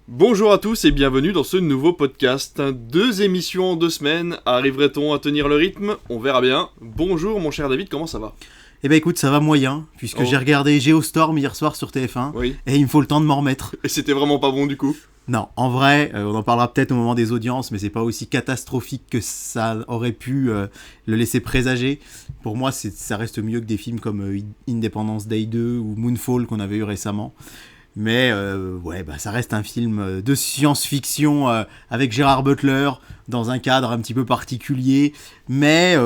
Bonjour à tous et bienvenue dans ce nouveau podcast. 2 émissions en 2 semaines, arriverait-on à tenir le rythme? On verra bien. Bonjour mon cher David, comment ça va? Eh ben écoute, ça va moyen, puisque j'ai regardé Geostorm hier soir sur TF1, Oui. et il me faut le temps de m'en remettre. Et c'était vraiment pas bon du coup? Non, en vrai, on en parlera peut-être au moment des audiences, mais c'est pas aussi catastrophique que ça aurait pu le laisser présager. Pour moi, ça reste mieux que des films comme Independence Day 2 ou Moonfall qu'on avait eu récemment. Mais ça reste un film de science-fiction avec Gerard Butler dans un cadre un petit peu particulier. Mais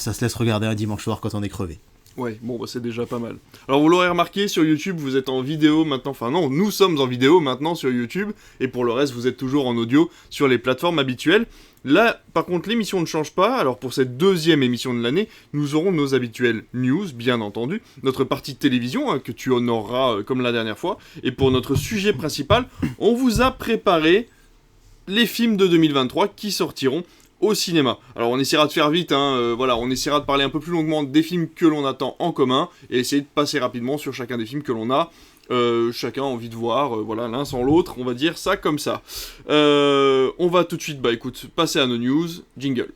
ça se laisse regarder un dimanche soir quand on est crevé. Ouais, bon c'est déjà pas mal. Alors vous l'aurez remarqué, sur YouTube vous êtes en vidéo maintenant, enfin non, nous sommes en vidéo maintenant sur YouTube, et pour le reste vous êtes toujours en audio sur les plateformes habituelles. Là, par contre, l'émission ne change pas, alors pour cette 2e émission de l'année, nous aurons nos habituelles news, bien entendu, notre partie télévision, que tu honoreras comme la dernière fois, et pour notre sujet principal, on vous a préparé les films de 2023 qui sortiront au cinéma. Alors on essaiera de faire vite, on essaiera de parler un peu plus longuement des films que l'on attend en commun, et essayer de passer rapidement sur chacun des films que l'on a. Chacun a envie de voir, l'un sans l'autre, on va dire ça comme ça. On va tout de suite, passer à nos news. Jingle.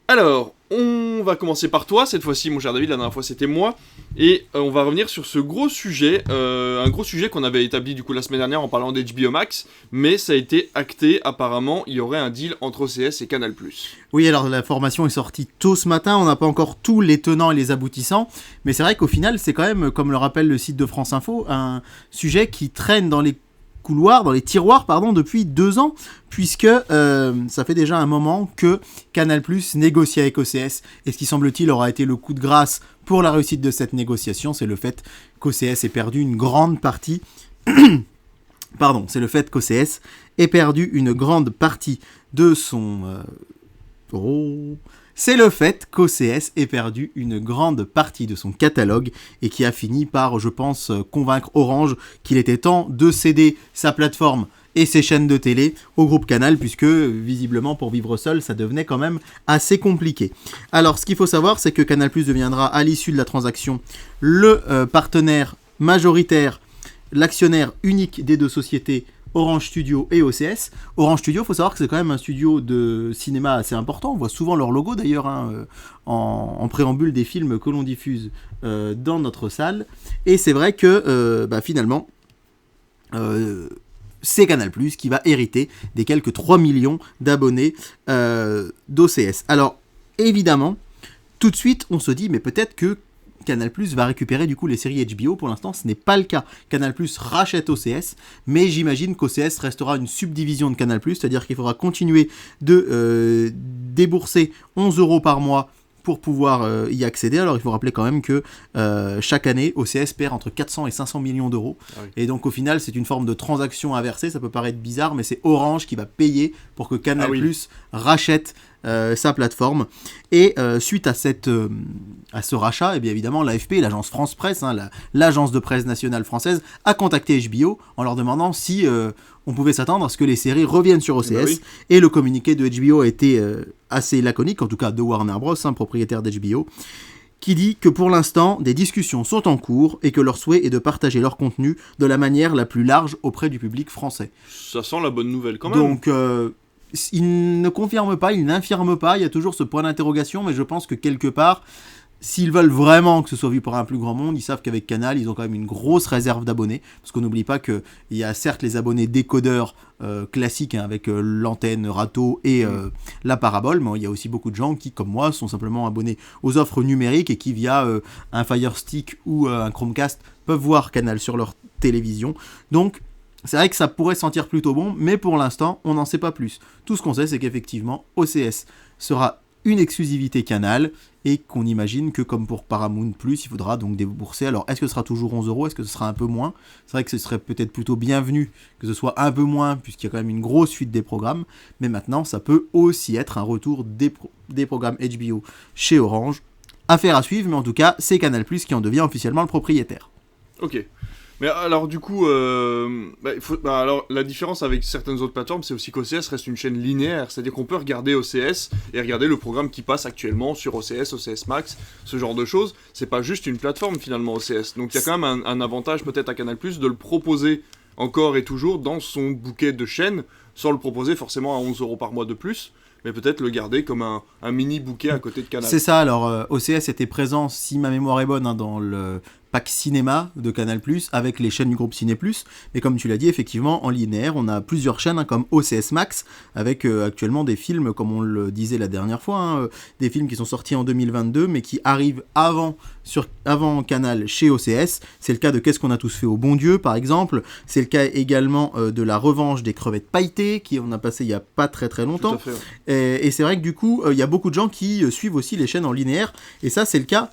Alors, on va commencer par toi, cette fois-ci mon cher David, la dernière fois c'était moi, et on va revenir sur ce gros sujet, un gros sujet qu'on avait établi du coup la semaine dernière en parlant d'HBO Max, mais ça a été acté, apparemment il y aurait un deal entre OCS et Canal+. Oui, alors la formation est sortie tôt ce matin, on n'a pas encore tous les tenants et les aboutissants, mais c'est vrai qu'au final c'est quand même, comme le rappelle le site de France Info, un sujet qui traîne dans les tiroirs, depuis 2 ans, puisque ça fait déjà un moment que Canal+ négocie avec OCS, et ce qui semble-t-il aura été le coup de grâce pour la réussite de cette négociation, c'est le fait qu'OCS ait perdu une grande partie de son c'est le fait qu'OCS ait perdu une grande partie de son catalogue et qui a fini par, je pense, convaincre Orange qu'il était temps de céder sa plateforme et ses chaînes de télé au groupe Canal, puisque visiblement pour vivre seul ça devenait quand même assez compliqué. Alors ce qu'il faut savoir, c'est que Canal+ deviendra à l'issue de la transaction le partenaire majoritaire, l'actionnaire unique des 2 sociétés Orange Studio et OCS. Orange Studio, il faut savoir que c'est quand même un studio de cinéma assez important. On voit souvent leur logo d'ailleurs en préambule des films que l'on diffuse dans notre salle. Et c'est vrai que finalement, c'est Canal+ qui va hériter des quelques 3 millions d'abonnés d'OCS. Alors évidemment, tout de suite on se dit mais peut-être que Canal+ va récupérer du coup les séries HBO. Pour l'instant, ce n'est pas le cas. Canal+ rachète OCS, mais j'imagine qu'OCS restera une subdivision de Canal+, c'est-à-dire qu'il faudra continuer de débourser 11 € par mois pour pouvoir y accéder. Alors il faut rappeler quand même que chaque année, OCS perd entre 400 et 500 millions d'euros. Ah oui. Et donc au final, c'est une forme de transaction inversée. Ça peut paraître bizarre, mais c'est Orange qui va payer pour que Canal+ rachète sa plateforme. Et suite à ce rachat, et bien évidemment l'AFP, l'agence France Presse, l'agence de presse nationale française, a contacté HBO en leur demandant si on pouvait s'attendre à ce que les séries reviennent sur OCS. Oui. Et le communiqué de HBO a été assez laconique, en tout cas de Warner Bros, propriétaire d'HBO, qui dit que pour l'instant, des discussions sont en cours et que leur souhait est de partager leur contenu de la manière la plus large auprès du public français. Ça sent la bonne nouvelle quand même. Donc il ne confirme pas, il n'infirme pas, il y a toujours ce point d'interrogation, mais je pense que quelque part, s'ils veulent vraiment que ce soit vu par un plus grand monde, ils savent qu'avec Canal, ils ont quand même une grosse réserve d'abonnés, parce qu'on n'oublie pas qu'il y a certes les abonnés décodeurs classiques, avec l'antenne Rato et la parabole, mais il y a aussi beaucoup de gens qui, comme moi, sont simplement abonnés aux offres numériques et qui, via un Fire Stick ou un Chromecast, peuvent voir Canal sur leur télévision. Donc, c'est vrai que ça pourrait sentir plutôt bon, mais pour l'instant, on n'en sait pas plus. Tout ce qu'on sait, c'est qu'effectivement, OCS sera une exclusivité Canal, et qu'on imagine que, comme pour Paramount+, il faudra donc débourser. Alors, est-ce que ce sera toujours 11 €? Est-ce que ce sera un peu moins? C'est vrai que ce serait peut-être plutôt bienvenu que ce soit un peu moins, puisqu'il y a quand même une grosse fuite des programmes, mais maintenant, ça peut aussi être un retour des programmes HBO chez Orange. Affaire à suivre, mais en tout cas, c'est Canal+ qui en devient officiellement le propriétaire. Ok. Mais alors du coup, alors la différence avec certaines autres plateformes, c'est aussi qu'OCS reste une chaîne linéaire, c'est-à-dire qu'on peut regarder OCS et regarder le programme qui passe actuellement sur OCS, OCS Max, ce genre de choses. C'est pas juste une plateforme finalement OCS, donc il y a quand même un avantage peut-être à Canal+ de le proposer encore et toujours dans son bouquet de chaînes, sans le proposer forcément à 11 € par mois de plus, mais peut-être le garder comme un mini bouquet à côté de Canal. C'est ça, alors OCS était présent, si ma mémoire est bonne, hein, dans le pack cinéma de Canal+, avec les chaînes du groupe Ciné+, mais comme tu l'as dit, effectivement, en linéaire, on a plusieurs chaînes, hein, comme OCS Max, avec actuellement des films, comme on le disait la dernière fois, hein, des films qui sont sortis en 2022, mais qui arrivent avant Canal chez OCS. C'est le cas de Qu'est-ce qu'on a tous fait au bon Dieu, par exemple. C'est le cas également de La Revanche des crevettes pailletées, qui on a passé il n'y a pas très très longtemps. Tout à fait. Et c'est vrai que du coup, il y a beaucoup de gens qui suivent aussi les chaînes en linéaire, et ça, c'est le cas.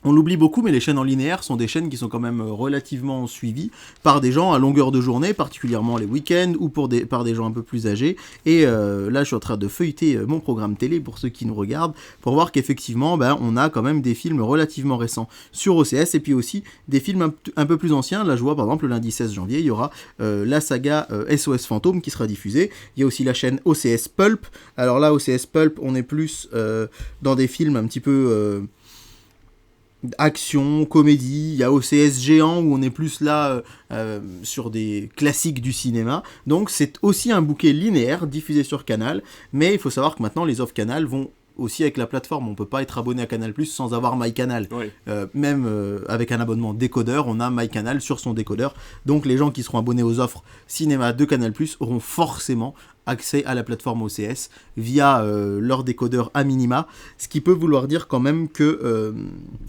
On l'oublie beaucoup, mais les chaînes en linéaire sont des chaînes qui sont quand même relativement suivies par des gens à longueur de journée, particulièrement les week-ends ou par des gens un peu plus âgés. Et là, je suis en train de feuilleter mon programme télé pour ceux qui nous regardent, pour voir qu'effectivement, on a quand même des films relativement récents sur OCS, et puis aussi des films un peu plus anciens. Là, je vois par exemple le lundi 16 janvier, il y aura la saga SOS Fantôme qui sera diffusée. Il y a aussi la chaîne OCS Pulp. Alors là, OCS Pulp, on est plus dans des films un petit peu... action, comédie, il y a OCS Géant où on est plus là sur des classiques du cinéma, donc c'est aussi un bouquet linéaire diffusé sur Canal, mais il faut savoir que maintenant les offres Canal vont aussi avec la plateforme, on peut pas être abonné à Canal+ sans avoir MyCanal. Oui. Même avec un abonnement décodeur, on a MyCanal sur son décodeur, donc les gens qui seront abonnés aux offres cinéma de Canal+ auront forcément accès à la plateforme OCS via leur décodeur à minima, ce qui peut vouloir dire quand même que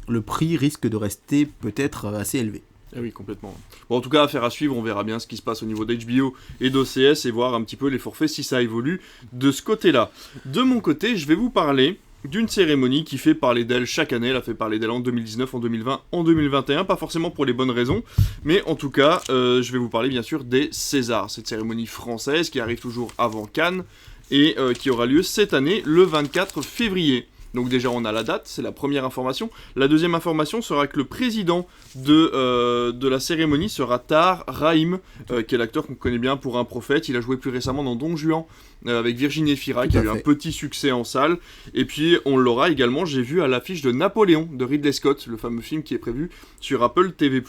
le prix risque de rester peut-être assez élevé. Ah oui, complètement. Bon, en tout cas, affaire à suivre, on verra bien ce qui se passe au niveau d'HBO et d'OCS et voir un petit peu les forfaits si ça évolue de ce côté-là. De mon côté, je vais vous parler d'une cérémonie qui fait parler d'elle chaque année. Elle a fait parler d'elle en 2019, en 2020, en 2021, pas forcément pour les bonnes raisons, mais en tout cas, je vais vous parler bien sûr des Césars, cette cérémonie française qui arrive toujours avant Cannes et qui aura lieu cette année, le 24 février. Donc déjà on a la date, c'est la première information. La deuxième information sera que le président de la cérémonie sera Tahar Rahim, qui est l'acteur qu'on connaît bien pour Un Prophète. Il a joué plus récemment dans Don Juan avec Virginie Efira, qui a eu un petit succès en salle. Et puis on l'aura également, j'ai vu, à l'affiche de Napoléon de Ridley Scott, le fameux film qui est prévu sur Apple TV+.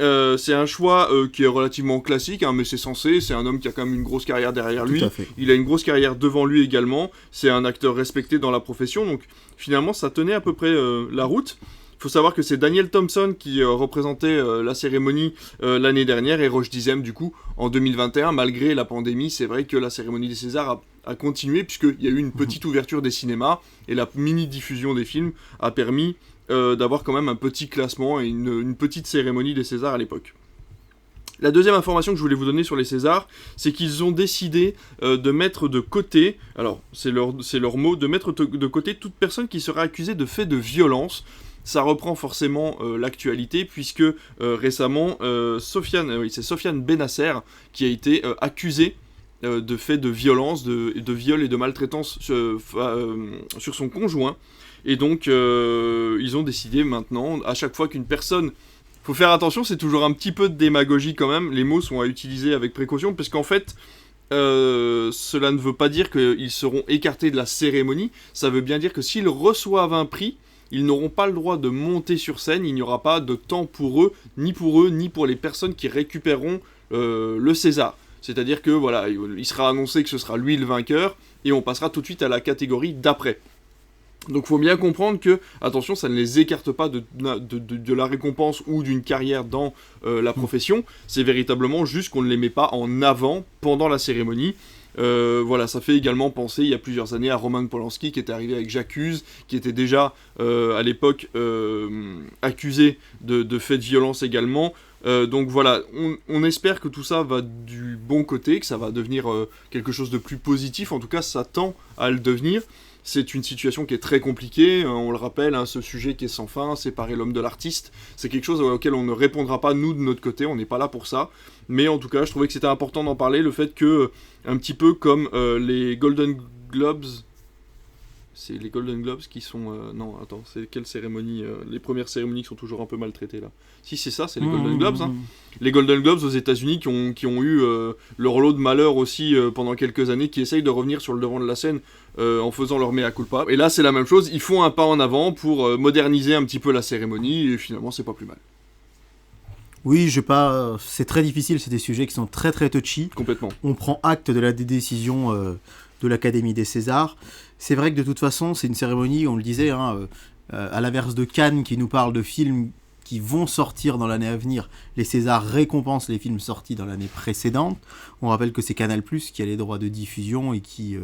C'est un choix qui est relativement classique, hein, mais c'est censé, c'est un homme qui a quand même une grosse carrière derrière lui, il a une grosse carrière devant lui également, c'est un acteur respecté dans la profession, donc finalement ça tenait à peu près la route. Il faut savoir que c'est Daniel Thompson qui représentait la cérémonie l'année dernière, et Roche Dizem du coup en 2021, malgré la pandémie. C'est vrai que la cérémonie des Césars a continué, puisqu'il y a eu une petite ouverture des cinémas, et la mini-diffusion des films a permis d'avoir quand même un petit classement et une petite cérémonie des Césars à l'époque. La deuxième information que je voulais vous donner sur les Césars, c'est qu'ils ont décidé de mettre de côté, alors c'est leur mot, de mettre de côté toute personne qui sera accusée de faits de violence. Ça reprend forcément l'actualité, puisque récemment, c'est Sofiane Benasser qui a été accusée de faits de violence, de viol et de maltraitance sur son conjoint. Et donc, ils ont décidé maintenant, à chaque fois qu'une personne... Faut faire attention, c'est toujours un petit peu de démagogie quand même, les mots sont à utiliser avec précaution, parce qu'en fait, cela ne veut pas dire qu'ils seront écartés de la cérémonie, ça veut bien dire que s'ils reçoivent un prix, ils n'auront pas le droit de monter sur scène, il n'y aura pas de temps pour eux, ni pour les personnes qui récupéreront le César. C'est-à-dire que voilà, il sera annoncé que ce sera lui le vainqueur, et on passera tout de suite à la catégorie d'après. Donc il faut bien comprendre que, attention, ça ne les écarte pas de la récompense ou d'une carrière dans la profession, c'est véritablement juste qu'on ne les met pas en avant pendant la cérémonie. Voilà, ça fait également penser il y a plusieurs années à Roman Polanski qui était arrivé avec J'accuse, qui était déjà à l'époque accusé de faits de violence également. Donc voilà, on espère que tout ça va du bon côté, que ça va devenir quelque chose de plus positif, en tout cas ça tend à le devenir. C'est une situation qui est très compliquée, on le rappelle, hein, ce sujet qui est sans fin, séparer l'homme de l'artiste, c'est quelque chose auquel on ne répondra pas nous de notre côté, on n'est pas là pour ça, mais en tout cas je trouvais que c'était important d'en parler, le fait que, un petit peu comme les Golden Globes, C'est les Golden Globes qui sont... Non, attends, c'est quelle cérémonie Les premières cérémonies qui sont toujours un peu maltraitées, là. Si, c'est ça, c'est les Golden Globes, hein. Les Golden Globes aux États-Unis qui ont eu leur lot de malheur aussi pendant quelques années, qui essayent de revenir sur le devant de la scène en faisant leur mea culpa. Et là, c'est la même chose, ils font un pas en avant pour moderniser un petit peu la cérémonie, et finalement, c'est pas plus mal. Oui, c'est très difficile, c'est des sujets qui sont très très touchy. Complètement. On prend acte de la décision de l'Académie des Césars. C'est vrai que de toute façon, c'est une cérémonie, on le disait, à l'inverse de Cannes qui nous parle de films qui vont sortir dans l'année à venir, les Césars récompensent les films sortis dans l'année précédente. On rappelle que c'est Canal+, qui a les droits de diffusion et qui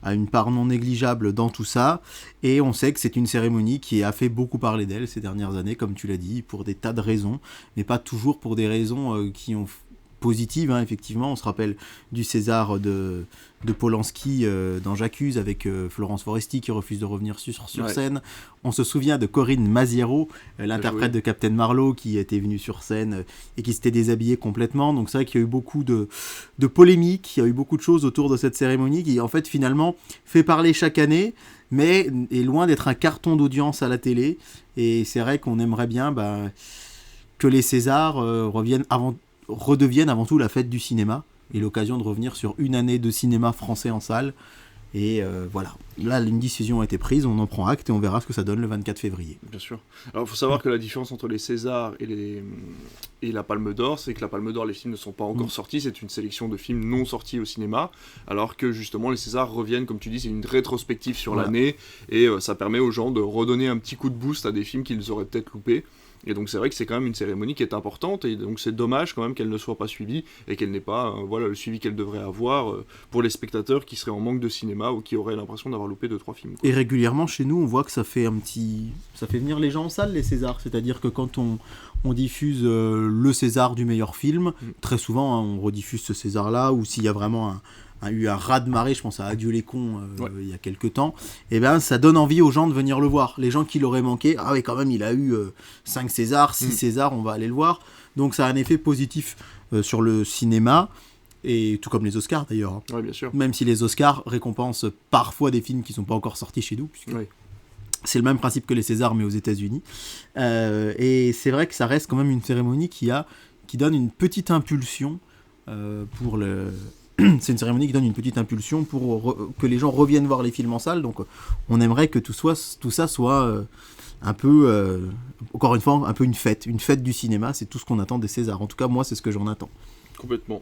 a une part non négligeable dans tout ça. Et on sait que c'est une cérémonie qui a fait beaucoup parler d'elle ces dernières années, comme tu l'as dit, pour des tas de raisons, mais pas toujours pour des raisons qui ont positives, hein, effectivement. On se rappelle du César de Polanski dans J'accuse avec Florence Foresti qui refuse de revenir sur scène. On se souvient de Corinne Maziero, l'interprète de Captain Marlowe, qui était venue sur scène et qui s'était déshabillée complètement. Donc c'est vrai qu'il y a eu beaucoup de polémiques, il y a eu beaucoup de choses autour de cette cérémonie qui en fait finalement fait parler chaque année, mais est loin d'être un carton d'audience à la télé. Et c'est vrai qu'on aimerait bien que les Césars redeviennent avant tout la fête du cinéma et l'occasion de revenir sur une année de cinéma français en salle. Et voilà, là une décision a été prise, on en prend acte et on verra ce que ça donne le 24 février. Bien sûr. Alors il faut savoir que la différence entre les Césars et la Palme d'Or, c'est que la Palme d'Or, les films ne sont pas encore sortis, c'est une sélection de films non sortis au cinéma, alors que justement les Césars reviennent, comme tu dis, c'est une rétrospective sur l'année, et ça permet aux gens de redonner un petit coup de boost à des films qu'ils auraient peut-être loupés. Et donc c'est vrai que c'est quand même une cérémonie qui est importante, et donc c'est dommage quand même qu'elle ne soit pas suivie et qu'elle n'ait pas le suivi qu'elle devrait avoir pour les spectateurs qui seraient en manque de cinéma ou qui auraient l'impression d'avoir loupé 2-3 films, quoi. Et régulièrement chez nous on voit que ça fait venir les gens en salle, les Césars, c'est-à-dire que quand on diffuse le César du meilleur film, très souvent on rediffuse ce César là, ou s'il y a vraiment eu un raz-de-marée, je pense à Adieu les cons il y a quelques temps, et ben ça donne envie aux gens de venir le voir. Les gens qui l'auraient manqué, ah oui quand même il a eu 5 Césars, 6 Césars, on va aller le voir. Donc ça a un effet positif sur le cinéma, et tout comme les Oscars d'ailleurs. Hein. Ouais, bien sûr. Même si les Oscars récompensent parfois des films qui ne sont pas encore sortis chez nous, puisque c'est le même principe que les Césars mais aux États-Unis. Et c'est vrai que ça reste quand même une cérémonie qui donne une petite impulsion pour le... C'est une cérémonie qui donne une petite impulsion pour que les gens reviennent voir les films en salle. Donc on aimerait que tout ça soit un peu, encore une fois, un peu une fête du cinéma. C'est tout ce qu'on attend des Césars. En tout cas, moi, c'est ce que j'en attends. Complètement.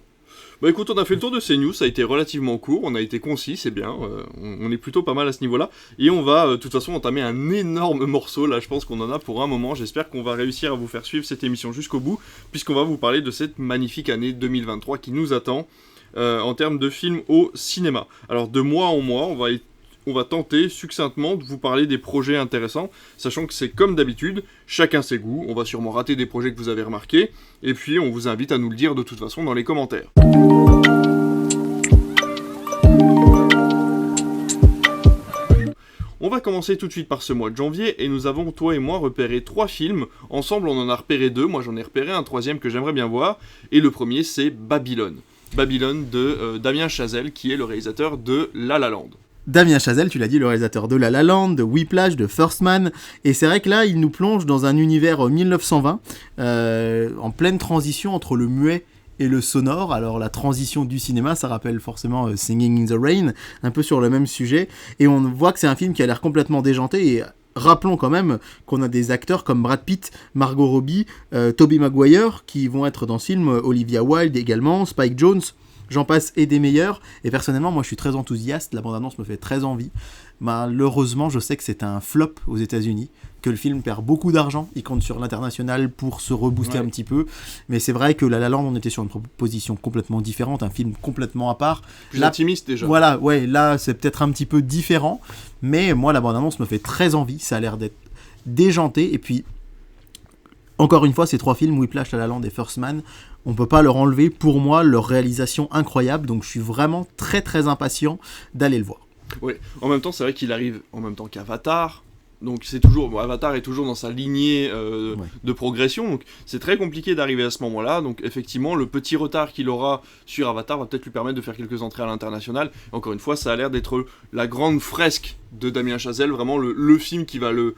Bah écoute, on a fait le tour de ces news, ça a été relativement court, on a été concis, c'est bien, on est plutôt pas mal à ce niveau-là, et on va de toute façon entamer un énorme morceau, là je pense qu'on en a pour un moment, j'espère qu'on va réussir à vous faire suivre cette émission jusqu'au bout, puisqu'on va vous parler de cette magnifique année 2023 qui nous attend en termes de films au cinéma. Alors de mois en mois, on va tenter succinctement de vous parler des projets intéressants, sachant que c'est comme d'habitude, chacun ses goûts, on va sûrement rater des projets que vous avez remarqués, et puis on vous invite à nous le dire de toute façon dans les commentaires. On va commencer tout de suite par ce mois de janvier, et nous avons, toi et moi, repéré 3 films. Ensemble, on en a repéré 2, moi j'en ai repéré un 3e que j'aimerais bien voir, et le premier c'est Babylone. Babylone de Damien Chazelle, qui est le réalisateur de La La Land. Damien Chazelle, tu l'as dit, le réalisateur de La La Land, de Whiplash, de First Man, et c'est vrai que là, il nous plonge dans un univers 1920, en pleine transition entre le muet et le sonore. Alors la transition du cinéma, ça rappelle forcément Singing in the Rain, un peu sur le même sujet, et on voit que c'est un film qui a l'air complètement déjanté, et rappelons quand même qu'on a des acteurs comme Brad Pitt, Margot Robbie, Tobey Maguire, qui vont être dans ce film, Olivia Wilde également, Spike Jonze, j'en passe et des meilleurs, et personnellement moi je suis très enthousiaste, la bande-annonce me fait très envie. Malheureusement je sais que c'est un flop aux États-Unis, que le film perd beaucoup d'argent, il compte sur l'international pour se rebooster un petit peu, mais c'est vrai que La La Land on était sur une proposition complètement différente, un film complètement à part. Plus intimiste déjà. Voilà, ouais, là c'est peut-être un petit peu différent, mais moi la bande-annonce me fait très envie, ça a l'air d'être déjanté, et puis encore une fois ces 3 films, Whiplash, La La Land et First Man, on peut pas leur enlever pour moi leur réalisation incroyable, donc je suis vraiment très très impatient d'aller le voir. Oui, en même temps c'est vrai qu'il arrive en même temps qu'Avatar, donc c'est toujours, Avatar est toujours dans sa lignée de progression, donc c'est très compliqué d'arriver à ce moment-là, donc effectivement le petit retard qu'il aura sur Avatar va peut-être lui permettre de faire quelques entrées à l'international. Encore une fois, ça a l'air d'être la grande fresque de Damien Chazelle, vraiment le film qui va le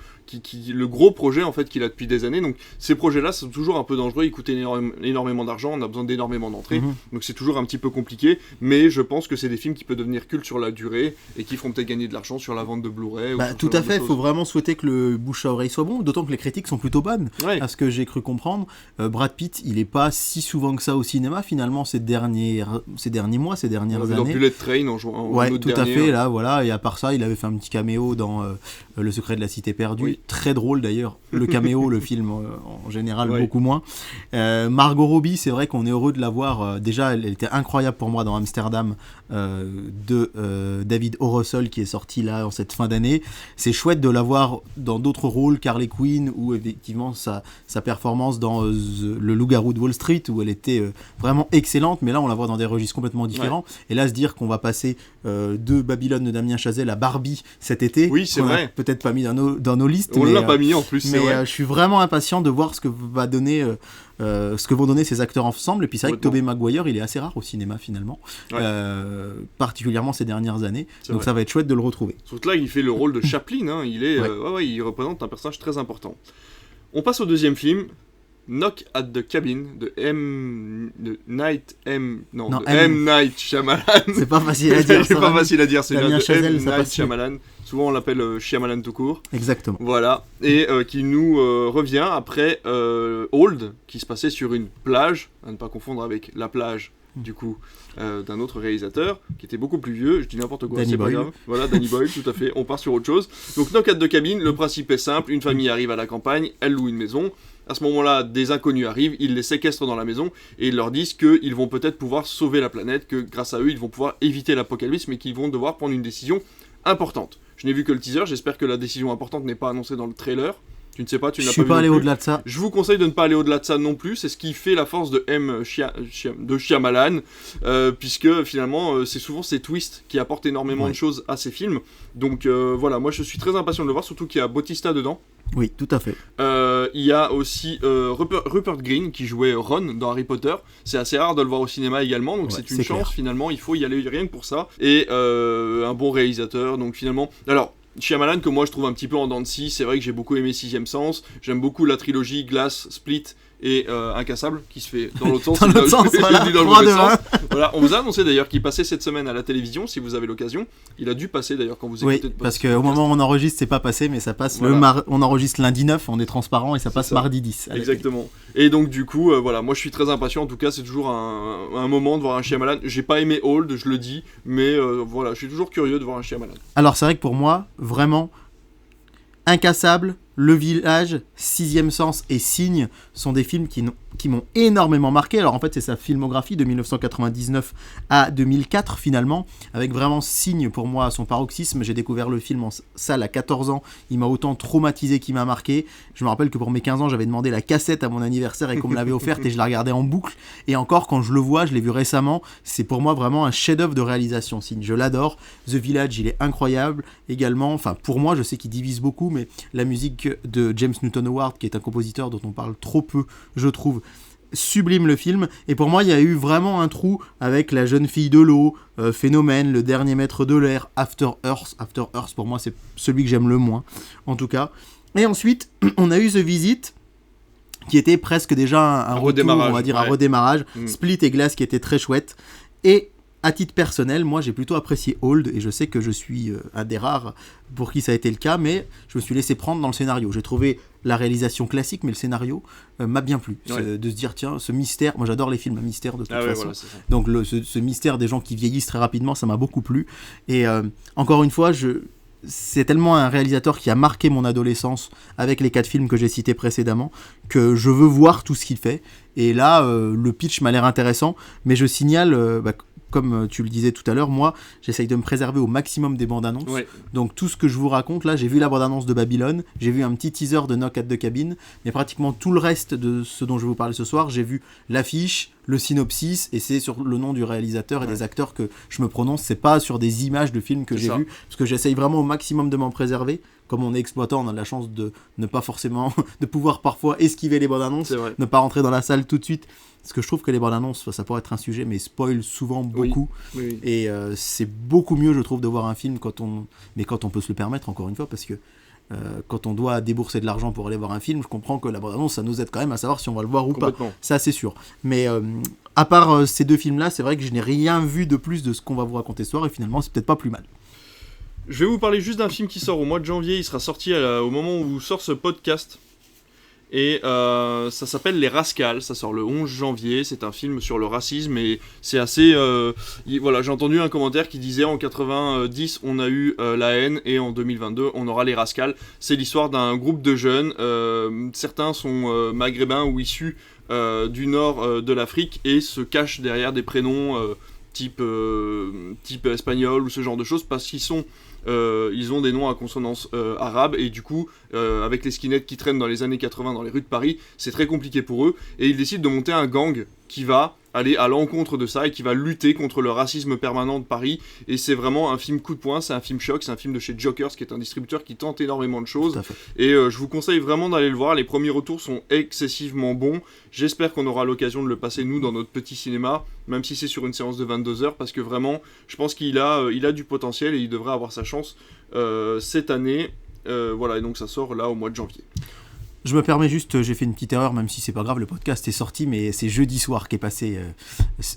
gros projet en fait qu'il a depuis des années. Donc ces projets-là sont toujours un peu dangereux, ils coûtent énormément d'argent, on a besoin d'énormément d'entrées, donc c'est toujours un petit peu compliqué, mais je pense que c'est des films qui peuvent devenir cultes sur la durée et qui feront peut-être gagner de l'argent sur la vente de Blu-ray. Tout à fait, il faut vraiment souhaiter que le bouche à oreille soit bon, d'autant que les critiques sont plutôt bonnes, à ce que j'ai cru comprendre. Brad Pitt, il est pas si souvent que ça au cinéma finalement ces derniers mois, ces dernières années. Dans Bullet Train en jouant tout à fait, là voilà, et à part ça, il avait fait un petit caméo dans Le secret de la cité perdue, très drôle d'ailleurs, le caméo, le film en général beaucoup moins. Margot Robbie, c'est vrai qu'on est heureux de la voir, déjà elle était incroyable pour moi dans Amsterdam de David O. Russell qui est sorti là en cette fin d'année. C'est chouette de la voir dans d'autres rôles, Harley Quinn, ou effectivement sa performance dans Le Loup-garou de Wall Street où elle était vraiment excellente, mais là on la voit dans des registres complètement différents, et là se dire qu'on va passer de Babylone de Damien Chazelle à Barbie cet été, c'est vrai, peut-être pas mis dans nos listes, on l'a pas mis en plus, mais je suis vraiment impatient de voir ce que vont donner ces acteurs ensemble. Et puis c'est vrai que Tobey Maguire, il est assez rare au cinéma finalement, particulièrement ces dernières années, donc ça va être chouette de le retrouver. Surtout là il fait le rôle de Chaplin, hein. Il représente un personnage très important. On passe au deuxième film, Knock at the Cabin de M. Night Shyamalan. C'est pas facile à dire. C'est pas facile à dire, c'est Damien Chazelle, M. Night Shyamalan. Souvent on l'appelle Shyamalan tout court. Exactement. Voilà, et qui nous revient après Old, qui se passait sur une plage, à ne pas confondre avec La plage, du coup, d'un autre réalisateur, qui était beaucoup plus vieux, je dis n'importe quoi, Danny c'est Boyle. pas grave. Voilà, Danny Boyle, tout à fait, on part sur autre chose. Donc Knock at the Cabin, le principe est simple, une famille arrive à la campagne, elle loue une maison. À ce moment-là, des inconnus arrivent, ils les séquestrent dans la maison et ils leur disent qu'ils vont peut-être pouvoir sauver la planète, que grâce à eux, ils vont pouvoir éviter l'apocalypse, mais qu'ils vont devoir prendre une décision importante. Je n'ai vu que le teaser, j'espère que la décision importante n'est pas annoncée dans le trailer. Tu ne sais pas, tu n'as pas vu. Je suis pas allé au-delà de ça. Je vous conseille de ne pas aller au-delà de ça non plus, c'est ce qui fait la force de de Shyamalan, puisque finalement, c'est souvent ces twists qui apportent énormément de choses à ces films. Donc voilà, moi je suis très impatient de le voir, surtout qu'il y a Bautista dedans. Oui, tout à fait. Il y a aussi Rupert Green qui jouait Ron dans Harry Potter. C'est assez rare de le voir au cinéma également, donc c'est une chance finalement, il faut y aller rien que pour ça. Et un bon réalisateur, donc finalement... Alors, Shyamalan que moi je trouve un petit peu en dents de scie, c'est vrai que j'ai beaucoup aimé Sixième Sens, j'aime beaucoup la trilogie Glass, Split et Incassable qui se fait dans l'autre sens. Dans l'autre sens, voilà. Dans le mauvais sens. Voilà, on vous a annoncé d'ailleurs qu'il passait cette semaine à la télévision, si vous avez l'occasion. Il a dû passer d'ailleurs quand vous écoutez. Oui, parce qu'au moment où on enregistre, c'est pas passé, mais ça passe on enregistre lundi 9, on est transparent, et ça passe mardi 10. Exactement. Et donc du coup, voilà, moi je suis très impatient, en tout cas c'est toujours un moment de voir un Shyamalan. J'ai pas aimé Old, je le dis, mais voilà, je suis toujours curieux de voir un Shyamalan. Alors c'est vrai que pour moi, vraiment, Incassable, Le Village, Sixième Sens et Signe sont des films qui m'ont énormément marqué. Alors en fait c'est sa filmographie de 1999 à 2004 finalement, avec vraiment Signe pour moi à son paroxysme. J'ai découvert le film en salle à 14 ans, il m'a autant traumatisé qu'il m'a marqué. Je me rappelle que pour mes 15 ans j'avais demandé la cassette à mon anniversaire et qu'on me l'avait offerte et je la regardais en boucle. Et encore quand je le vois, je l'ai vu récemment, c'est pour moi vraiment un chef-d'œuvre de réalisation. Signe, je l'adore. The Village, il est incroyable également. Enfin pour moi, je sais qu'il divise beaucoup, mais la musique de James Newton Howard, qui est un compositeur dont on parle trop peu, je trouve, sublime le film. Et pour moi il y a eu vraiment un trou avec La jeune fille de l'eau, Phénomène, Le dernier maître de l'air, After Earth pour moi c'est celui que j'aime le moins en tout cas. Et ensuite on a eu The Visit qui était presque déjà un retour, on va dire un redémarrage. Split et Glass qui était très chouette. Et à titre personnel, moi j'ai plutôt apprécié Old, et je sais que je suis un des rares pour qui ça a été le cas, mais je me suis laissé prendre dans le scénario. J'ai trouvé la réalisation classique, mais le scénario m'a bien plu. De se dire, tiens, ce mystère, moi j'adore les films à mystère de toute façon. Voilà, donc ce mystère des gens qui vieillissent très rapidement, ça m'a beaucoup plu. Et encore une fois, c'est tellement un réalisateur qui a marqué mon adolescence avec les 4 films que j'ai cités précédemment que je veux voir tout ce qu'il fait. Et là, le pitch m'a l'air intéressant, mais je signale... comme tu le disais tout à l'heure, moi, j'essaye de me préserver au maximum des bandes annonces. Donc tout ce que je vous raconte, là, j'ai vu la bande annonce de Babylone, j'ai vu un petit teaser de Knock at the Cabin, mais pratiquement tout le reste de ce dont je vais vous parler ce soir, j'ai vu l'affiche, le synopsis, et c'est sur le nom du réalisateur et des acteurs que je me prononce, c'est pas sur des images de films que j'ai vus, parce que j'essaye vraiment au maximum de m'en préserver comme on est exploitant, on a de la chance de ne pas forcément, de pouvoir parfois esquiver les bandes annonces, C'est vrai. ne pas rentrer dans la salle tout de suite. Parce que je trouve que les bandes annonces, ça pourrait être un sujet, mais spoil souvent beaucoup. Oui. Et c'est beaucoup mieux, je trouve, de voir un film quand on peut se le permettre, encore une fois, parce que quand on doit débourser de l'argent pour aller voir un film, je comprends que la bande-annonce, ça nous aide quand même à savoir si on va le voir ou pas. Ça, c'est sûr. Mais à part ces deux films-là, c'est vrai que je n'ai rien vu de plus de ce qu'on va vous raconter ce soir, et finalement, c'est peut-être pas plus mal. Je vais vous parler juste d'un film qui sort au mois de janvier. Il sera sorti au moment où sort ce podcast. Et ça s'appelle Les Rascals, ça sort le 11 janvier, c'est un film sur le racisme et c'est assez... voilà, j'ai entendu un commentaire qui disait en 90 on a eu la haine et en 2022 on aura les Rascals. C'est l'histoire d'un groupe de jeunes, certains sont maghrébins ou issus du nord de l'Afrique et se cachent derrière des prénoms type espagnol ou ce genre de choses parce qu'ils sont... ils ont des noms à consonance arabe et du coup avec les skinheads qui traînent dans les années 80 dans les rues de Paris, c'est très compliqué pour eux et ils décident de monter un gang qui va aller à l'encontre de ça et qui va lutter contre le racisme permanent de Paris et c'est vraiment un film coup de poing, c'est un film choc, c'est un film de chez Jokers qui est un distributeur qui tente énormément de choses et je vous conseille vraiment d'aller le voir, les premiers retours sont excessivement bons, j'espère qu'on aura l'occasion de le passer nous dans notre petit cinéma, même si c'est sur une séance de 22h parce que vraiment je pense qu'il a du potentiel et il devrait avoir sa chance cette année, voilà et donc ça sort là au mois de janvier. Je me permets juste, j'ai fait une petite erreur, même si c'est pas grave, le podcast est sorti, mais c'est jeudi soir qu'est passé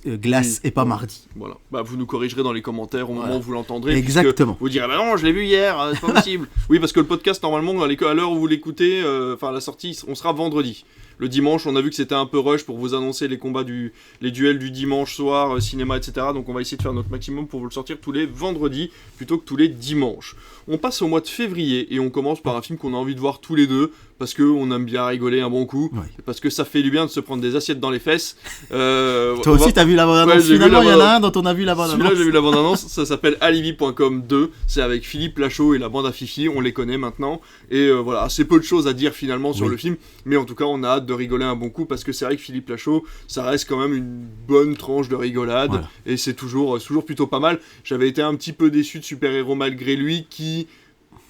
Glace et pas mardi. Voilà, bah vous nous corrigerez dans les commentaires au moment où vous l'entendrez. Exactement. Vous direz, bah non, je l'ai vu hier, c'est pas possible. Oui, parce que le podcast, normalement, à l'heure où vous l'écoutez, enfin la sortie, on sera vendredi. Le dimanche, on a vu que c'était un peu rush pour vous annoncer les duels du dimanche soir, cinéma, etc. Donc on va essayer de faire notre maximum pour vous le sortir tous les vendredis plutôt que tous les dimanches. On passe au mois de février et on commence par un film qu'on a envie de voir tous les deux parce qu'on aime bien rigoler un bon coup, parce que ça fait du bien de se prendre des assiettes dans les fesses. Toi aussi, t'as vu la bande-annonce. Finalement, il y en a un dont on a vu la bande-annonce. Celui-là, j'ai vu la bande-annonce, ça s'appelle Alibi.com 2, c'est avec Philippe Lachaud et la bande à Fifi, on les connaît maintenant. Et voilà, assez peu de choses à dire finalement sur le film, mais en tout cas, on a hâte de rigoler un bon coup parce que c'est vrai que Philippe Lachaud, ça reste quand même une bonne tranche de rigolade et c'est toujours plutôt pas mal. J'avais été un petit peu déçu de Super Héros malgré lui qui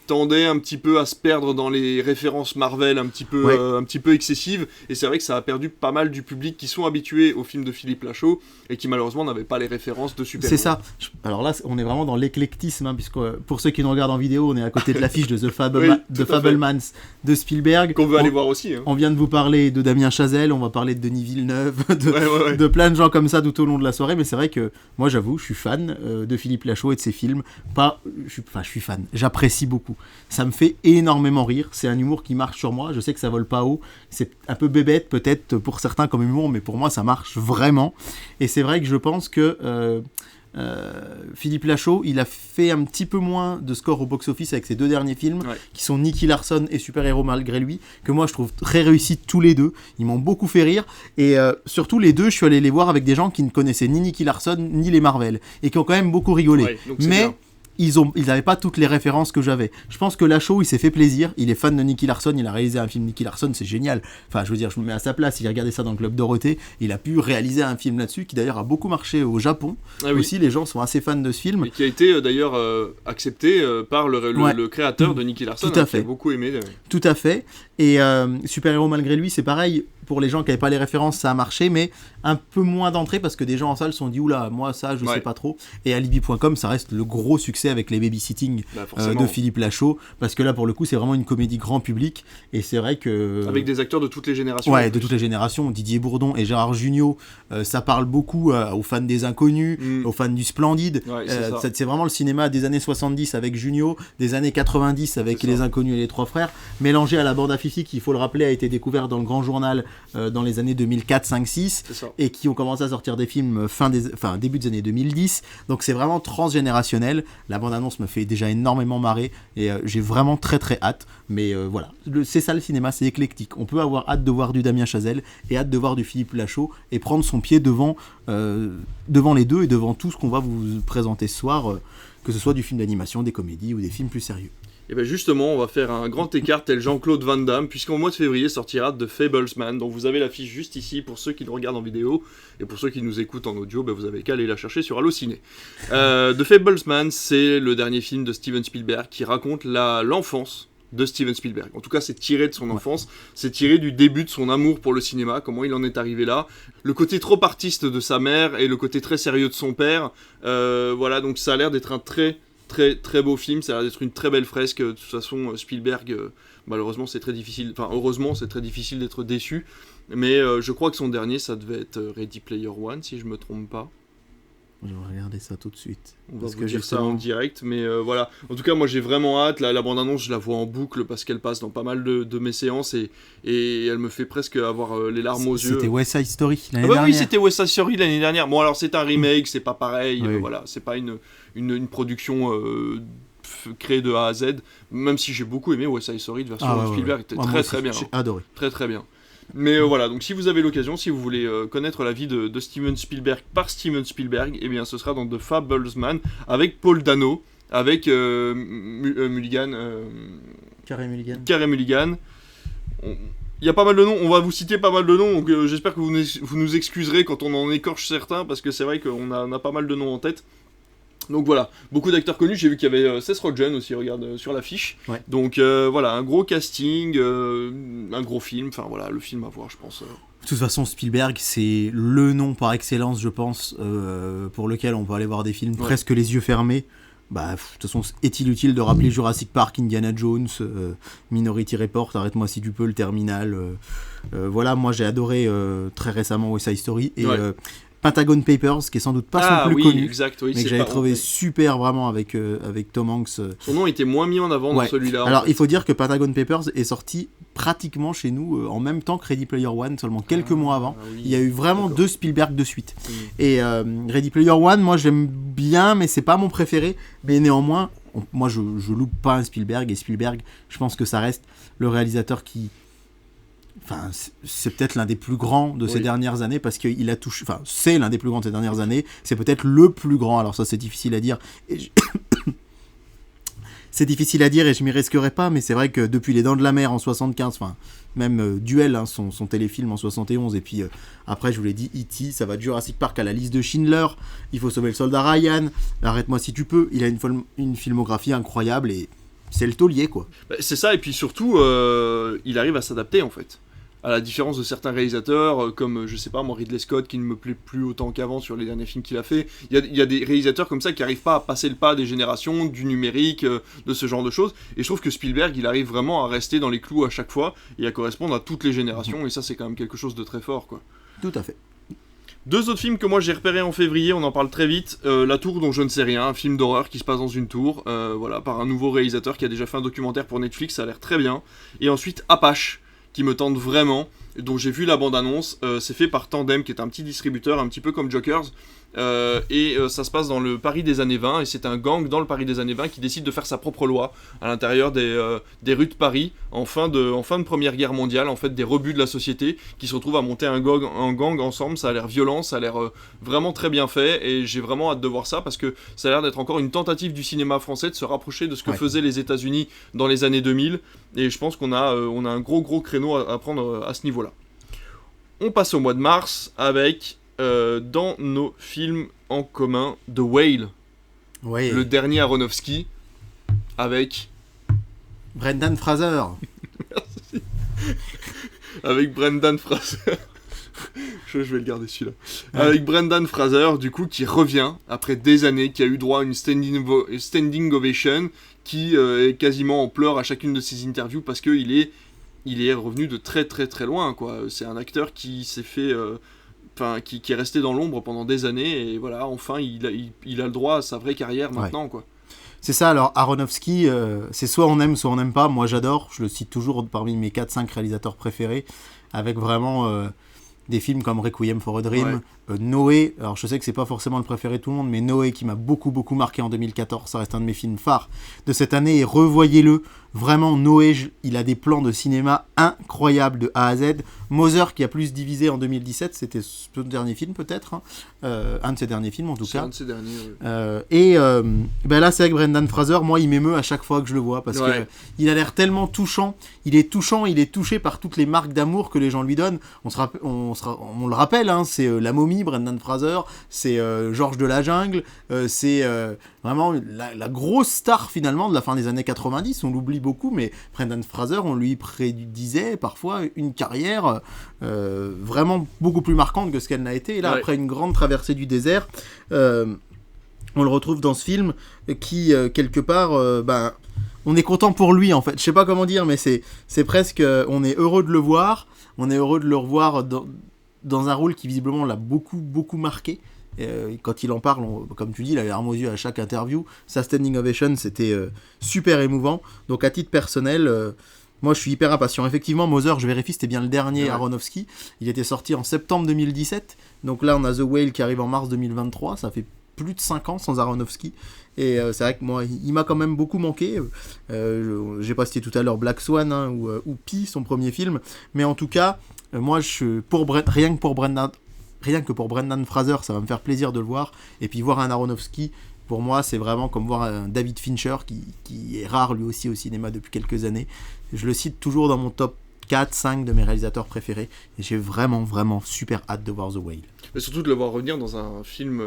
tendait un petit peu à se perdre dans les références Marvel un petit peu excessives et c'est vrai que ça a perdu pas mal du public qui sont habitués aux films de Philippe Lachaud et qui malheureusement n'avaient pas les références de super-héros. C'est ça. Alors là on est vraiment dans l'éclectisme hein, puisque pour ceux qui nous regardent en vidéo on est à côté de l'affiche de The Fabelmans de Spielberg qu'on veut aller voir aussi hein. On vient de vous parler de Damien Chazelle, on va parler de Denis Villeneuve de plein de gens comme ça tout au long de la soirée, mais c'est vrai que moi j'avoue je suis fan de Philippe Lachaud et de ses films. Je suis fan, j'apprécie beaucoup. Ça me fait énormément rire, c'est un humour qui marche sur moi, je sais que ça vole pas haut, c'est un peu bébête peut-être pour certains comme humour, mais pour moi ça marche vraiment. Et c'est vrai que je pense que Philippe Lachaud, il a fait un petit peu moins de score au box-office avec ses deux derniers films, qui sont Nicky Larson et Super Héros malgré lui, que moi je trouve très réussis tous les deux, ils m'ont beaucoup fait rire, et surtout les deux, je suis allé les voir avec des gens qui ne connaissaient ni Nicky Larson, ni les Marvel, et qui ont quand même beaucoup rigolé. Mais... bien. Ils n'avaient pas toutes les références que j'avais. Je pense que Lachaud, il s'est fait plaisir. Il est fan de Nicky Larson. Il a réalisé un film Nicky Larson, c'est génial. Enfin, je veux dire, je me mets à sa place. Il a regardé ça dans le Club Dorothée. Il a pu réaliser un film là-dessus qui d'ailleurs a beaucoup marché au Japon. Aussi, les gens sont assez fans de ce film. Et qui a été d'ailleurs accepté par le créateur de Nicky Larson. Tout à fait. Qui a beaucoup aimé. Tout à fait. Et Super Héros malgré lui, c'est pareil. Pour les gens qui n'avaient pas les références, ça a marché, mais un peu moins d'entrée parce que des gens en salle se sont dit oula, moi ça je sais pas trop. Et Alibi.com, ça reste le gros succès avec les babysitting de Philippe Lachaud, parce que là pour le coup c'est vraiment une comédie grand public et c'est vrai que avec des acteurs de toutes les générations. Ouais, de toutes les générations. Didier Bourdon et Gérard Jugnot, ça parle beaucoup aux fans des Inconnus, aux fans du Splendide. C'est vraiment le cinéma des années 70 avec Jugnot, des années 90 avec les Inconnus et les Trois Frères, mélangé à la bande à Fifi qui, il faut le rappeler, a été découvert dans le Grand Journal dans les années 2004, 5, 6 et qui ont commencé à sortir des films début des années 2010, donc c'est vraiment transgénérationnel. La bande-annonce me fait déjà énormément marrer et j'ai vraiment très très hâte, mais voilà, c'est ça le cinéma, c'est éclectique. On peut avoir hâte de voir du Damien Chazelle et hâte de voir du Philippe Lachaud et prendre son pied devant les deux et devant tout ce qu'on va vous présenter ce soir, que ce soit du film d'animation, des comédies ou des films plus sérieux. Et bien justement, on va faire un grand écart tel Jean-Claude Van Damme, puisqu'en mois de février sortira The Fablesman, dont vous avez l'affiche juste ici pour ceux qui le regardent en vidéo, et pour ceux qui nous écoutent en audio, vous avez qu'à aller la chercher sur Allociné. The Fablesman, c'est le dernier film de Steven Spielberg qui raconte l'enfance de Steven Spielberg. En tout cas, c'est tiré de son enfance, c'est tiré du début de son amour pour le cinéma, comment il en est arrivé là, le côté trop artiste de sa mère et le côté très sérieux de son père. Voilà, donc ça a l'air d'être un très très très beau film, ça a l'air d'être une très belle fresque. De toute façon, Spielberg, malheureusement, c'est très difficile, enfin heureusement, c'est très difficile d'être déçu, mais je crois que son dernier, ça devait être Ready Player One, si je me trompe pas. Je vais regarder ça tout de suite. On va vous dire ça en direct, mais voilà. En tout cas, moi j'ai vraiment hâte. La bande-annonce, je la vois en boucle parce qu'elle passe dans pas mal de mes séances et elle me fait presque avoir les larmes aux yeux. C'était West Side Story l'année dernière. Oui, c'était West Side Story l'année dernière. Bon, alors c'est un remake, c'est pas pareil. Voilà, c'est pas une production créée de A à Z. Même si j'ai beaucoup aimé West Side Story de version Spielberg, était très très bien. J'ai adoré. Très très bien. Mais voilà, donc si vous avez l'occasion, si vous voulez connaître la vie de Steven Spielberg par Steven Spielberg, eh bien ce sera dans The Fablesman avec Paul Dano, avec Mulligan. Carey Mulligan. Carey Mulligan. Il y a pas mal de noms, on va vous citer pas mal de noms, donc j'espère que vous nous excuserez quand on en écorche certains, parce que c'est vrai qu'on a pas mal de noms en tête. Donc voilà, beaucoup d'acteurs connus, j'ai vu qu'il y avait Seth Rogen aussi, regarde sur l'affiche. Ouais. Donc voilà, un gros casting, un gros film, enfin voilà, le film à voir je pense. De toute façon, Spielberg, c'est le nom par excellence, je pense, pour lequel on peut aller voir des films presque les yeux fermés. Bah, de toute façon, est-il utile de rappeler Jurassic Park, Indiana Jones, Minority Report, Arrête-moi si tu peux, Le Terminal. Voilà, moi j'ai adoré très récemment West Side Story et Pentagon Papers, qui est sans doute pas son plus connu, exact, mais que j'avais trouvé super vraiment avec Tom Hanks. Son nom était moins mis en avant dans celui-là. Alors il faut dire que Pentagon Papers est sorti pratiquement chez nous en même temps que Ready Player One, seulement quelques mois avant. Il y a eu vraiment deux Spielberg de suite. Et Ready Player One, moi j'aime bien, mais c'est pas mon préféré. Mais néanmoins, moi je loupe pas un Spielberg, et Spielberg, je pense que ça reste le réalisateur qui... Enfin, c'est peut-être l'un des plus grands de ces dernières années, parce qu'il a touché... Enfin, c'est l'un des plus grands de ces dernières années. C'est peut-être le plus grand. Alors ça, c'est difficile à dire. C'est difficile à dire et je m'y risquerai pas, mais c'est vrai que depuis Les Dents de la Mer en 75, enfin, même Duel, hein, son téléfilm en 71, et puis après, je vous l'ai dit, E.T., ça va de Jurassic Park à La Liste de Schindler, Il faut sauver le soldat Ryan, Arrête-moi si tu peux. Il a une filmographie incroyable et c'est le taulier, quoi. C'est ça, et puis surtout, il arrive à s'adapter, en fait. À la différence de certains réalisateurs, comme, je sais pas, moi, Ridley Scott, qui ne me plaît plus autant qu'avant sur les derniers films qu'il a fait. Il y a des réalisateurs comme ça qui n'arrivent pas à passer le pas des générations, du numérique, de ce genre de choses. Et je trouve que Spielberg, il arrive vraiment à rester dans les clous à chaque fois, et à correspondre à toutes les générations, et ça, c'est quand même quelque chose de très fort, quoi. Tout à fait. Deux autres films que moi j'ai repérés en février, on en parle très vite. La Tour dont je ne sais rien, un film d'horreur qui se passe dans une tour, voilà, par un nouveau réalisateur qui a déjà fait un documentaire pour Netflix, ça a l'air très bien. Et ensuite Apache, qui me tente vraiment, dont j'ai vu la bande-annonce. C'est fait par Tandem, qui est un petit distributeur, un petit peu comme Jokers. Ça se passe dans le Paris des années 20, et c'est un gang dans le Paris des années 20 qui décide de faire sa propre loi à l'intérieur des rues de Paris en fin de Première Guerre mondiale, en fait des rebuts de la société qui se retrouvent à monter un gang ensemble. Ça a l'air violent, ça a l'air vraiment très bien fait, et j'ai vraiment hâte de voir ça parce que ça a l'air d'être encore une tentative du cinéma français de se rapprocher de ce que faisaient les États-Unis dans les années 2000, et je pense qu'on a un gros créneau à prendre à ce niveau-là. On passe au mois de mars avec dans nos films en commun, The Whale, le dernier Aronofsky, avec Brendan Fraser. Merci. Avec Brendan Fraser. Je vais le garder celui-là. Avec Brendan Fraser, du coup, qui revient après des années, qui a eu droit à une standing ovation, qui est quasiment en pleurs à chacune de ses interviews parce qu'il est revenu de très très très loin, quoi. C'est un acteur qui s'est fait... qui est resté dans l'ombre pendant des années, et voilà, enfin il a le droit à sa vraie carrière maintenant, quoi. C'est ça, alors Aronofsky, c'est soit on aime, soit on n'aime pas. Moi j'adore, je le cite toujours parmi mes 4-5 réalisateurs préférés, avec vraiment des films comme Requiem for a Dream, Noé, alors je sais que c'est pas forcément le préféré de tout le monde, mais Noé qui m'a beaucoup marqué en 2014, ça reste un de mes films phares de cette année, et revoyez-le, vraiment Noé, il a des plans de cinéma incroyables de A à Z. Mother qui a plus divisé en 2017, c'était son dernier film peut-être, hein. Un de ses derniers films en tout cas. Un de ses derniers, là c'est avec Brendan Fraser, moi il m'émeut à chaque fois que je le vois, parce que il a l'air tellement touchant, il est touché par toutes les marques d'amour que les gens lui donnent. On le rappelle, hein, c'est La Momie, Brendan Fraser, c'est Georges de la Jungle, c'est vraiment la grosse star finalement de la fin des années 90, on l'oublie oublie beaucoup, mais Brendan Fraser, on lui prédisait parfois une carrière vraiment beaucoup plus marquante que ce qu'elle n'a été. Et là, après une grande traversée du désert, on le retrouve dans ce film qui, quelque part, on est content pour lui, en fait. Je sais pas comment dire, mais c'est presque... on est heureux de le voir, on est heureux de le revoir dans un rôle qui, visiblement, l'a beaucoup, beaucoup marqué. Quand il en parle, comme tu dis, il a les larmes aux yeux à chaque interview. Sa standing ovation, c'était super émouvant. Donc, à titre personnel... moi, je suis hyper impatient. Effectivement, Mother, je vérifie, c'était bien le dernier Aronofsky. Il était sorti en septembre 2017. Donc là, on a The Whale qui arrive en mars 2023. Ça fait plus de 5 ans sans Aronofsky. Et c'est vrai que moi, il m'a quand même beaucoup manqué. J'ai pas cité tout à l'heure Black Swan ou Pi, son premier film. Mais en tout cas, moi, rien que pour Brendan Fraser, ça va me faire plaisir de le voir. Et puis voir un Aronofsky... Pour moi, c'est vraiment comme voir un David Fincher qui est rare lui aussi au cinéma depuis quelques années. Je le cite toujours dans mon top 4-5 de mes réalisateurs préférés. Et j'ai vraiment, vraiment super hâte de voir The Whale. Mais surtout de le voir revenir dans un film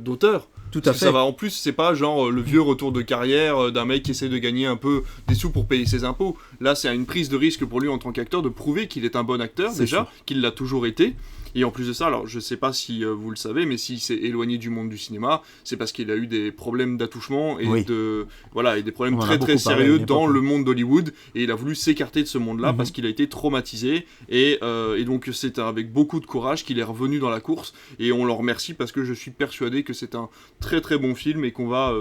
d'auteur. Tout à fait. Ça va, en plus, c'est pas genre le vieux retour de carrière d'un mec qui essaie de gagner un peu des sous pour payer ses impôts. Là, c'est une prise de risque pour lui en tant qu'acteur de prouver qu'il est un bon acteur, déjà, qu'il l'a toujours été. Et en plus de ça, alors je sais pas si vous le savez, mais s'il s'est éloigné du monde du cinéma, c'est parce qu'il a eu des problèmes d'attouchement et et des problèmes très très sérieux dans le monde d'Hollywood, et il a voulu s'écarter de ce monde-là parce qu'il a été traumatisé, et donc c'est avec beaucoup de courage qu'il est revenu dans la course, et on le remercie parce que je suis persuadé que c'est un très très bon film et qu'on va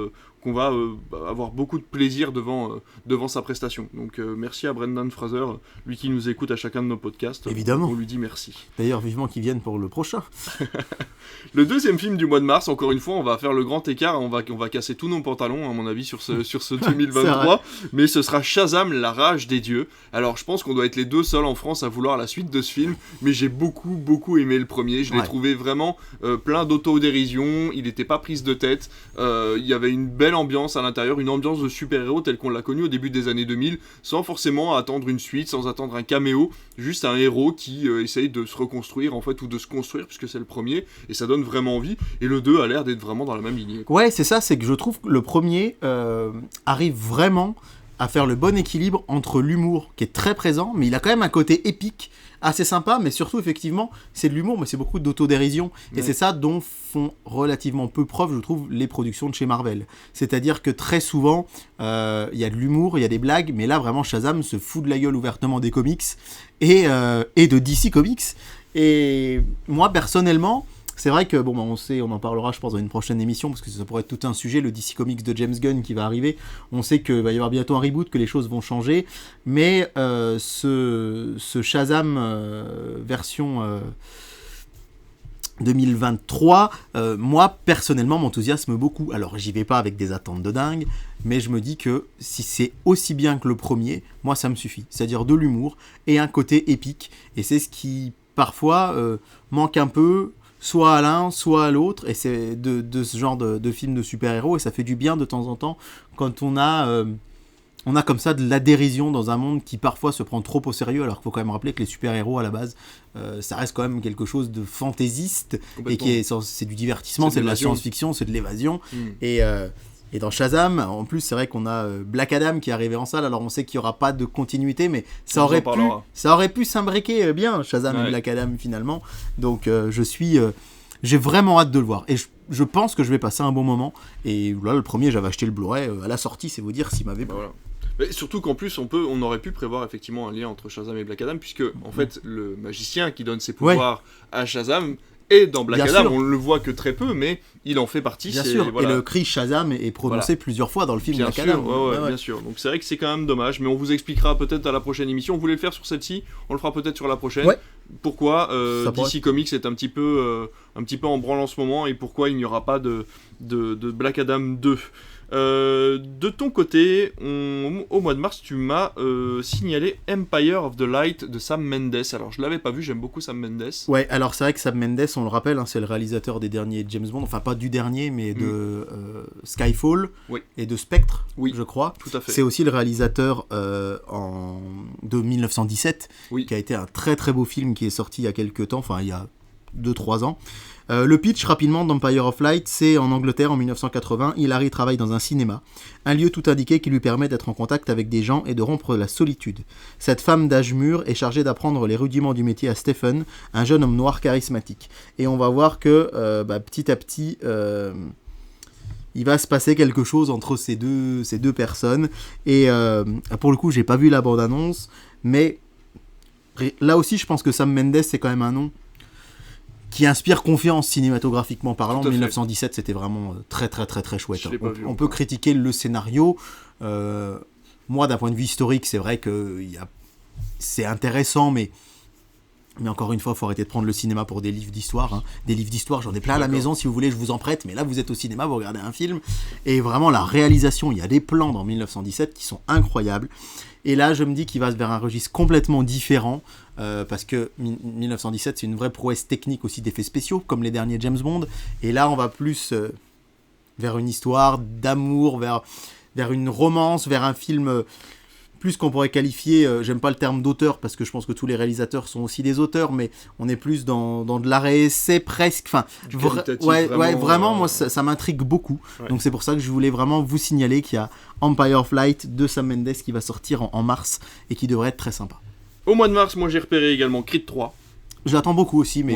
avoir beaucoup de plaisir devant sa prestation. Donc merci à Brendan Fraser, lui qui nous écoute à chacun de nos podcasts. Évidemment. On lui dit merci. D'ailleurs, vivement qu'il vienne pour le prochain. Le deuxième film du mois de mars, encore une fois, on va faire le grand écart, on va casser tous nos pantalons, à mon avis, sur ce 2023, mais ce sera Shazam, la rage des dieux. Alors, je pense qu'on doit être les deux seuls en France à vouloir la suite de ce film, mais j'ai beaucoup, beaucoup aimé le premier. Je l'ai trouvé vraiment plein d'autodérision, il n'était pas prise de tête, il y avait une belle ambiance à l'intérieur, une ambiance de super-héros telle qu'on l'a connue au début des années 2000, sans forcément attendre une suite, sans attendre un caméo, juste un héros qui essaye de se reconstruire, en fait, ou de se construire, puisque c'est le premier, et ça donne vraiment envie, et le 2 a l'air d'être vraiment dans la même lignée. Ouais, c'est ça, c'est que je trouve que le premier arrive vraiment à faire le bon équilibre entre l'humour, qui est très présent, mais il a quand même un côté épique, assez sympa, mais surtout, effectivement, c'est de l'humour, mais c'est beaucoup d'autodérision, et c'est ça dont font relativement peu preuve, je trouve, les productions de chez Marvel. C'est-à-dire que très souvent, il y a de l'humour, il y a des blagues, mais là, vraiment, Shazam se fout de la gueule ouvertement des comics, et de DC Comics, et moi, personnellement... C'est vrai que, on en parlera, je pense, dans une prochaine émission, parce que ça pourrait être tout un sujet, le DC Comics de James Gunn qui va arriver. On sait qu'il va y avoir bientôt un reboot, que les choses vont changer, mais ce Shazam version 2023, moi, personnellement, m'enthousiasme beaucoup. Alors, j'y vais pas avec des attentes de dingue, mais je me dis que si c'est aussi bien que le premier, moi, ça me suffit. C'est-à-dire de l'humour et un côté épique, et c'est ce qui, parfois, manque un peu... soit à l'un, soit à l'autre, et c'est de ce genre de film de super-héros, et ça fait du bien de temps en temps, quand on a comme ça de la dérision dans un monde qui parfois se prend trop au sérieux, alors qu'il faut quand même rappeler que les super-héros à la base, ça reste quand même quelque chose de fantaisiste, et c'est du divertissement, c'est de la science-fiction, c'est de l'évasion, et dans Shazam, en plus, c'est vrai qu'on a Black Adam qui est arrivé en salle, alors on sait qu'il n'y aura pas de continuité, mais ça aurait pu s'imbriquer bien, Shazam et Black Adam, finalement. Donc, j'ai vraiment hâte de le voir. Et je pense que je vais passer un bon moment. Et là, le premier, j'avais acheté le Blu-ray à la sortie, c'est vous dire s'il m'avait plu. Voilà. Mais surtout qu'en plus, on aurait pu prévoir effectivement un lien entre Shazam et Black Adam, puisque, en fait, le magicien qui donne ses pouvoirs à Shazam... Et dans Black Adam, on ne le voit que très peu, mais il en fait partie. Bien sûr, et le cri Shazam est prononcé plusieurs fois dans le film Black Adam. Bien sûr, donc c'est vrai que c'est quand même dommage, mais on vous expliquera peut-être à la prochaine émission. On voulait le faire sur celle-ci, on le fera peut-être sur la prochaine. Pourquoi DC Comics est un petit peu en branle en ce moment, et pourquoi il n'y aura pas de Black Adam 2. De ton côté, au mois de mars, tu m'as signalé Empire of the Light de Sam Mendes. Alors, je l'avais pas vu, j'aime beaucoup Sam Mendes. Ouais, alors c'est vrai que Sam Mendes, on le rappelle, c'est le réalisateur des derniers James Bond, enfin pas du dernier, mais de Skyfall et de Spectre, je crois. Tout à fait. C'est aussi le réalisateur de 1917, qui a été un très très beau film qui est sorti il y a quelques temps, enfin il y a 2-3 ans. Le pitch, rapidement, d'Empire of Light, c'est en Angleterre en 1980. Hilary travaille dans un cinéma, un lieu tout indiqué qui lui permet d'être en contact avec des gens et de rompre la solitude. Cette femme d'âge mûr est chargée d'apprendre les rudiments du métier à Stephen, un jeune homme noir charismatique. Et on va voir que petit à petit, il va se passer quelque chose entre ces deux personnes. Et pour le coup, j'ai pas vu la bande-annonce, mais là aussi, je pense que Sam Mendes, c'est quand même un nom qui inspire confiance cinématographiquement parlant. 1917, c'était vraiment très très très très chouette. On peut critiquer le scénario. Moi, d'un point de vue historique, c'est vrai que c'est intéressant, mais encore une fois, il faut arrêter de prendre le cinéma pour des livres d'histoire. Hein. Des livres d'histoire, j'en ai plein à la maison, si vous voulez, je vous en prête. Mais là, vous êtes au cinéma, vous regardez un film. Et vraiment, la réalisation, il y a des plans dans 1917 qui sont incroyables. Et là, je me dis qu'il va vers un registre complètement différent, parce que 1917, c'est une vraie prouesse technique aussi d'effets spéciaux, comme les derniers James Bond. Et là, on va plus vers une histoire d'amour, vers une romance, vers un film plus qu'on pourrait qualifier, j'aime pas le terme d'auteur, parce que je pense que tous les réalisateurs sont aussi des auteurs, mais on est plus dans de l'arrêt-essai presque. Enfin, vraiment, moi, ça m'intrigue beaucoup. Ouais. Donc c'est pour ça que je voulais vraiment vous signaler qu'il y a Empire of Light de Sam Mendes qui va sortir en mars et qui devrait être très sympa. Au mois de mars, moi j'ai repéré également Creed 3. Je l'attends beaucoup aussi, mais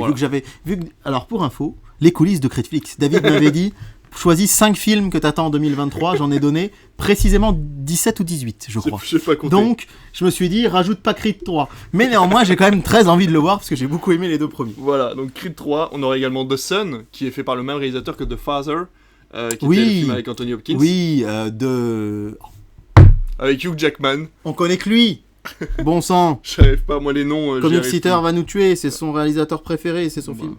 alors pour info, les coulisses de Creedflix, David m'avait dit choisis 5 films que t'attends en 2023, j'en ai donné précisément 17 ou 18, je crois. Je sais pas compter. Donc, je me suis dit, rajoute pas Creed 3. Mais néanmoins, j'ai quand même très envie de le voir, parce que j'ai beaucoup aimé les deux premiers. Voilà, donc Creed 3, on aura également The Son, qui est fait par le même réalisateur que The Father, qui était le film avec Anthony Hopkins. Oui, avec Hugh Jackman. On connaît que lui. Bon sang. J'arrive pas, moi les noms... Comic Sitter va nous tuer, c'est son réalisateur préféré, c'est son film.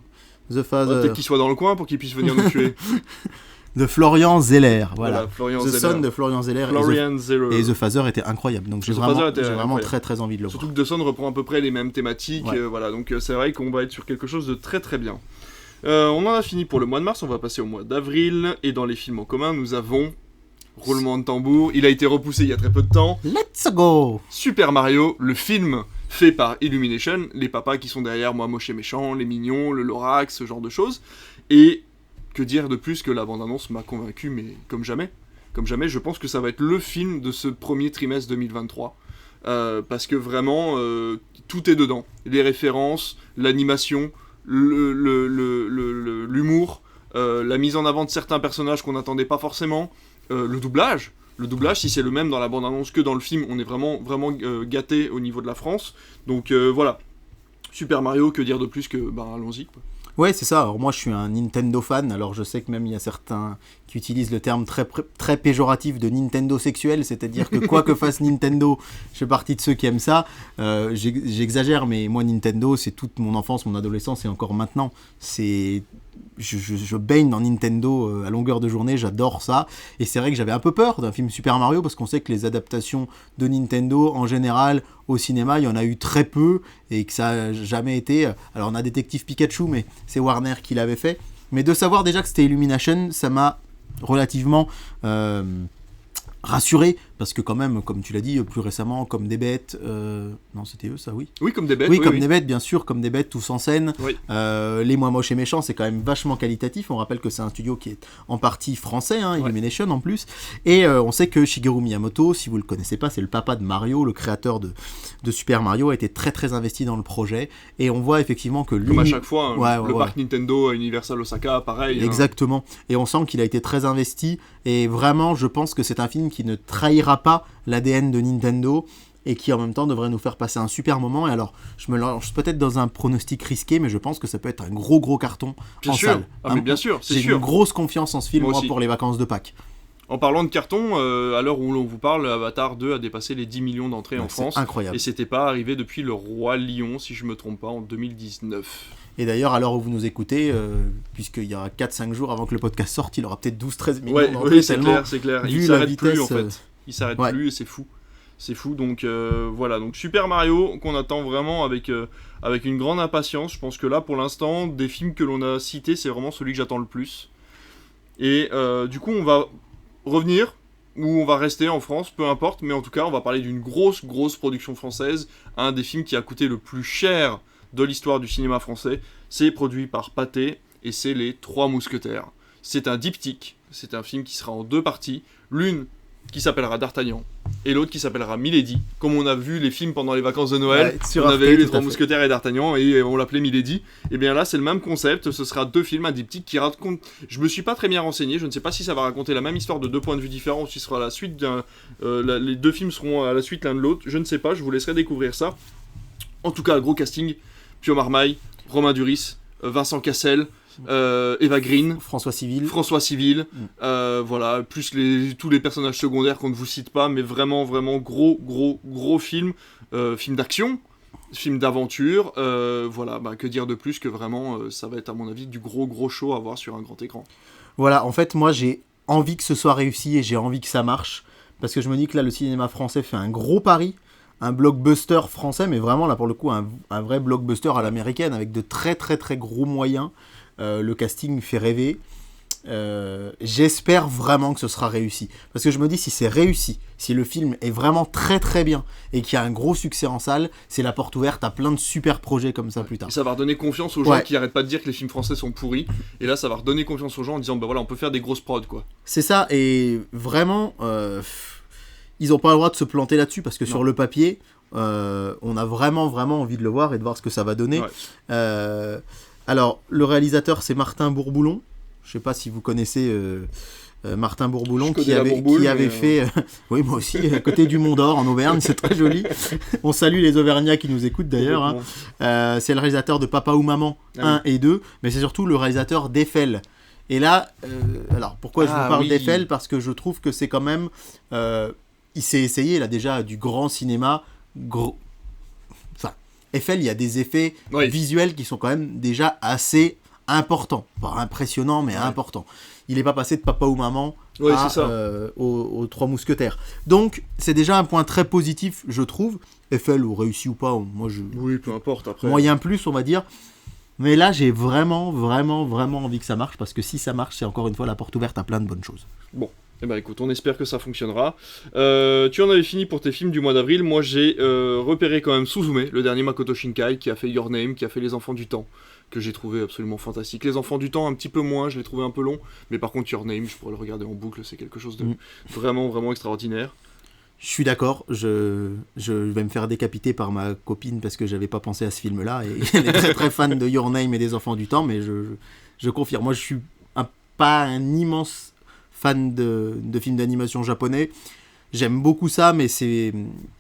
The Father. Peut-être qu'il soit dans le coin pour qu'il puisse venir nous tuer. De Florian Zeller, voilà. Florian The Zeller. Son de Florian Zeller. Et The Father était incroyable, donc j'ai vraiment très très envie de le voir. Surtout que The Son reprend à peu près les mêmes thématiques, voilà, donc c'est vrai qu'on va être sur quelque chose de très très bien. On en a fini pour le mois de mars, on va passer au mois d'avril, et dans les films en commun, nous avons... Roulement de tambour, il a été repoussé il y a très peu de temps. Let's go! Super Mario, le film fait par Illumination, les papas qui sont derrière Moi Moche et Méchant, Les Mignons, le Lorax, ce genre de choses. Et que dire de plus que la bande-annonce m'a convaincu, mais comme jamais. Comme jamais, je pense que ça va être le film de ce premier trimestre 2023. Parce que vraiment, tout est dedans. Les références, l'animation, l'humour, la mise en avant de certains personnages qu'on n'attendait pas forcément. Le doublage, si c'est le même dans la bande-annonce que dans le film, on est vraiment gâté au niveau de la France. Donc voilà, Super Mario, que dire de plus que, allons-y quoi. Ouais, c'est ça. Alors moi, je suis un Nintendo fan. Alors je sais que même il y a certains qui utilisent le terme très, très péjoratif de Nintendo sexuel, c'est-à-dire que quoi que fasse Nintendo, je fais partie de ceux qui aiment ça. J'exagère, mais moi, Nintendo, c'est toute mon enfance, mon adolescence et encore maintenant. Je baigne dans Nintendo à longueur de journée, j'adore ça. Et c'est vrai que j'avais un peu peur d'un film Super Mario, parce qu'on sait que les adaptations de Nintendo, en général, au cinéma, il y en a eu très peu, et que ça n'a jamais été... Alors on a Détective Pikachu, mais c'est Warner qui l'avait fait. Mais de savoir déjà que c'était Illumination, ça m'a relativement rassuré, parce que quand même, comme tu l'as dit plus récemment, Comme des bêtes, non c'était eux ça, oui. Oui, Comme des bêtes. Oui, Comme des bêtes, bien sûr, Comme des bêtes, tous en scène. Oui. Les Moi Moche et Méchant, c'est quand même vachement qualitatif. On rappelle que c'est un studio qui est en partie français, Illumination en plus. Et on sait que Shigeru Miyamoto, si vous le connaissez pas, c'est le papa de Mario, le créateur de Super Mario, a été très très investi dans le projet. Et on voit effectivement que lui... Comme à chaque fois, le parc Nintendo à Universal Osaka, pareil. Exactement. Et on sent qu'il a été très investi. Et vraiment, je pense que c'est un film qui ne trahira pas l'ADN de Nintendo et qui en même temps devrait nous faire passer un super moment. Et alors, je me lance peut-être dans un pronostic risqué, mais je pense que ça peut être un gros carton salle. Mais bien sûr, c'est sûr. J'ai une grosse confiance en ce film, moi pour les vacances de Pâques. En parlant de carton, à l'heure où l'on vous parle, Avatar 2 a dépassé les 10 millions d'entrées en France. Incroyable. Et c'était pas arrivé depuis Le Roi Lion, si je me trompe pas, en 2019. Et d'ailleurs, à l'heure où vous nous écoutez, puisqu'il y aura 4-5 jours avant que le podcast sorte, il aura peut-être 12-13 millions d'entrées. Oui, c'est clair. Il s'arrête plus, en fait. Il s'arrête plus et c'est fou. C'est fou, donc voilà. Donc Super Mario, qu'on attend vraiment avec une grande impatience. Je pense que là, pour l'instant, des films que l'on a cités, c'est vraiment celui que j'attends le plus. Et du coup, on va revenir, ou on va rester en France, peu importe, mais en tout cas, on va parler d'une grosse production française, un des films qui a coûté le plus cher de l'histoire du cinéma français. C'est produit par Pathé et c'est Les Trois Mousquetaires. C'est un diptyque, c'est un film qui sera en 2 parties. L'une qui s'appellera D'Artagnan et l'autre qui s'appellera Milady. Comme on a vu les films pendant les vacances de Noël, on avait eu Les Trois Mousquetaires et D'Artagnan et on l'appelait Milady. Et bien là c'est le même concept, ce sera 2 films, un diptyque qui raconte... Je me suis pas très bien renseigné, je ne sais pas si ça va raconter la même histoire de 2 points de vue différents ou si ce sera la suite d'un... les 2 films seront à la suite l'un de l'autre, je ne sais pas, je vous laisserai découvrir ça. En tout cas, gros casting, Pio Marmaille, Romain Duris, Vincent Cassel, Eva Green, François Civil, voilà, plus tous les personnages secondaires qu'on ne vous cite pas, mais vraiment gros film, film d'action, film d'aventure, voilà, que dire de plus que vraiment, ça va être à mon avis du gros show à voir sur un grand écran. Voilà, en fait moi j'ai envie que ce soit réussi et j'ai envie que ça marche, parce que je me dis que là le cinéma français fait un gros pari, un blockbuster français, mais vraiment là pour le coup un vrai blockbuster à l'américaine avec de très gros moyens. Le casting fait rêver. J'espère vraiment que ce sera réussi. Parce que je me dis, si c'est réussi, si le film est vraiment très bien et qu'il y a un gros succès en salle, c'est la porte ouverte à plein de super projets comme ça plus tard. Et ça va redonner confiance aux gens qui arrêtent pas de dire que les films français sont pourris. Et là, ça va redonner confiance aux gens en disant, bah voilà, on peut faire des grosses prods, quoi. C'est ça, et vraiment, ils ont pas le droit de se planter là-dessus parce que sur le papier, on a vraiment envie de le voir et de voir ce que ça va donner. Ouais. Alors, le réalisateur, c'est Martin Bourboulon. Je ne sais pas si vous connaissez Martin Bourboulon, qui avait fait... oui, moi aussi, à côté du Mont d'Or, en Auvergne, c'est très joli. On salue les Auvergnats qui nous écoutent, d'ailleurs. Hein. C'est le réalisateur de Papa ou Maman 1 et 2, mais c'est surtout le réalisateur d'Eiffel. Et là, alors, pourquoi je vous parle d'Eiffel ? Parce que je trouve que c'est quand même... il s'est essayé, là, déjà, du grand cinéma... Eiffel, il y a des effets visuels qui sont quand même déjà assez importants. Pas impressionnants, mais importants. Il n'est pas passé de Papa ou Maman aux Trois Mousquetaires. Donc, c'est déjà un point très positif, je trouve. Eiffel, ou réussi ou pas, moi je... Oui, peu importe, après... Moyen plus, on va dire. Mais là, j'ai vraiment envie que ça marche, parce que si ça marche, c'est encore une fois la porte ouverte à plein de bonnes choses. Bon. Eh ben écoute, on espère que ça fonctionnera. Tu en avais fini pour tes films du mois d'avril. Moi j'ai repéré quand même Suzume, le dernier Makoto Shinkai, qui a fait Your Name, qui a fait Les Enfants du Temps, que j'ai trouvé absolument fantastique. Les Enfants du Temps un petit peu moins, je l'ai trouvé un peu long, mais par contre Your Name, je pourrais le regarder en boucle, c'est quelque chose de vraiment extraordinaire. Je suis d'accord, je vais me faire décapiter par ma copine parce que j'avais pas pensé à ce film-là, et elle est très fan de Your Name et des Enfants du Temps, mais je confirme. Moi je suis pas un immense fan de films d'animation japonais. J'aime beaucoup ça, mais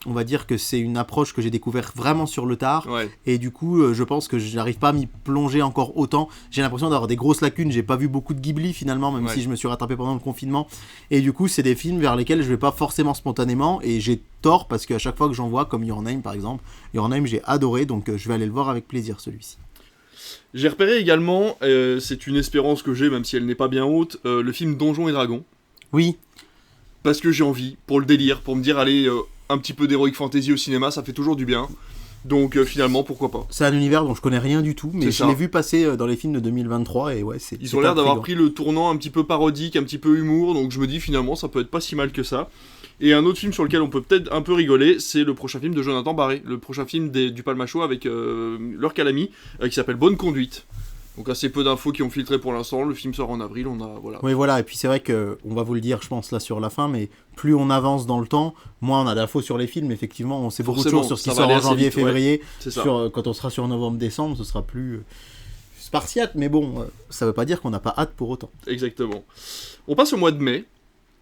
on va dire que c'est une approche que j'ai découvert vraiment sur le tard. Ouais. Et du coup, je pense que je n'arrive pas à m'y plonger encore autant. J'ai l'impression d'avoir des grosses lacunes. J'ai pas vu beaucoup de Ghibli finalement, même si je me suis rattrapé pendant le confinement. Et du coup, c'est des films vers lesquels je vais pas forcément spontanément. Et j'ai tort parce qu'à chaque fois que j'en vois, comme Your Name par exemple, Your Name j'ai adoré, donc je vais aller le voir avec plaisir celui-ci. J'ai repéré également, c'est une espérance que j'ai, même si elle n'est pas bien haute, le film Donjons et Dragons. Oui. Parce que j'ai envie, pour le délire, pour me dire, allez, un petit peu d'heroic fantasy au cinéma, ça fait toujours du bien. Donc finalement, pourquoi pas. C'est un univers dont je connais rien du tout, mais je l'ai vu passer dans les films de 2023, et ouais, Ils ont l'air d'avoir pris le tournant un petit peu parodique, un petit peu humour, donc je me dis finalement, ça peut être pas si mal que ça. Et un autre film sur lequel on peut peut-être un peu rigoler, c'est le prochain film de Jonathan Barré, le prochain film du Palma Show avec Laure Calamy, qui s'appelle Bonne Conduite. Donc assez peu d'infos qui ont filtré pour l'instant, le film sort en avril, voilà. Oui voilà, et puis c'est vrai qu'on va vous le dire je pense là sur la fin, mais plus on avance dans le temps, moins on a d'infos sur les films, effectivement on sait beaucoup de choses sur ce qui sort en janvier, février, quand on sera sur novembre-décembre, ce sera plus spartiate, mais bon, ça veut pas dire qu'on n'a pas hâte pour autant. Exactement. On passe au mois de mai,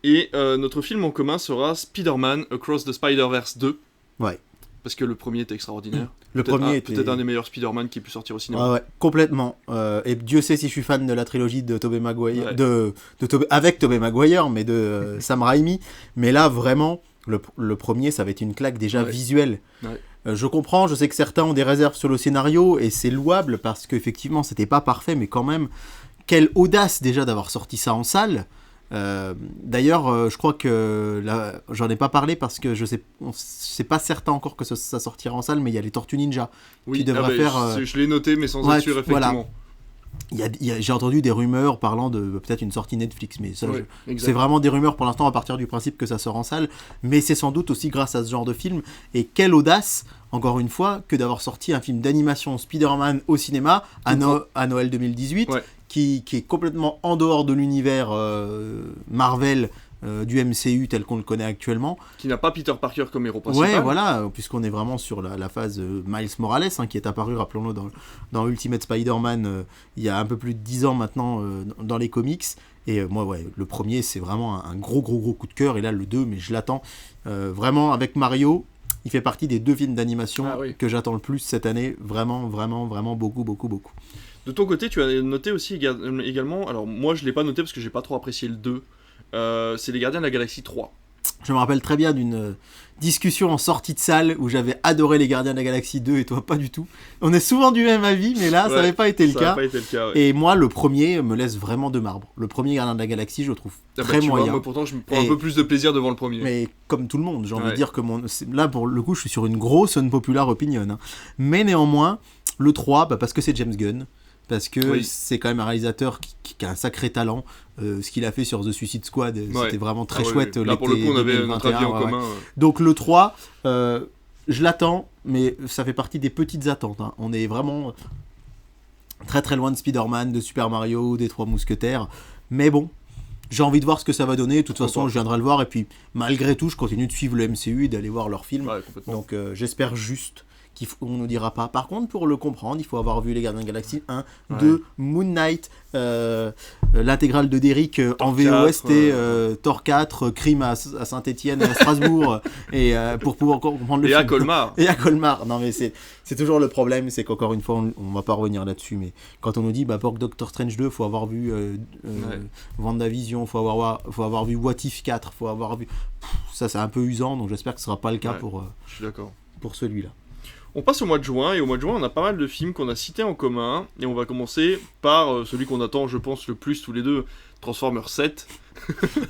et notre film en commun sera Spider-Man Across the Spider-Verse 2. Ouais. Parce que le premier était extraordinaire. Peut-être un des meilleurs Spider-Man qui ait pu sortir au cinéma. Ah ouais, complètement. Et Dieu sait si je suis fan de la trilogie de Tobey Maguire, avec Tobey Maguire, mais de Sam Raimi. Mais là, vraiment, le premier, ça va être une claque déjà visuelle. Ouais. Je comprends, je sais que certains ont des réserves sur le scénario, et c'est louable, parce qu'effectivement, c'était pas parfait, mais quand même, quelle audace déjà d'avoir sorti ça en salle. D'ailleurs, je crois que j'en ai pas parlé parce que c'est pas certain encore que ça sortira en salle, mais il y a les Tortues Ninja qui devraient faire. Je l'ai noté, mais sans être sûr, effectivement. Voilà. J'ai entendu des rumeurs parlant de peut-être une sortie Netflix, mais ça, Ouais, c'est vraiment des rumeurs pour l'instant à partir du principe que ça sort en salle, mais c'est sans doute aussi grâce à ce genre de film, et quelle audace, encore une fois, que d'avoir sorti un film d'animation Spider-Man au cinéma à Noël 2018, Ouais. qui est complètement en dehors de l'univers Marvel du MCU tel qu'on le connaît actuellement. Qui n'a pas Peter Parker comme héros principal. Ouais, voilà, puisqu'on est vraiment sur la phase Miles Morales, hein, qui est apparu, rappelons-le, dans Ultimate Spider-Man il y a un peu plus de 10 ans maintenant dans les comics. Et moi, ouais, le premier, c'est vraiment un gros coup de cœur. Et là, le 2, mais je l'attends. Vraiment, avec Mario, il fait partie des 2 films d'animation que j'attends le plus cette année. Vraiment beaucoup. De ton côté, tu as noté aussi également, alors moi je l'ai pas noté parce que j'ai pas trop apprécié le 2, c'est Les Gardiens de la Galaxie 3. Je me rappelle très bien d'une discussion en sortie de salle où j'avais adoré Les Gardiens de la Galaxie 2 et toi pas du tout. On est souvent du même avis, mais là ça n'avait pas été le cas. Ouais. Et moi, le premier me laisse vraiment de marbre. Le premier Gardien de la Galaxie, je le trouve très moyen. Moi pourtant je me prends un peu plus de plaisir devant le premier. Mais comme tout le monde, j'ai envie de dire que là pour le coup je suis sur une grosse unpopular opinion. Hein. Mais néanmoins, le 3, parce que c'est James Gunn. Parce que c'est quand même un réalisateur qui a un sacré talent. Ce qu'il a fait sur The Suicide Squad, c'était vraiment très chouette. Là, pour le coup, on avait notre avis en commun. Donc le 3, je l'attends, mais ça fait partie des petites attentes. Hein. On est vraiment très loin de Spider-Man, de Super Mario, des 3 Mousquetaires. Mais bon, j'ai envie de voir ce que ça va donner. De toute façon, je viendrai le voir. Et puis, malgré tout, je continue de suivre le MCU et d'aller voir leurs films. Donc j'espère juste qu'on ne nous dira pas. Par contre, pour le comprendre, il faut avoir vu Les Gardiens de la Galaxie 1, 2, Moon Knight, l'intégrale de Derrick en VOST, Thor 4, Crime à Saint-Etienne, à Strasbourg, et pour pouvoir comprendre le film. À Colmar. Et à Colmar. Non, mais c'est toujours le problème, c'est qu'encore une fois, on ne va pas revenir là-dessus, mais quand on nous dit, pour Doctor Strange 2, il faut avoir vu WandaVision, il faut avoir vu What If 4, il faut avoir vu... ça, c'est un peu usant, donc j'espère que ce ne sera pas le cas je suis d'accord. Pour celui-là. On passe au mois de juin, et au mois de juin, on a pas mal de films qu'on a cités en commun, et on va commencer par celui qu'on attend, je pense, le plus tous les deux, Transformers 7.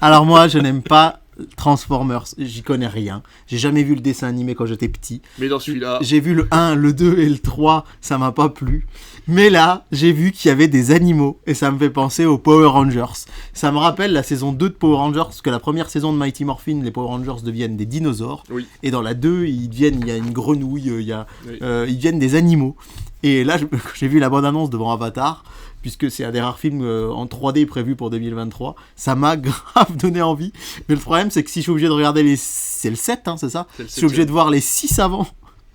Alors moi, je n'aime pas Transformers, j'y connais rien. J'ai jamais vu le dessin animé quand j'étais petit. Mais dans celui-là... J'ai vu le 1, le 2 et le 3, ça m'a pas plu. Mais là, j'ai vu qu'il y avait des animaux, et ça me fait penser aux Power Rangers. Ça me rappelle la saison 2 de Power Rangers, parce que la première saison de Mighty Morphin, les Power Rangers deviennent des dinosaures. Oui. Et dans la 2, il y a une grenouille, ils deviennent des animaux. Et là, j'ai vu la bande-annonce devant Avatar, puisque c'est un des rares films en 3D prévu pour 2023. Ça m'a grave donné envie. Mais le problème, c'est que si je suis obligé de regarder c'est le 7, hein, c'est ça ? Je suis obligé de voir les 6 avant.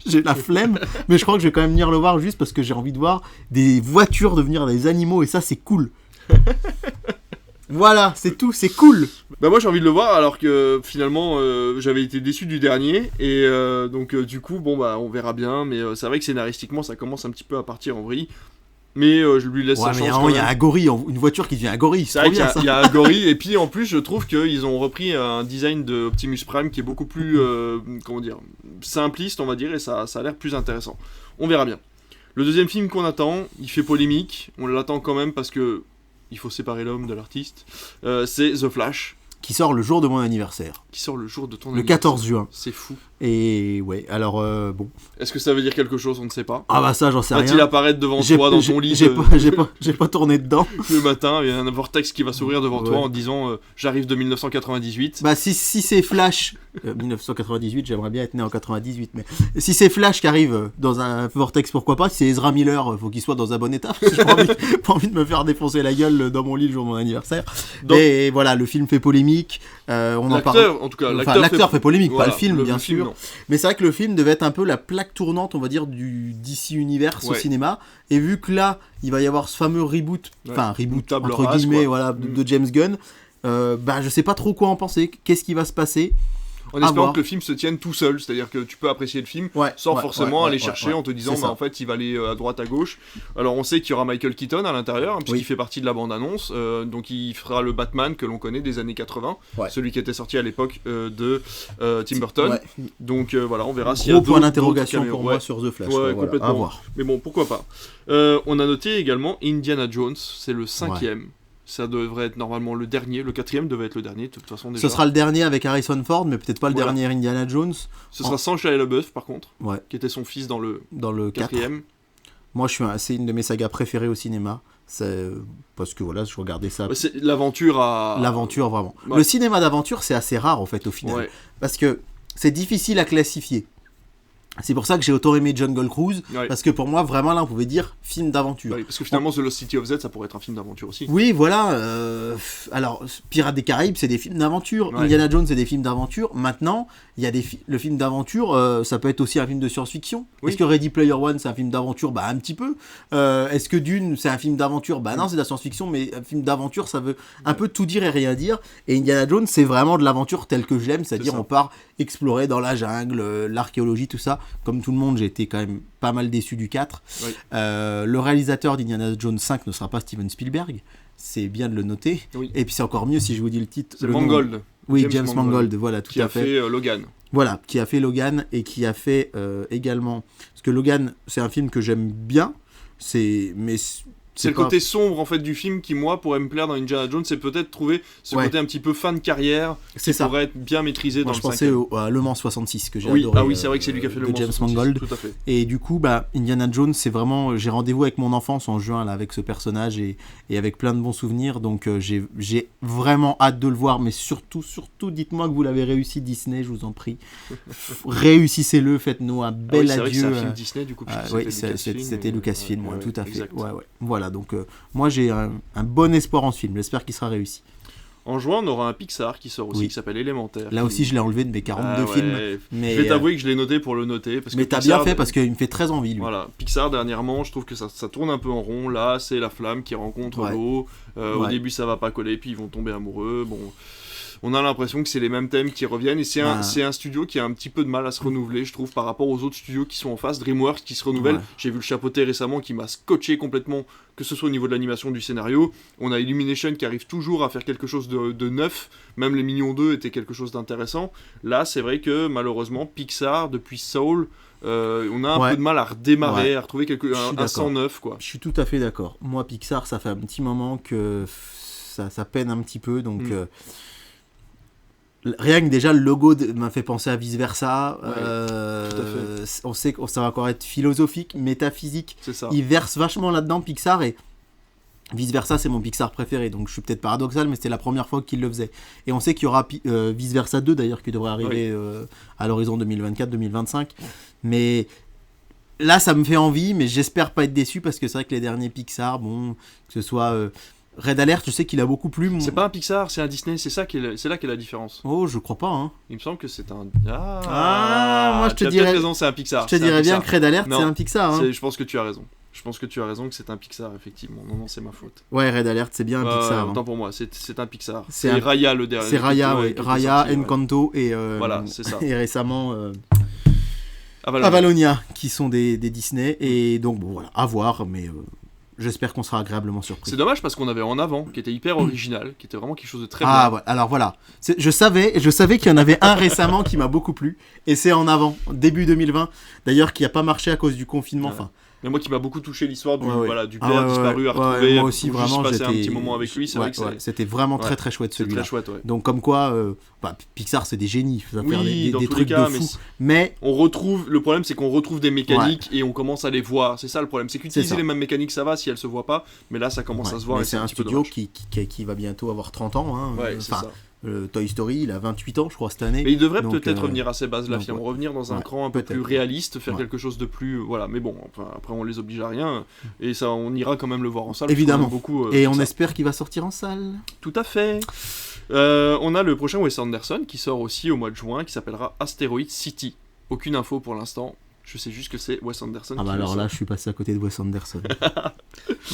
J'ai la flemme, mais je crois que je vais quand même venir le voir juste parce que j'ai envie de voir des voitures devenir des animaux, et ça, c'est cool. Voilà, c'est tout, c'est cool. Bah moi j'ai envie de le voir alors que finalement j'avais été déçu du dernier et donc du coup on verra bien, mais c'est vrai que scénaristiquement ça commence un petit peu à partir en vrille. Mais je lui laisse sa chance. Il y a un gorille, une voiture qui devient un gorille. C'est vrai qu'il y a un gorille, et puis en plus je trouve qu'ils ont repris un design de Optimus Prime qui est beaucoup plus simpliste, on va dire, et ça a l'air plus intéressant. On verra bien. Le deuxième film qu'on attend, il fait polémique, on l'attend quand même parce que il faut séparer l'homme de l'artiste, c'est The Flash. Qui sort le jour de mon anniversaire. Qui sort le jour de ton anniversaire. Le 14 juin. C'est fou. Et ouais, alors bon. Est-ce que ça veut dire quelque chose ? On ne sait pas. Ah bah ça, j'en sais rien. Va-t-il apparaître devant toi dans ton lit J'ai pas tourné dedans. Le matin, il y a un vortex qui va s'ouvrir devant toi en disant j'arrive de 1998. Bah si c'est Flash, 1998, j'aimerais bien être né en 98, mais si c'est Flash qui arrive dans un vortex, pourquoi pas ? Si c'est Ezra Miller, faut qu'il soit dans un bon état. J'ai pas envie de me faire défoncer la gueule dans mon lit le jour de mon anniversaire. Donc, et voilà, le film fait polémique. On en parle. En tout cas, l'acteur fait polémique, voilà, pas le film, bien film, sûr. Non. Mais c'est vrai que le film devait être un peu la plaque tournante, on va dire, du DC Universe au cinéma. Et vu que là, il va y avoir ce fameux reboot, reboot entre guillemets, de James Gunn, je sais pas trop quoi en penser. Qu'est-ce qui va se passer ? En espérant que le film se tienne tout seul, c'est-à-dire que tu peux apprécier le film sans forcément aller chercher en te disant en fait il va aller à droite à gauche. Alors on sait qu'il y aura Michael Keaton à l'intérieur puisqu'il fait partie de la bande-annonce, donc il fera le Batman que l'on connaît des années 80, celui qui était sorti à l'époque de Tim Burton. Donc voilà, on verra s'il y a gros point d'interrogation pour moi sur The Flash. Complètement. À voir. Mais bon, pourquoi pas. On a noté également Indiana Jones, c'est le 5e. Ça devrait être normalement le dernier, le 4e devait être le dernier, de toute façon déjà. Ce sera le dernier avec Harrison Ford, mais peut-être pas le dernier Indiana Jones. Ce sera sans Shia LaBeouf par contre, qui était son fils dans le 4e. Moi, c'est une de mes sagas préférées au cinéma. Parce que voilà, je regardais ça. C'est l'aventure à... L'aventure, vraiment. Ouais. Le cinéma d'aventure, c'est assez rare, en fait, au final. Ouais. Parce que c'est difficile à classifier. C'est pour ça que j'ai autant aimé Jungle Cruise, Ouais. parce que pour moi, vraiment, là, on pouvait dire film d'aventure. Ouais, parce que finalement, The Lost City of Z, ça pourrait être un film d'aventure aussi. Oui, voilà. Alors, Pirates des Caraïbes, c'est des films d'aventure. Ouais. Indiana Jones, c'est des films d'aventure. Maintenant, il y a le film d'aventure, ça peut être aussi un film de science-fiction. Oui. Est-ce que Ready Player One, c'est un film d'aventure? Bah, un petit peu. Est-ce que Dune, c'est un film d'aventure? Bah, non, c'est de la science-fiction, mais un film d'aventure, ça veut un peu tout dire et rien dire. Et Indiana Jones, c'est vraiment de l'aventure telle que j'aime, c'est-à-dire ça. on part explorer dans la jungle, l'archéologie, tout ça. Comme tout le monde, j'ai été quand même pas mal déçu du 4. Oui. Le réalisateur d'Indiana Jones 5 ne sera pas Steven Spielberg. C'est bien de le noter. Oui. Et puis c'est encore mieux si je vous dis le titre. C'est le nom. Mangold. Oui, James Mangold, voilà, tout Qui à a fait. fait Logan. Voilà, qui a fait Logan et qui a fait également... Parce que Logan, c'est un film que j'aime bien, mais C'est le pas- côté sombre en fait du film qui moi pourrait me plaire dans Indiana Jones, c'est peut-être trouver ce Ouais. côté un petit peu fin de carrière C'est qui ça. pourrait être bien maîtrisé Moi, dans je le pensais cinquième. à Le Mans 66, que j'ai Oui, adoré. ah oui, c'est vrai que c'est lui qui a fait le de Mans James 66, Mangold. tout à fait. Et du coup, bah, Indiana Jones, c'est vraiment... J'ai rendez-vous avec mon enfance en juin, là, avec ce personnage, et avec plein de bons souvenirs. Donc, j'ai vraiment hâte de le voir. Mais surtout, dites-moi que vous l'avez réussi, Disney, je vous en prie. Réussissez-le, faites-nous un Ah bel oui, c'est vrai que c'est un adieu. film Disney du coup. puisque Oui, c'était Lucasfilm, ouais, tout à fait. exact. Ouais. Voilà, donc moi j'ai un bon espoir en ce film. J'espère qu'il sera réussi. En juin, on aura un Pixar qui sort aussi, Oui. qui s'appelle Élémentaire. Là aussi, je l'ai enlevé de mes 42 films. Mais, Je vais t'avouer que je l'ai noté pour le noter. Parce mais que t'as Pixar, bien fait parce qu'il me fait très envie, lui. Voilà, Pixar dernièrement, je trouve que ça tourne un peu en rond. Là, c'est la flamme qui rencontre Ouais. l'eau. Au Ouais. début, ça va pas coller, puis ils vont tomber amoureux. Bon, on a l'impression que c'est les mêmes thèmes qui reviennent. Et c'est un studio qui a un petit peu de mal à se renouveler, je trouve, par rapport aux autres studios qui sont en face. DreamWorks qui se renouvelle. Ouais. J'ai vu le chapeauté récemment qui m'a scotché complètement, que ce soit au niveau de l'animation, du scénario. On a Illumination qui arrive toujours à faire quelque chose de neuf. Même les Minions 2 étaient quelque chose d'intéressant. Là, c'est vrai que malheureusement, Pixar, depuis Soul, on a un peu de mal à redémarrer, à retrouver un sang neuf, quoi. Je suis tout à fait d'accord. Moi, Pixar, ça fait un petit moment que ça peine un petit peu, donc... Rien que déjà le logo m'a fait penser à Vice Versa. Ouais, tout à fait. On sait que ça va encore être philosophique, métaphysique. C'est ça. Il verse vachement là-dedans, Pixar, et Vice Versa, c'est mon Pixar préféré. Donc je suis peut-être paradoxal, mais c'était la première fois qu'il le faisait. Et on sait qu'il y aura Vice Versa 2 d'ailleurs qui devrait arriver à l'horizon 2024-2025. Mais là, ça me fait envie, mais j'espère pas être déçu parce que c'est vrai que les derniers Pixar, bon, que ce soit Red Alert, je sais qu'il a beaucoup plu. C'est pas un Pixar, c'est un Disney, c'est là qu'est la différence. Oh, je crois pas, hein. Il me semble que c'est un... moi, je te tu as dirais- peut-être raison, c'est un Pixar. Je te dirais bien que Red Alert, Non, c'est un Pixar. Hein. Je pense que tu as raison. Je pense que tu as raison que c'est un Pixar, effectivement. Non, c'est ma faute. Ouais, Red Alert, c'est bien un Pixar. Autant Hein. pour moi, c'est un Pixar. C'est C'est un- Raya le dernier. C'est Raya, qui oui. était Raya, sorti, ouais. Encanto et, Voilà, c'est ça. et récemment Avalonia. Avalonia, qui sont des Disney. Et donc, bon, voilà, à voir, mais j'espère qu'on sera agréablement surpris. C'est dommage parce qu'on avait En Avant, qui était hyper original, qui était vraiment quelque chose de très Ah, bien. ouais, alors voilà. Je savais qu'il y en avait un récemment qui m'a beaucoup plu. Et c'est En Avant, début 2020. D'ailleurs, qui n'a pas marché à cause du confinement. Ouais. Enfin, Mais moi qui m'a beaucoup touché l'histoire du, Ouais, ouais. voilà, du Ah, père ouais, disparu ouais, à retrouver. ouais, moi aussi, juste vraiment, passer un j'étais- petit moment avec lui, c'est vrai que c'était vraiment très Ouais. très chouette c'est celui-là. très chouette, ouais. Donc comme quoi, Pixar c'est des génies, ça va faire Oui, dans des tous les trucs cas, de mais fou. Mais on retrouve, le problème c'est qu'on retrouve des mécaniques et on commence à les voir. C'est ça le problème, c'est qu'utiliser C'est ça. les mêmes mécaniques ça va si elles se voient pas, mais là ça commence à se voir mais et c'est un petit peu studio dommage. qui va bientôt avoir 30 ans. Hein. Ouais, c'est Enfin, ça. Toy Story, il a 28 ans je crois cette année. Mais il devrait Donc, peut-être revenir à ces bases-là, donc, finalement, ouais. revenir dans un Ouais, cran un peu peut-être. plus réaliste, faire Ouais. quelque chose de plus, voilà. Mais bon, enfin, après on les oblige à rien et ça, on ira quand même le voir en salle. Évidemment. parce qu'on aime beaucoup. Et on ça. espère qu'il va sortir en salle. Tout à fait. On a le prochain Wes Anderson qui sort aussi au mois de juin, qui s'appellera Asteroid City. Aucune info pour l'instant. Je sais juste que c'est Wes Anderson. Ah qui bah le alors sort. là, je suis passé à côté de Wes Anderson.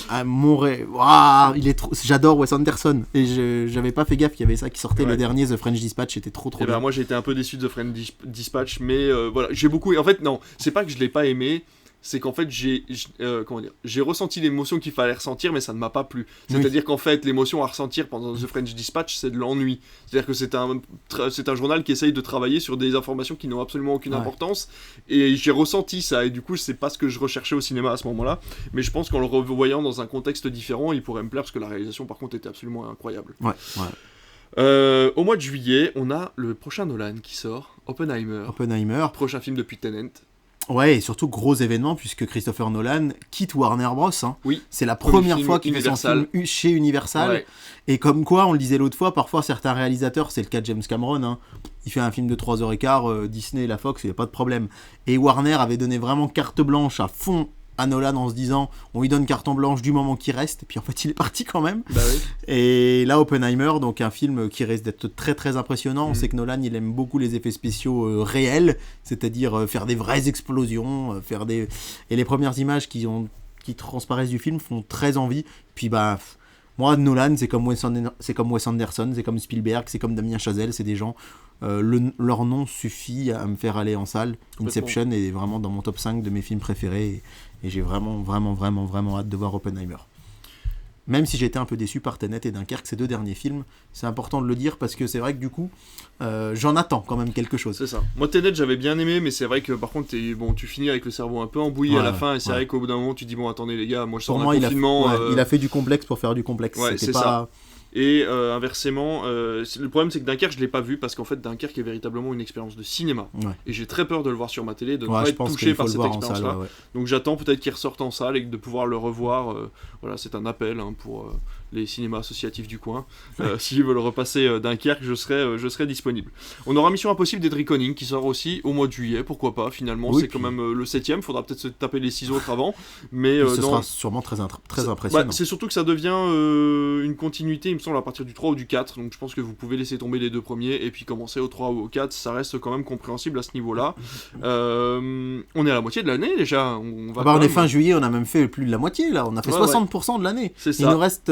Ah, mon rêve. Waouh, il est trop... J'adore Wes Anderson. Et j'avais pas fait gaffe qu'il y avait ça qui sortait Ouais. le dernier, The French Dispatch, c'était trop Eh ben, bien. moi j'ai été un peu déçu de The Friend Dispatch, mais voilà, j'ai beaucoup. En fait, non, c'est pas que je l'ai pas aimé, c'est qu'en fait j'ai ressenti l'émotion qu'il fallait ressentir, mais ça ne m'a pas plu. C'est-à-dire qu'en fait, l'émotion à ressentir pendant The French Dispatch, c'est de l'ennui. C'est-à-dire que c'est un journal qui essaye de travailler sur des informations qui n'ont absolument aucune Ouais. importance, et j'ai ressenti ça, et du coup, c'est pas ce que je recherchais au cinéma à ce moment-là, mais je pense qu'en le revoyant dans un contexte différent, il pourrait me plaire, parce que la réalisation, par contre, était absolument incroyable. Ouais, ouais. Au mois de juillet, on a le prochain Nolan qui sort, Oppenheimer. Oppenheimer. Prochain film depuis Tenet. Ouais, et surtout gros événement puisque Christopher Nolan quitte Warner Bros. Hein. Oui. C'est la Premier première film fois qu'il fait son Universal. film chez Universal. Ouais. Et comme quoi, on le disait l'autre fois, parfois certains réalisateurs, c'est le cas de James Cameron, hein, il fait un film de 3h15, Disney, la Fox, il n'y a pas de problème. Et Warner avait donné vraiment carte blanche à fond à Nolan en se disant on lui donne carte blanche du moment qu'il reste, et puis en fait il est parti quand même. Bah oui. Et là Oppenheimer, donc un film qui risque d'être très très impressionnant. On sait que Nolan il aime beaucoup les effets spéciaux réels, c'est-à-dire faire des vraies explosions, et les premières images qui transparaissent du film font très envie. Puis bah moi Nolan c'est comme Wes Anderson, c'est comme Spielberg, c'est comme Damien Chazelle, c'est des gens leur nom suffit à me faire aller en salle. Inception est vraiment dans mon top 5 de mes films préférés et j'ai vraiment hâte de voir Oppenheimer. Même si j'ai été un peu déçu par Tenet et Dunkerque, ces deux derniers films, c'est important de le dire parce que c'est vrai que du coup, j'en attends quand même quelque chose. C'est ça. Moi, Tenet, j'avais bien aimé, mais c'est vrai que par contre, tu finis avec le cerveau un peu embouillé à la fin, et c'est vrai qu'au bout d'un moment, tu dis bon, attendez les gars, moi je sors d'un confinement. Il a fait du complexe pour faire du complexe. Ouais, c'est ça. Et inversement, le problème c'est que Dunkerque je l'ai pas vu parce qu'en fait Dunkerque est véritablement une expérience de cinéma. Ouais. Et j'ai très peur de le voir sur ma télé, de ne pas être touché par cette expérience-là. Ouais. Donc j'attends peut-être qu'il ressorte en salle et de pouvoir le revoir. Voilà, c'est un appel pour les cinémas associatifs du coin. S'ils veulent repasser Dunkerque, je serai disponible. On aura Mission Impossible d'Edric Reckoning qui sort aussi au mois de juillet, pourquoi pas finalement. Oui, c'est quand même le 7ème, faudra peut-être se taper les 6 autres avant. Mais ce sera sûrement très impressionnant. C'est surtout que ça devient une continuité, il me semble, à partir du 3 ou du 4. Donc je pense que vous pouvez laisser tomber les deux premiers et puis commencer au 3 ou au 4. Ça reste quand même compréhensible à ce niveau-là. On est à la moitié de l'année déjà. On est fin juillet, on a même fait plus de la moitié là. On a fait 60% de l'année. C'est ça. Il nous reste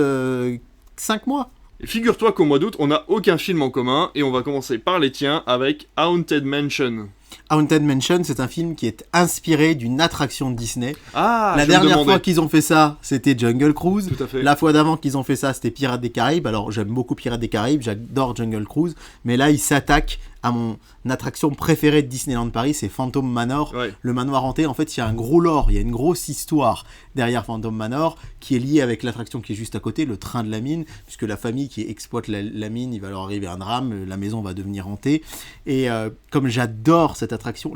5 mois. Et figure-toi qu'au mois d'août, on n'a aucun film en commun et on va commencer par les tiens avec Haunted Mansion. Haunted Mansion, c'est un film qui est inspiré d'une attraction de Disney. Ah, la dernière fois qu'ils ont fait ça, c'était Jungle Cruise. Tout à fait. La fois d'avant qu'ils ont fait ça, c'était Pirates des Caraïbes. Alors j'aime beaucoup Pirates des Caraïbes, j'adore Jungle Cruise, mais là ils s'attaquent à mon attraction préférée de Disneyland Paris, c'est Phantom Manor, le manoir hanté. En fait, il y a un gros lore, il y a une grosse histoire derrière Phantom Manor qui est liée avec l'attraction qui est juste à côté, le train de la mine, puisque la famille qui exploite la mine, il va leur arriver un drame, la maison va devenir hantée. Et comme j'adore cette attraction,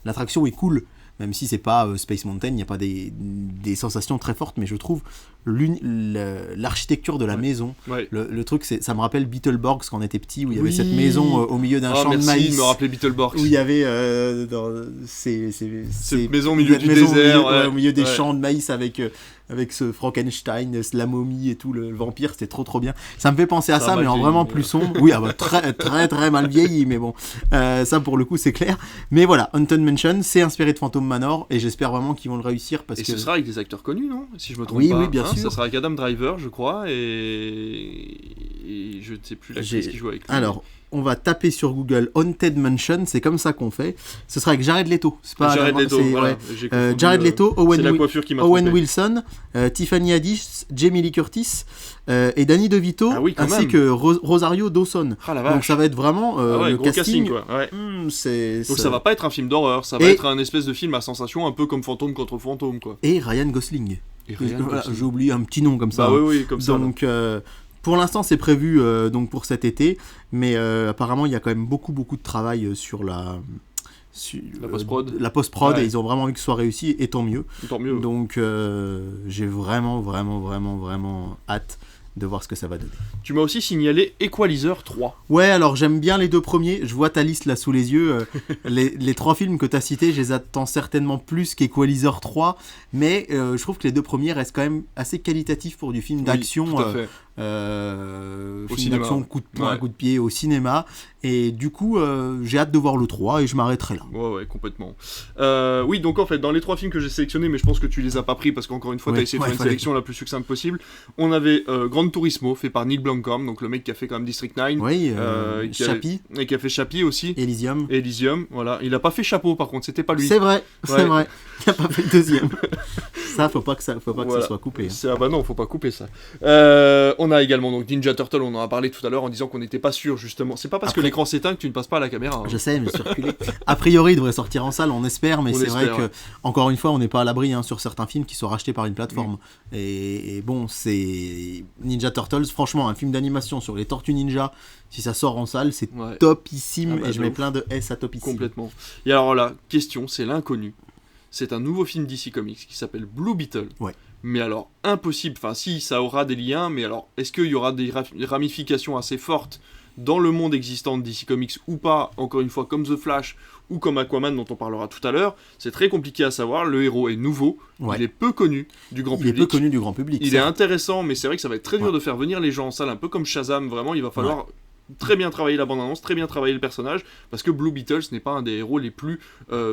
l'attraction est cool, même si c'est pas Space Mountain, il n'y a pas des sensations très fortes, mais je trouve l'architecture de la maison, le truc, ça me rappelle Beetleborgs quand on était petit, où il y avait cette maison au milieu d'un champ de maïs. Merci de me rappeler Beetleborgs. Où il y avait cette maison au milieu du désert, au milieu des champs de maïs avec ce Frankenstein, la momie et tout, le vampire, c'était trop bien. Ça me fait penser à ça, mais en vraiment plus sombre. Oui, très très très mal vieilli, mais bon, ça pour le coup c'est clair. Mais voilà, Haunted Mansion, c'est inspiré de Phantom Manor et j'espère vraiment qu'ils vont le réussir parce que ce sera avec des acteurs connus, non ? Si je me trompe pas. Oui, bien sûr. Ça sera avec Adam Driver, je crois, et je ne sais plus l'actrice qui joue avec lui. Alors, on va taper sur Google Haunted Mansion, c'est comme ça qu'on fait. Ce sera avec Jared Leto. C'est pas Jared Leto, voilà. Jared Leto, Owen trompé. Wilson, Tiffany Haddish, Jamie Lee Curtis et Danny DeVito, ainsi que Rosario Dawson. Donc ça va être vraiment le gros casting quoi. Donc ça va pas être un film d'horreur, ça va être un espèce de film à sensation un peu comme Fantôme contre Fantôme quoi. Et Ryan Gosling. J'ai oublié un petit nom comme ça. Bah oui, comme ça. Donc pour l'instant, c'est prévu donc pour cet été, mais apparemment, il y a quand même beaucoup de travail sur la post-prod, et ils ont vraiment envie que ce soit réussi, et tant mieux. Donc, j'ai vraiment hâte de voir ce que ça va donner. Tu m'as aussi signalé Equalizer 3. Ouais, alors j'aime bien les deux premiers. Je vois ta liste là sous les yeux. Les 3 films que tu as cités, je les attends certainement plus qu'Equalizer 3, mais je trouve que les deux premiers restent quand même assez qualitatifs pour du film d'action. Tout à fait. Film d'action, coup de poing, coup de pied au cinéma, et du coup j'ai hâte de voir le 3 et je m'arrêterai là. Ouais, complètement. Oui, donc en fait dans les 3 films que j'ai sélectionnés, mais je pense que tu les as pas pris parce qu'encore une fois t'as essayé de faire une sélection la plus succincte possible, on avait Gran Turismo fait par Neil Blomkamp, donc le mec qui a fait quand même District 9, Chappie, et qui a fait Chappie aussi, Elysium, voilà. Il a pas fait Chapeau par contre, c'était pas lui. C'est vrai, il a pas fait le deuxième. Ça faut pas que ça soit coupé. Ah bah non, faut pas couper ça. On on a également donc Ninja Turtle, on en a parlé tout à l'heure en disant qu'on n'était pas sûr justement. C'est pas parce que l'écran s'éteint que tu ne passes pas à la caméra. Hein. Je sais, mais circuler. A priori, il devrait sortir en salle, on espère, mais c'est vrai que, encore une fois, on n'est pas à l'abri sur certains films qui sont rachetés par une plateforme. Et bon, c'est Ninja Turtles, franchement, un film d'animation sur les Tortues Ninja, si ça sort en salle, c'est topissime, et je mets plein de S à topissime. Complètement. Et alors là, question, c'est l'inconnu. C'est un nouveau film DC Comics qui s'appelle Blue Beetle. Ouais. Mais alors, impossible, enfin si, ça aura des liens, mais alors, est-ce qu'il y aura des ramifications assez fortes dans le monde existant de DC Comics ou pas, encore une fois, comme The Flash ou comme Aquaman dont on parlera tout à l'heure, c'est très compliqué à savoir, le héros est nouveau, il est peu connu du grand public. Il est peu connu du grand public. Il est intéressant, mais c'est vrai que ça va être très dur de faire venir les gens en salle, un peu comme Shazam, vraiment, il va falloir... très bien travailler la bande-annonce, très bien travailler le personnage, parce que Blue Beetle, ce n'est pas un des héros les plus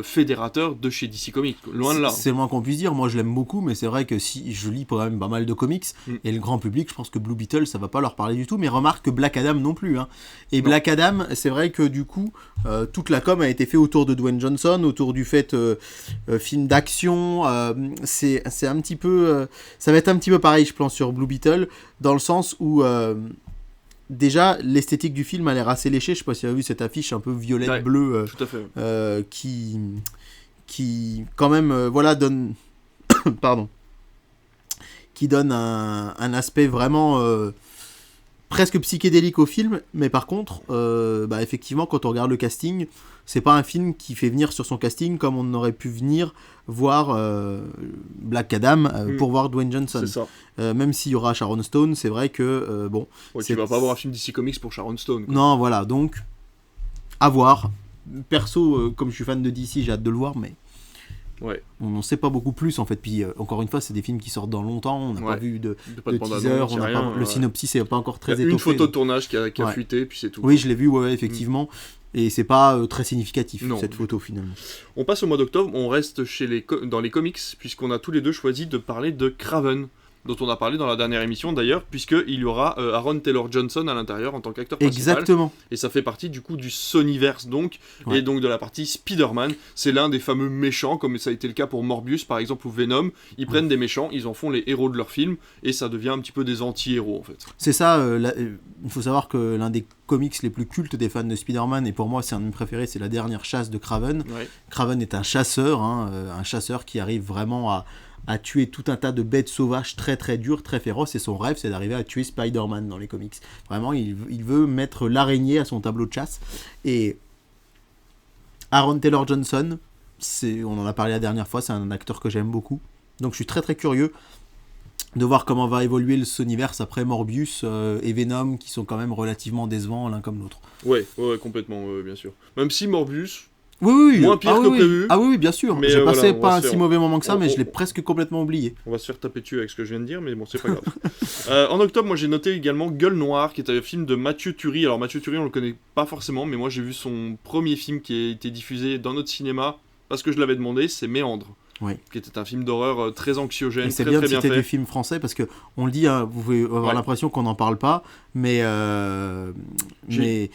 fédérateurs de chez DC Comics, loin de là. C'est le moins qu'on puisse dire, moi je l'aime beaucoup, mais c'est vrai que si je lis quand même pas mal de comics, et le grand public, je pense que Blue Beetle, ça va pas leur parler du tout, mais remarque que Black Adam non plus. Hein. Et non. Black Adam, c'est vrai que du coup, toute la com a été faite autour de Dwayne Johnson, autour du fait film d'action, c'est un petit peu... ça va être un petit peu pareil, je pense, sur Blue Beetle, dans le sens où... déjà, l'esthétique du film a l'air assez léchée. Je sais pas si tu as vu cette affiche un peu violette-bleue tout à fait. Qui quand même donne pardon, qui donne un aspect vraiment presque psychédélique au film. Mais par contre, effectivement, quand on regarde le casting, c'est pas un film qui fait venir sur son casting comme on aurait pu venir voir Black Adam pour voir Dwayne Johnson. C'est ça. Même s'il y aura Sharon Stone, c'est vrai que tu vas pas voir un film DC Comics pour Sharon Stone. Quoi. Non, voilà, donc à voir. Perso, comme je suis fan de DC, j'ai hâte de le voir, mais on n'en sait pas beaucoup plus en fait. Puis encore une fois, c'est des films qui sortent dans longtemps. On n'a pas vu de teaser, le synopsis n'est pas encore très étoffé. Une photo de tournage qui a fuité, puis c'est tout. Oui, je l'ai vu, effectivement. Et c'est pas très significatif, cette photo, finalement. On passe au mois d'octobre, on reste dans les comics, puisqu'on a tous les deux choisi de parler de Kraven, dont on a parlé dans la dernière émission d'ailleurs, puisqu'il y aura Aaron Taylor Johnson à l'intérieur en tant qu'acteur principal. Exactement. Et ça fait partie du coup du Sonyverse donc, et donc de la partie Spider-Man. C'est l'un des fameux méchants, comme ça a été le cas pour Morbius par exemple, ou Venom. Ils prennent des méchants, ils en font les héros de leur film, et ça devient un petit peu des anti-héros en fait. C'est ça, il faut savoir que l'un des comics les plus cultes des fans de Spider-Man, et pour moi c'est un de mes préférés, c'est La Dernière Chasse de Kraven. Kraven est un chasseur, un chasseur qui arrive vraiment à tuer tout un tas de bêtes sauvages très très dures, très féroces, et son rêve c'est d'arriver à tuer Spider-Man dans les comics. Vraiment, il veut mettre l'araignée à son tableau de chasse. Et Aaron Taylor Johnson, on en a parlé la dernière fois, c'est un acteur que j'aime beaucoup. Donc je suis très très curieux de voir comment va évoluer le Sonyverse après Morbius et Venom, qui sont quand même relativement décevants l'un comme l'autre. Ouais, complètement, bien sûr. Même si Morbius... Oui. Moins pire que prévu. Ah oui, bien sûr. Mais j'ai passé pas un si mauvais moment que ça, mais je l'ai presque complètement oublié. On va se faire taper dessus avec ce que je viens de dire, mais bon, c'est pas grave. En octobre, moi j'ai noté également Gueule Noire, qui est un film de Mathieu Turi. Alors Mathieu Turi, on le connaît pas forcément, mais moi j'ai vu son premier film qui a été diffusé dans notre cinéma, parce que je l'avais demandé, c'est Méandre. Qui était un film d'horreur très anxiogène, c'est très bien très de bien citer fait. Du film français parce que on le dit, vous pouvez avoir l'impression qu'on n'en parle pas, mais j'ai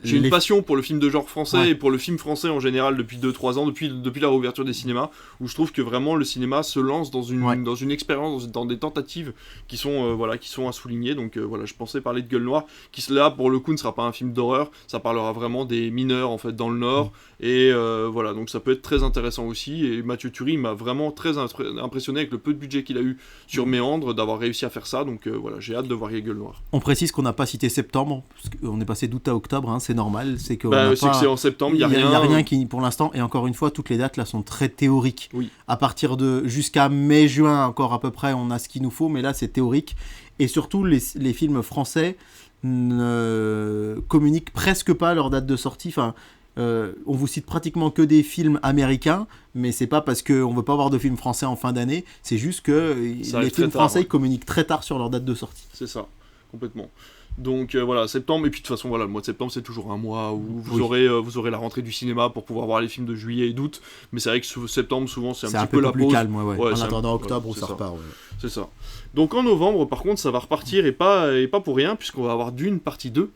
une passion pour le film de genre français et pour le film français en général depuis 2-3 ans, depuis la réouverture des cinémas, où je trouve que vraiment le cinéma se lance dans une expérience, dans des tentatives qui sont à souligner. Donc je pensais parler de Gueule Noire, qui là pour le coup ne sera pas un film d'horreur, ça parlera vraiment des mineurs en fait dans le Nord, et donc ça peut être très intéressant aussi. Et Mathieu Turi m'a vraiment très impressionné avec le peu de budget qu'il a eu sur Méandre, d'avoir réussi à faire ça. Donc j'ai hâte de voir Gueule Noire. On précise qu'on n'a pas cité septembre, parce qu'on est passé d'août à octobre, c'est normal. C'est que c'est en septembre, il n'y a rien. Il n'y a rien qui, pour l'instant, et encore une fois, toutes les dates là sont très théoriques. Oui. À partir de jusqu'à mai-juin, encore à peu près, on a ce qu'il nous faut, mais là c'est théorique. Et surtout, les films français ne communiquent presque pas leur date de sortie. Enfin, on vous cite pratiquement que des films américains, mais c'est pas parce qu'on veut pas avoir de films français en fin d'année, c'est juste que les films français communiquent très tard sur leur date de sortie. C'est ça, complètement. Donc septembre, et puis de toute façon le mois de septembre c'est toujours un mois où vous aurez la rentrée du cinéma pour pouvoir voir les films de juillet et d'août, mais c'est vrai que septembre souvent c'est un petit peu la pause. C'est un peu plus calme, en attendant octobre où ça repart. C'est ça. Donc en novembre par contre ça va repartir, et pas pour rien, puisqu'on va avoir Dune partie 2.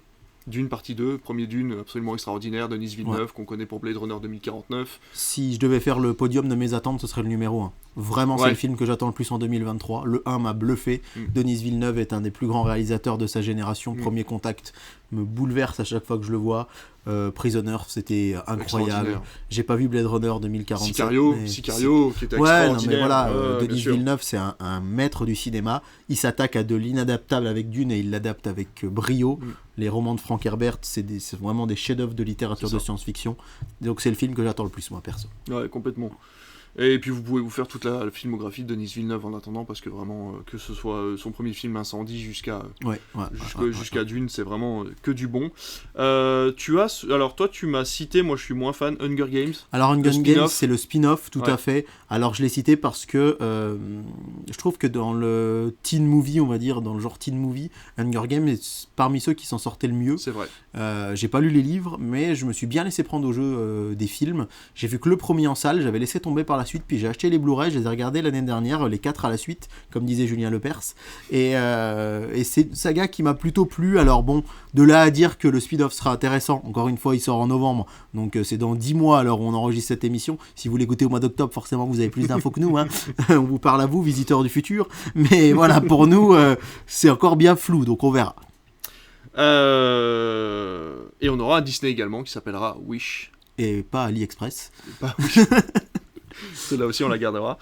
Dune partie 2, premier Dune absolument extraordinaire, Denis Villeneuve, qu'on connaît pour Blade Runner 2049. Si je devais faire le podium de mes attentes, ce serait le numéro 1. Vraiment, c'est Ouais. le film que j'attends le plus en 2023. Le 1 m'a bluffé. Denis Villeneuve est un des plus grands réalisateurs de sa génération. Premier Contact me bouleverse à chaque fois que je le vois. Prisoner, c'était incroyable. Extraordinaire. J'ai pas vu Blade Runner 2047. Sicario, mais Sicario qui était Ouais, non, extraordinaire. mais voilà, bien Denis sûr. Villeneuve, c'est un maître du cinéma. Il s'attaque à de l'inadaptable avec Dune et il l'adapte avec brio. Les romans de Frank Herbert, c'est vraiment des chefs-d'œuvre de littérature C'est de ça. science-fiction. Donc c'est le film que j'attends le plus, moi, perso. Ouais, complètement. Et puis vous pouvez vous faire toute la filmographie de Denis Villeneuve en attendant, parce que vraiment, que ce soit son premier film Incendie jusqu'à jusqu'à Dune, c'est vraiment que du bon. Alors toi, tu m'as cité, moi je suis moins fan, Hunger Games. Alors Hunger Games, spin-off. c'est le spin-off, tout Ouais. à fait. Alors je l'ai cité parce que je trouve que dans le teen movie, on va dire, dans le genre teen movie, Hunger Games est parmi ceux qui s'en sortaient le mieux. C'est vrai. J'ai pas lu les livres, mais je me suis bien laissé prendre au jeu des films. J'ai vu que le premier en salle, j'avais laissé tomber par la suite, puis j'ai acheté les Blu-ray, je les ai regardés l'année dernière, les 4 à la suite, comme disait Julien Lepers. Et c'est une saga qui m'a plutôt plu. Alors bon, de là à dire que le spin-off sera intéressant, encore une fois, il sort en novembre, donc c'est dans 10 mois alors on enregistre cette émission. Si vous l'écoutez au mois d'octobre, forcément vous avez plus d'infos que nous, hein. On vous parle à vous, visiteurs du futur. Mais voilà, pour nous, c'est encore bien flou, donc on verra. Et on aura un Disney également qui s'appellera Wish. Et pas AliExpress. Pas Wish. Celle-là aussi on la gardera.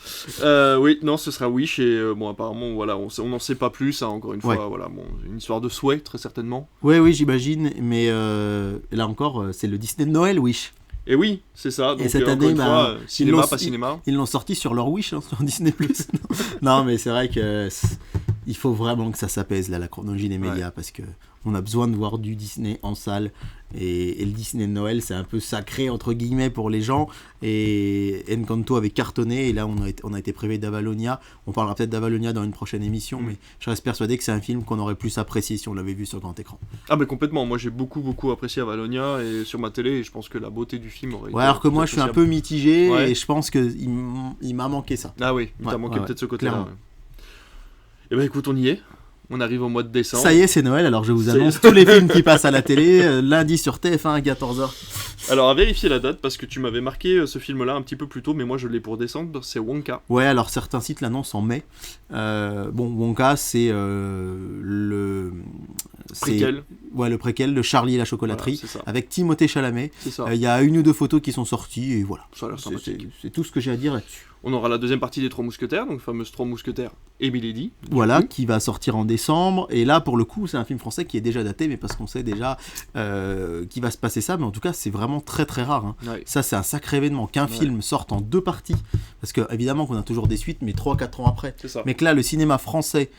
Oui, non, ce sera Wish et bon, apparemment, voilà, on n'en sait pas plus, hein, encore une fois, Ouais. voilà, bon, une histoire de souhait, très certainement. Oui, j'imagine, mais là encore, c'est le Disney de Noël, Wish. Et oui, c'est ça, donc cette encore année, une bah, fois, cinéma, l'ont- pas cinéma. Ils l'ont sorti sur leur Wish, hein, sur Disney+. Non, mais c'est vrai que il faut vraiment que ça s'appèse, là, la chronologie des médias, parce que on a besoin de voir du Disney en salle. Et le Disney de Noël, c'est un peu sacré, entre guillemets, pour les gens. Et Encanto avait cartonné, et là, on a été privé d'Avalonia. On parlera peut-être d'Avalonia dans une prochaine émission, mais je reste persuadé que c'est un film qu'on aurait plus apprécié si on l'avait vu sur grand écran. Ah mais complètement, moi j'ai beaucoup apprécié Avalonia et sur ma télé, et je pense que la beauté du film aurait été Ouais, alors que moi, je suis un peu mitigé, Ouais. et je pense qu'il m'a manqué ça. Ah oui, il t'a Ouais, manqué ouais, peut-être ce côté-là. clairement. Et ben écoute, on y est. On arrive au mois de décembre. Ça y est, c'est Noël, alors je vous Ça y est. annonce tous les films qui passent à la télé, lundi sur TF1 à 14h. Alors à vérifier la date, parce que tu m'avais marqué ce film-là un petit peu plus tôt, mais moi je l'ai pour décembre, c'est Wonka. Ouais, alors certains sites l'annoncent en mai. Bon, Wonka, c'est le... Préquel. Ouais, le préquel de Charlie et la chocolaterie, Voilà, c'est ça. avec Timothée Chalamet. C'est ça. Il y a une ou deux photos qui sont sorties, et voilà. Ça a l'air sympathique. C'est tout ce que j'ai à dire là-dessus. On aura la deuxième partie des Trois Mousquetaires, donc fameuse Trois Mousquetaires et Milady. Voilà, qui va sortir en décembre. Et là, pour le coup, c'est un film français qui est déjà daté, mais parce qu'on sait déjà qu'il va se passer ça. Mais en tout cas, c'est vraiment très très rare, hein. Ouais. Ça, c'est un sacré événement qu'un film sorte en 2 parties. Parce que, évidemment, qu'on a toujours des suites, mais 3-4 ans après. C'est ça. Mais que là, le cinéma français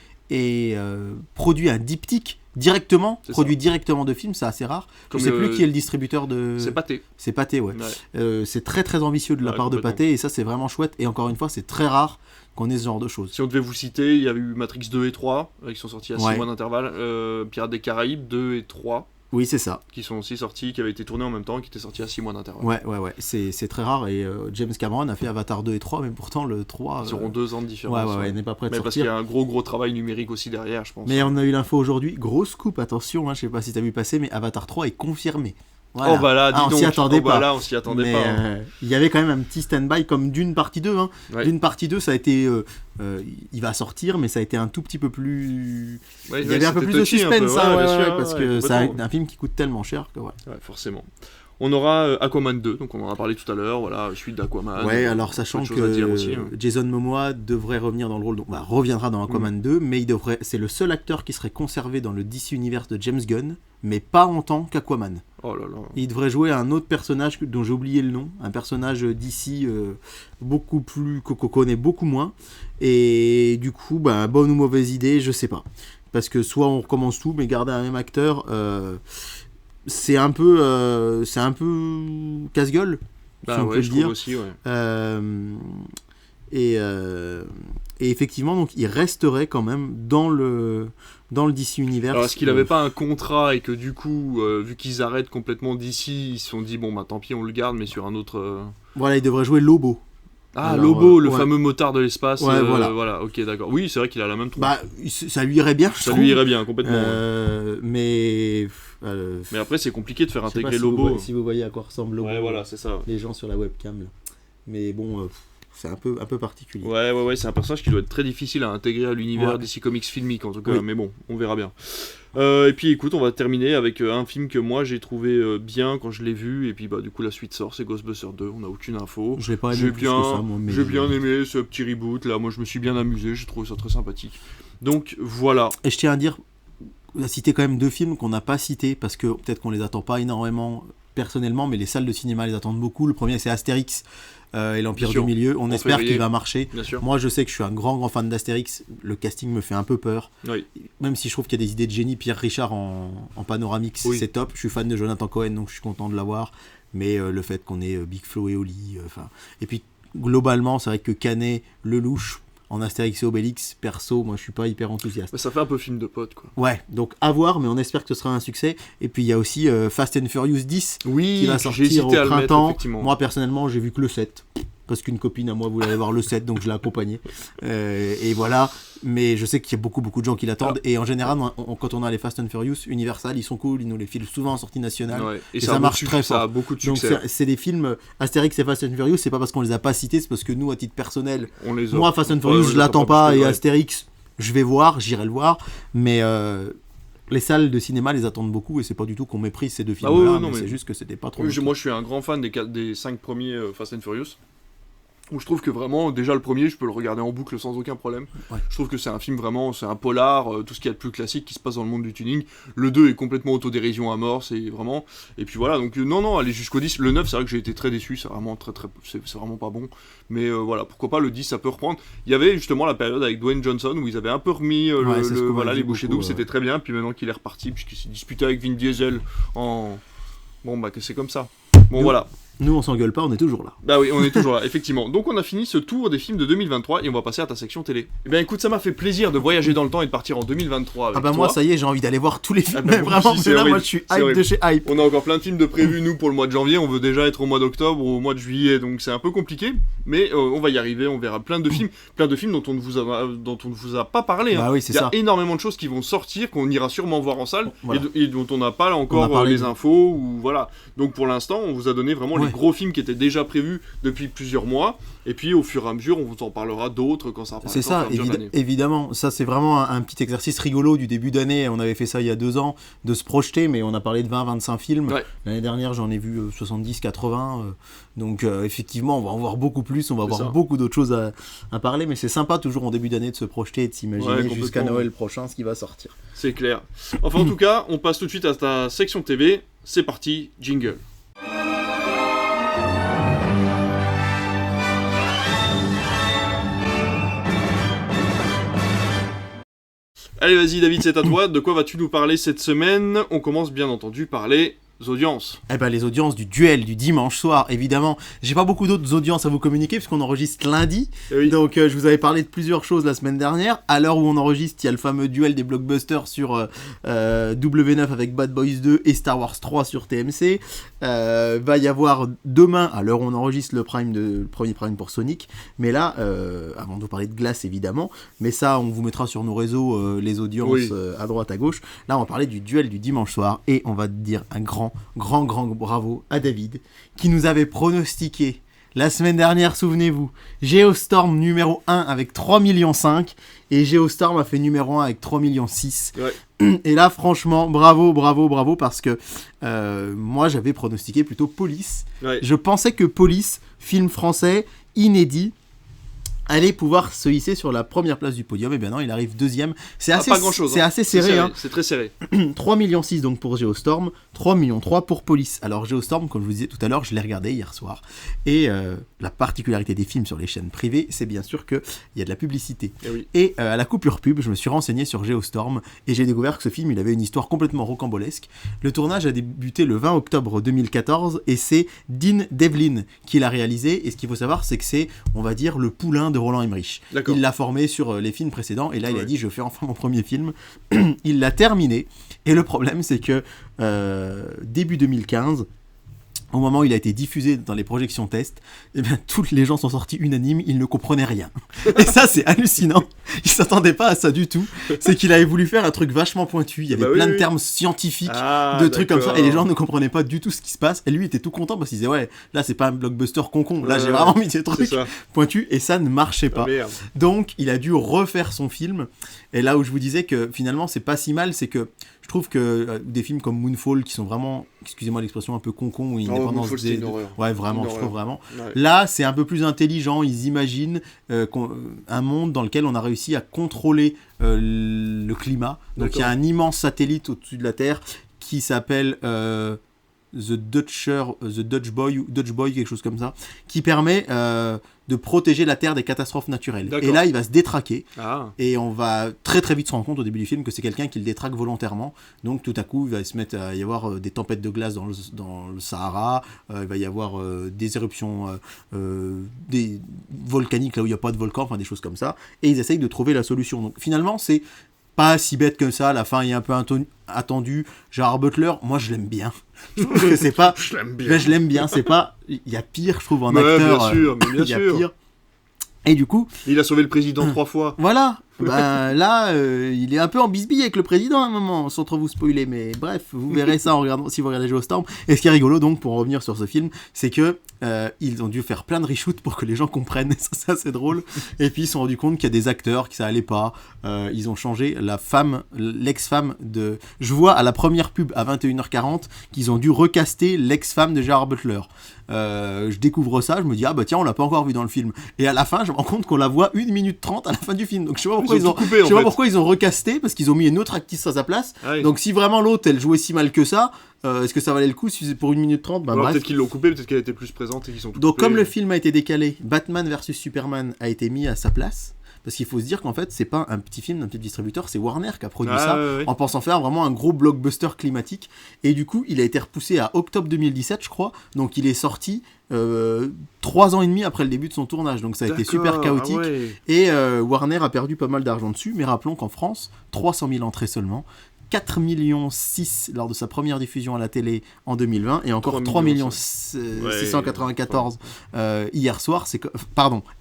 produit un diptyque directement, C'est produit directement de films, c'est assez rare. Comme je sais le- plus qui est le distributeur de. C'est pâté. C'est Pathé, ouais. Ouais. C'est très très ambitieux de la Ouais, part de complètement. Pathé, et ça, c'est vraiment chouette. Et encore une fois, c'est très rare qu'on ait ce genre de choses. Si on devait vous citer, il y a eu Matrix 2 et 3, qui sont sortis à 6 Ouais. mois d'intervalle. Pirates des Caraïbes 2 et 3, Oui, c'est ça. qui sont aussi sortis, qui avaient été tournés en même temps, et qui étaient sortis à 6 mois d'intervalle. Ouais. C'est très rare. Et James Cameron a fait Avatar 2 et 3, mais pourtant le 3. Ils auront 2 ans de différence. Ouais, n'est pas prêt de Mais parce qu'il y sortir. a un gros travail numérique aussi derrière, je pense. Mais on a eu l'info aujourd'hui. Gros scoop, attention, hein, je sais pas si t'as vu passer, mais Avatar 3 est confirmé. Voilà. Oh bah là, dis on donc. s'y attendait Oh bah pas. là, on s'y attendait Mais pas. Hein. il y avait quand même un petit stand-by comme Dune partie 2. Hein. Ouais. Dune partie 2, ça a été. Il va sortir, mais ça a été un tout petit peu plus. Ouais, Il y avait un peu c'était plus de touchy, un peu. suspense, hein, bien ouais, sûr, parce ouais, que c'est complètement. un film qui coûte tellement cher que ouais. Ouais, forcément. On aura Aquaman 2, donc on en a parlé tout à l'heure, voilà, suite d'Aquaman. Ouais, alors sachant Autre chose à dire que aussi, hein. Jason Momoa devrait revenir dans le rôle, donc reviendra dans Aquaman 2, mais c'est le seul acteur qui serait conservé dans le DC Universe de James Gunn, mais pas en tant qu'Aquaman. Oh là là. Il devrait jouer un autre personnage dont j'ai oublié le nom, un personnage d'ici beaucoup plus qu'on connaît beaucoup moins, et du coup, bonne ou mauvaise idée, je sais pas, parce que soit on recommence tout, mais garder un même acteur, c'est un peu casse-gueule, Bah si on ouais, peut je le dire. trouve aussi, ouais. Et effectivement, donc il resterait quand même dans le DC Universe. Alors est-ce qu'il avait pas un contrat et que du coup, vu qu'ils arrêtent complètement d'ici, ils se sont dit bon bah tant pis on le garde mais sur un autre... Voilà, il devrait jouer Lobo. Ah, Alors, Lobo, le ouais. fameux motard de l'espace. Ouais, voilà. Voilà, ok d'accord. Oui, c'est vrai qu'il a la même tronche. Ça lui irait bien, je Ça trouve. lui irait bien complètement. Ouais. Mais après c'est compliqué de faire je sais pas intégrer si vous Lobo. voyez- si vous voyez à quoi ressemble Lobo, Ouais voilà, c'est ça. les gens sur la webcam là. Mais bon, c'est un peu particulier. Ouais, c'est un personnage qui doit être très difficile à intégrer à l'univers Ouais. DC Comics filmique en tout cas, Oui. mais bon, on verra bien. Et puis écoute, on va terminer avec un film que moi j'ai trouvé bien quand je l'ai vu, et puis bah du coup la suite sort, c'est Ghostbusters 2, on n'a aucune info. Je l'ai pas aimé J'ai plus bien, que ça, moi. Mais j'ai bien aimé ce petit reboot là, moi je me suis bien amusé, j'ai trouvé ça très sympathique. Donc voilà. Et je tiens à dire, on a cité quand même 2 films qu'on n'a pas cités, parce que peut-être qu'on les attend pas énormément personnellement, mais les salles de cinéma les attendent beaucoup. Le premier, c'est Astérix et l'Empire Bien sûr. du Milieu. On En espère février. qu'il va marcher. Bien sûr. Moi, je sais que je suis un grand fan d'Astérix. Le casting me fait un peu peur. Oui. Même si je trouve qu'il y a des idées de génie. Pierre Richard en panoramix, Oui. c'est top. Je suis fan de Jonathan Cohen, donc je suis content de l'avoir. Mais le fait qu'on ait Big Flo et Oli... et puis, globalement, c'est vrai que Canet, Lelouch, en Astérix et Obélix, perso, moi, je suis pas hyper enthousiaste. Bah, ça fait un peu film de pote quoi. Ouais, donc à voir, mais on espère que ce sera un succès. Et puis il y a aussi Fast and Furious 10 Oui, qui va j'ai sortir hésité au à le mettre, printemps. effectivement. Moi personnellement, j'ai vu que le 7. Parce qu'une copine à moi voulait aller voir le 7, donc je l'ai accompagné. Et voilà, mais je sais qu'il y a beaucoup de gens qui l'attendent. Et en général, quand on a les Fast and Furious, Universal, ils sont cool, ils nous les filent souvent en sortie nationale. Ouais. Et ça ça a marche beaucoup de très ça a fort. beaucoup de Donc succès. c'est des films, Astérix et Fast and Furious, c'est pas parce qu'on les a pas cités, c'est parce que nous, à titre personnel, On les a. moi Fast and Ouais, Furious, on je les l'attends attend pas, plus que- et ouais. Astérix, je vais voir, j'irai le voir, mais les salles de cinéma les attendent beaucoup, et c'est pas du tout qu'on méprise ces 2 films-là, ouais, non, mais mais- c'est juste que c'était pas trop... Oui, notre moi je suis un grand fan des 5 premiers Fast and Furious. Où je trouve que vraiment, déjà le premier, je peux le regarder en boucle sans aucun problème. Ouais. Je trouve que c'est un film vraiment, c'est un polar, tout ce qu'il y a de plus classique qui se passe dans le monde du tuning. Le 2 est complètement autodérision à mort, c'est vraiment... Et puis voilà, donc non, aller jusqu'au 10. Le 9, c'est vrai que j'ai été très déçu, c'est vraiment c'est vraiment pas bon. Mais voilà, pourquoi pas, le 10, ça peut reprendre. Il y avait justement la période avec Dwayne Johnson où ils avaient un peu remis Ouais, c'est ce qu'on m'a les dit bouchées beaucoup, doubles, c'était très bien. Puis maintenant qu'il est reparti, puisqu'il s'est disputé avec Vin Diesel en... Bon, bah que c'est comme ça. Bon, Nous- voilà. Nous, on s'engueule pas, on est toujours là. Bah oui, on est toujours là, effectivement. Donc on a fini ce tour des films de 2023 et on va passer à ta section télé. Eh bien écoute, ça m'a fait plaisir de voyager dans le temps et de partir en 2023 avec Ah bah toi. moi, ça y est, j'ai envie d'aller voir tous les films, Ah bah, mais moi vraiment, aussi, mais c'est là, moi, horrible. je suis C'est hype horrible. de chez hype. On a encore plein de films de prévus, nous, pour le mois de janvier. On veut déjà être au mois d'octobre ou au mois de juillet, donc c'est un peu compliqué. Mais on va y arriver, on verra plein de films dont on ne vous a pas parlé. Hein. Bah oui, c'est Il y a ça. énormément de choses qui vont sortir, qu'on ira sûrement voir en salle, Voilà. et dont on n'a pas là On encore a parlé les de- infos. Ou voilà. Donc pour l'instant, on vous a donné vraiment les Ouais. gros films qui étaient déjà prévus depuis plusieurs mois. Et puis au fur et à mesure, on vous en parlera d'autres quand ça apparaîtra C'est ça, au fur et à mesure de l'année. évidemment. Ça, c'est vraiment un petit exercice rigolo du début d'année. On avait fait ça il y a 2 ans, de se projeter, mais on a parlé de 20-25 films. Ouais. L'année dernière, j'en ai vu 70-80. Donc, effectivement, on va en voir beaucoup plus. On va C'est avoir ça. beaucoup d'autres choses à parler. Mais c'est sympa, toujours en début d'année, de se projeter et de Ouais, s'imaginer complètement. jusqu'à Noël prochain ce qui va sortir. C'est clair. Enfin, en tout cas, on passe tout de suite à ta section TV. C'est parti, jingle. Allez, vas-y, David, c'est à toi. De quoi vas-tu nous parler cette semaine? On commence bien entendu par les audiences. Eh ben, les audiences du duel du dimanche soir, évidemment. J'ai pas beaucoup d'autres audiences à vous communiquer puisqu'on enregistre lundi. Eh oui. Donc, je vous avais parlé de plusieurs choses la semaine dernière. À l'heure où on enregistre, il y a le fameux duel des blockbusters sur W9 avec Bad Boys 2 et Star Wars 3 sur TMC. Va y avoir demain, à l'heure où on enregistre, le premier Prime pour Sonic. Mais là, avant de vous parler de glace évidemment, mais ça, on vous mettra sur nos réseaux les audiences Oui. à droite, à gauche. Là, on va parler du duel du dimanche soir et on va dire un grand bravo à David qui nous avait pronostiqué la semaine dernière, souvenez-vous, Geostorm numéro 1 avec 3,5 millions et Geostorm a fait numéro 1 avec 3,6 millions. Ouais. Et là, franchement, bravo, parce que moi, j'avais pronostiqué plutôt Police. Ouais. Je pensais que Police, film français, inédit, allait pouvoir se hisser sur la première place du podium. Et bien non, il arrive deuxième. C'est assez, pas grand-chose. c'est assez serré, hein. C'est très serré. 3,6 millions donc pour Geostorm, 3,3 millions pour Police. Alors Geostorm, comme je vous disais tout à l'heure, je l'ai regardé hier soir. Et la particularité des films sur les chaînes privées, c'est bien sûr qu'il y a de la publicité. Eh oui. Et à la coupure pub, je me suis renseigné sur Geostorm et j'ai découvert que ce film, il avait une histoire complètement rocambolesque. Le tournage a débuté le 20 octobre 2014 et c'est Dean Devlin qui l'a réalisé. Et ce qu'il faut savoir, c'est que c'est, on va dire, le poulain de Roland Emmerich. D'accord. Il l'a formé sur les films précédents et là, il a Ouais. dit, je fais enfin mon premier film. Il l'a terminé. Et le problème, c'est que début 2015, au moment où il a été diffusé dans les projections test, eh bien, tous les gens sont sortis unanimes, ils ne comprenaient rien. Et ça, c'est hallucinant. Ils s'attendaient pas à ça du tout. C'est qu'il avait voulu faire un truc vachement pointu. Il y avait plein de termes scientifiques, de trucs comme ça, et les gens ne comprenaient pas du tout ce qui se passe. Et lui, il était tout content parce qu'il disait, ouais, là, c'est pas un blockbuster con. Là, j'ai vraiment mis des trucs pointus, et ça ne marchait pas. Donc, il a dû refaire son film. Et là où je vous disais que finalement, c'est pas si mal, c'est que je trouve que des films comme Moonfall, qui sont vraiment, excusez-moi l'expression, un peu con, où Moonfall, c'est une horreur. Ouais, vraiment, je trouve vraiment. Ouais. Là, c'est un peu plus intelligent. Ils imaginent un monde dans lequel on a réussi à contrôler le climat. Donc, il y a un immense satellite au-dessus de la Terre qui s'appelle The Dutch Boy, quelque chose comme ça, qui permet de protéger la Terre des catastrophes naturelles. D'accord. Et là, il va se détraquer. Et on va très très vite se rendre compte au début du film que c'est quelqu'un qui le détraque volontairement. Donc tout à coup, il va se mettre à y avoir des tempêtes de glace dans le Sahara, il va y avoir des éruptions des volcaniques là où il n'y a pas de volcan, enfin des choses comme ça. Et ils essayent de trouver la solution. Donc finalement, c'est pas si bête que ça, la fin est un peu attendue. Gérard Butler, moi je l'aime bien. Je trouve que c'est pas... je l'aime bien, c'est pas... Il y a pire, je trouve, en acteur. Bien sûr. Il y a pire. Et du coup... Il a sauvé le président 3 fois. Voilà. Là, il est un peu en bisbille avec le président à un moment, sans trop vous spoiler, mais bref, vous verrez ça si vous regardez Geostorm. Et ce qui est rigolo, donc, pour revenir sur ce film, c'est que ils ont dû faire plein de reshoots pour que les gens comprennent, et ça c'est assez drôle. Et puis ils se sont rendus compte qu'il y a des acteurs que ça allait pas. Ils ont changé l'ex-femme de... Je vois à la première pub à 21h40 qu'ils ont dû recaster l'ex-femme de Gerard Butler. Je découvre ça, je me dis ah bah tiens, on l'a pas encore vu dans le film. Et à la fin, je me rends compte qu'on la voit 1 minute 30 à la fin du film. Donc je sais pas pourquoi ils ont recasté, parce qu'ils ont mis une autre actrice à sa place. Donc si vraiment l'autre elle jouait si mal que ça, est-ce que ça valait le coup si c'est pour 1 minute 30? Alors peut-être qu'ils l'ont coupé, peut-être qu'elle était plus présente et qu'ils sont tout Donc coupés. comme le film a été décalé, Batman vs Superman a été mis à sa place. Parce qu'il faut se dire qu'en fait, c'est pas un petit film d'un petit distributeur, c'est Warner qui a produit ça, en pensant faire vraiment un gros blockbuster climatique. Et du coup, il a été repoussé à octobre 2017, je crois. Donc il est sorti 3 ans et demi après le début de son tournage. Donc ça a été super chaotique. Et Warner a perdu pas mal d'argent dessus. Mais rappelons qu'en France, 300 000 entrées seulement. 4,6 millions lors de sa première diffusion à la télé en 2020 et encore 3,694 hier soir,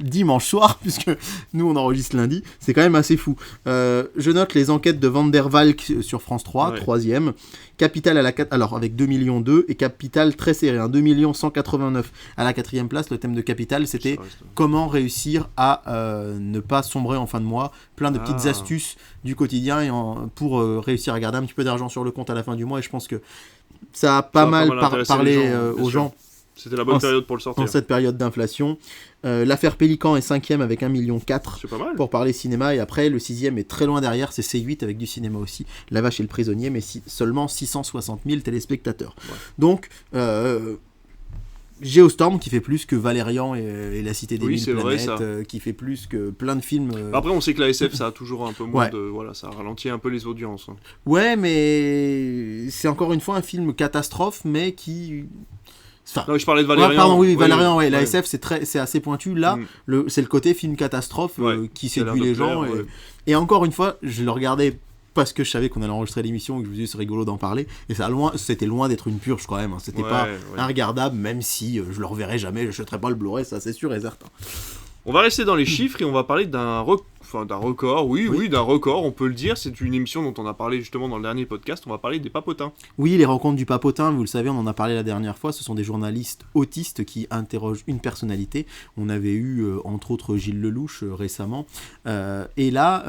dimanche soir, puisque nous on enregistre lundi, c'est quand même assez fou. Je note les enquêtes de Van der Valk sur France 3, 3e, Capital à la 4, alors avec 2,2 millions et Capital très serré, 2 189 à la 4e place. Le thème de Capital, c'était comment réussir à ne pas sombrer en fin de mois, plein de petites astuces du quotidien pour réussir à garder un petit peu d'argent sur le compte à la fin du mois, et je pense que ça a pas mal parlé aux gens. C'était la bonne période pour le sortir. En cette période d'inflation. L'affaire Pélican est 5e avec 1,4 million pour parler cinéma, et après le 6e est très loin derrière, c'est C8 avec du cinéma aussi. La Vache et le Prisonnier, mais seulement 660 000 téléspectateurs. Donc Geostorm qui fait plus que Valérian et La Cité des Mille Planètes, qui fait plus que plein de films. Après, on sait que la SF, ça a toujours un peu moins de... Voilà, ça ralentit un peu les audiences. Ouais, mais c'est encore une fois un film catastrophe, mais qui... Non, je parlais de Valérian. Valérian, la SF, c'est assez pointu. Là, c'est le côté film catastrophe qui séduit les gens. Et encore une fois, je le regardais parce que je savais qu'on allait enregistrer l'émission et que je me disais c'est rigolo d'en parler, et c'était loin d'être une purge quand même, c'était pas regardable, même si je le reverrai jamais, je jetterai pas le Blu-ray, ça c'est sûr et certain. On va rester dans les chiffres et on va parler d'un record, d'un record, on peut le dire. C'est une émission dont on a parlé justement dans le dernier podcast, on va parler des papotins. Oui, les rencontres du papotin, vous le savez, on en a parlé la dernière fois, ce sont des journalistes autistes qui interrogent une personnalité. On avait eu entre autres Gilles Lelouch récemment, et là...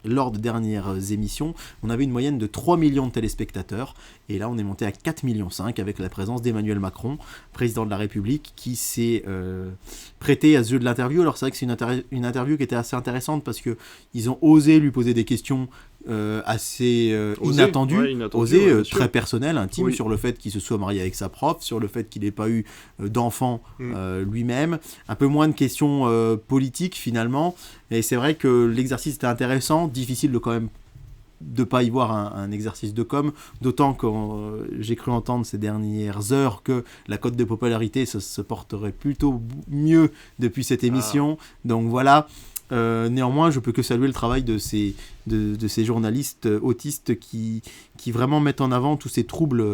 lors des dernières émissions, on avait une moyenne de 3 millions de téléspectateurs, et là on est monté à 4,5 millions avec la présence d'Emmanuel Macron, président de la République, qui s'est prêté à ce jeu de l'interview. Alors c'est vrai que c'est une interview qui était assez intéressante parce qu'ils ont osé lui poser des questions assez inattendues, très personnelles, intimes, sur le fait qu'il se soit marié avec sa prof, sur le fait qu'il n'ait pas eu d'enfant lui-même, un peu moins de questions politiques finalement, et c'est vrai que l'exercice était intéressant, difficile de quand même de pas y voir un exercice de com, d'autant que j'ai cru entendre ces dernières heures que la cote de popularité se porterait plutôt mieux depuis cette émission, donc voilà. Néanmoins, je peux que saluer le travail de ces journalistes autistes qui vraiment mettent en avant tous ces troubles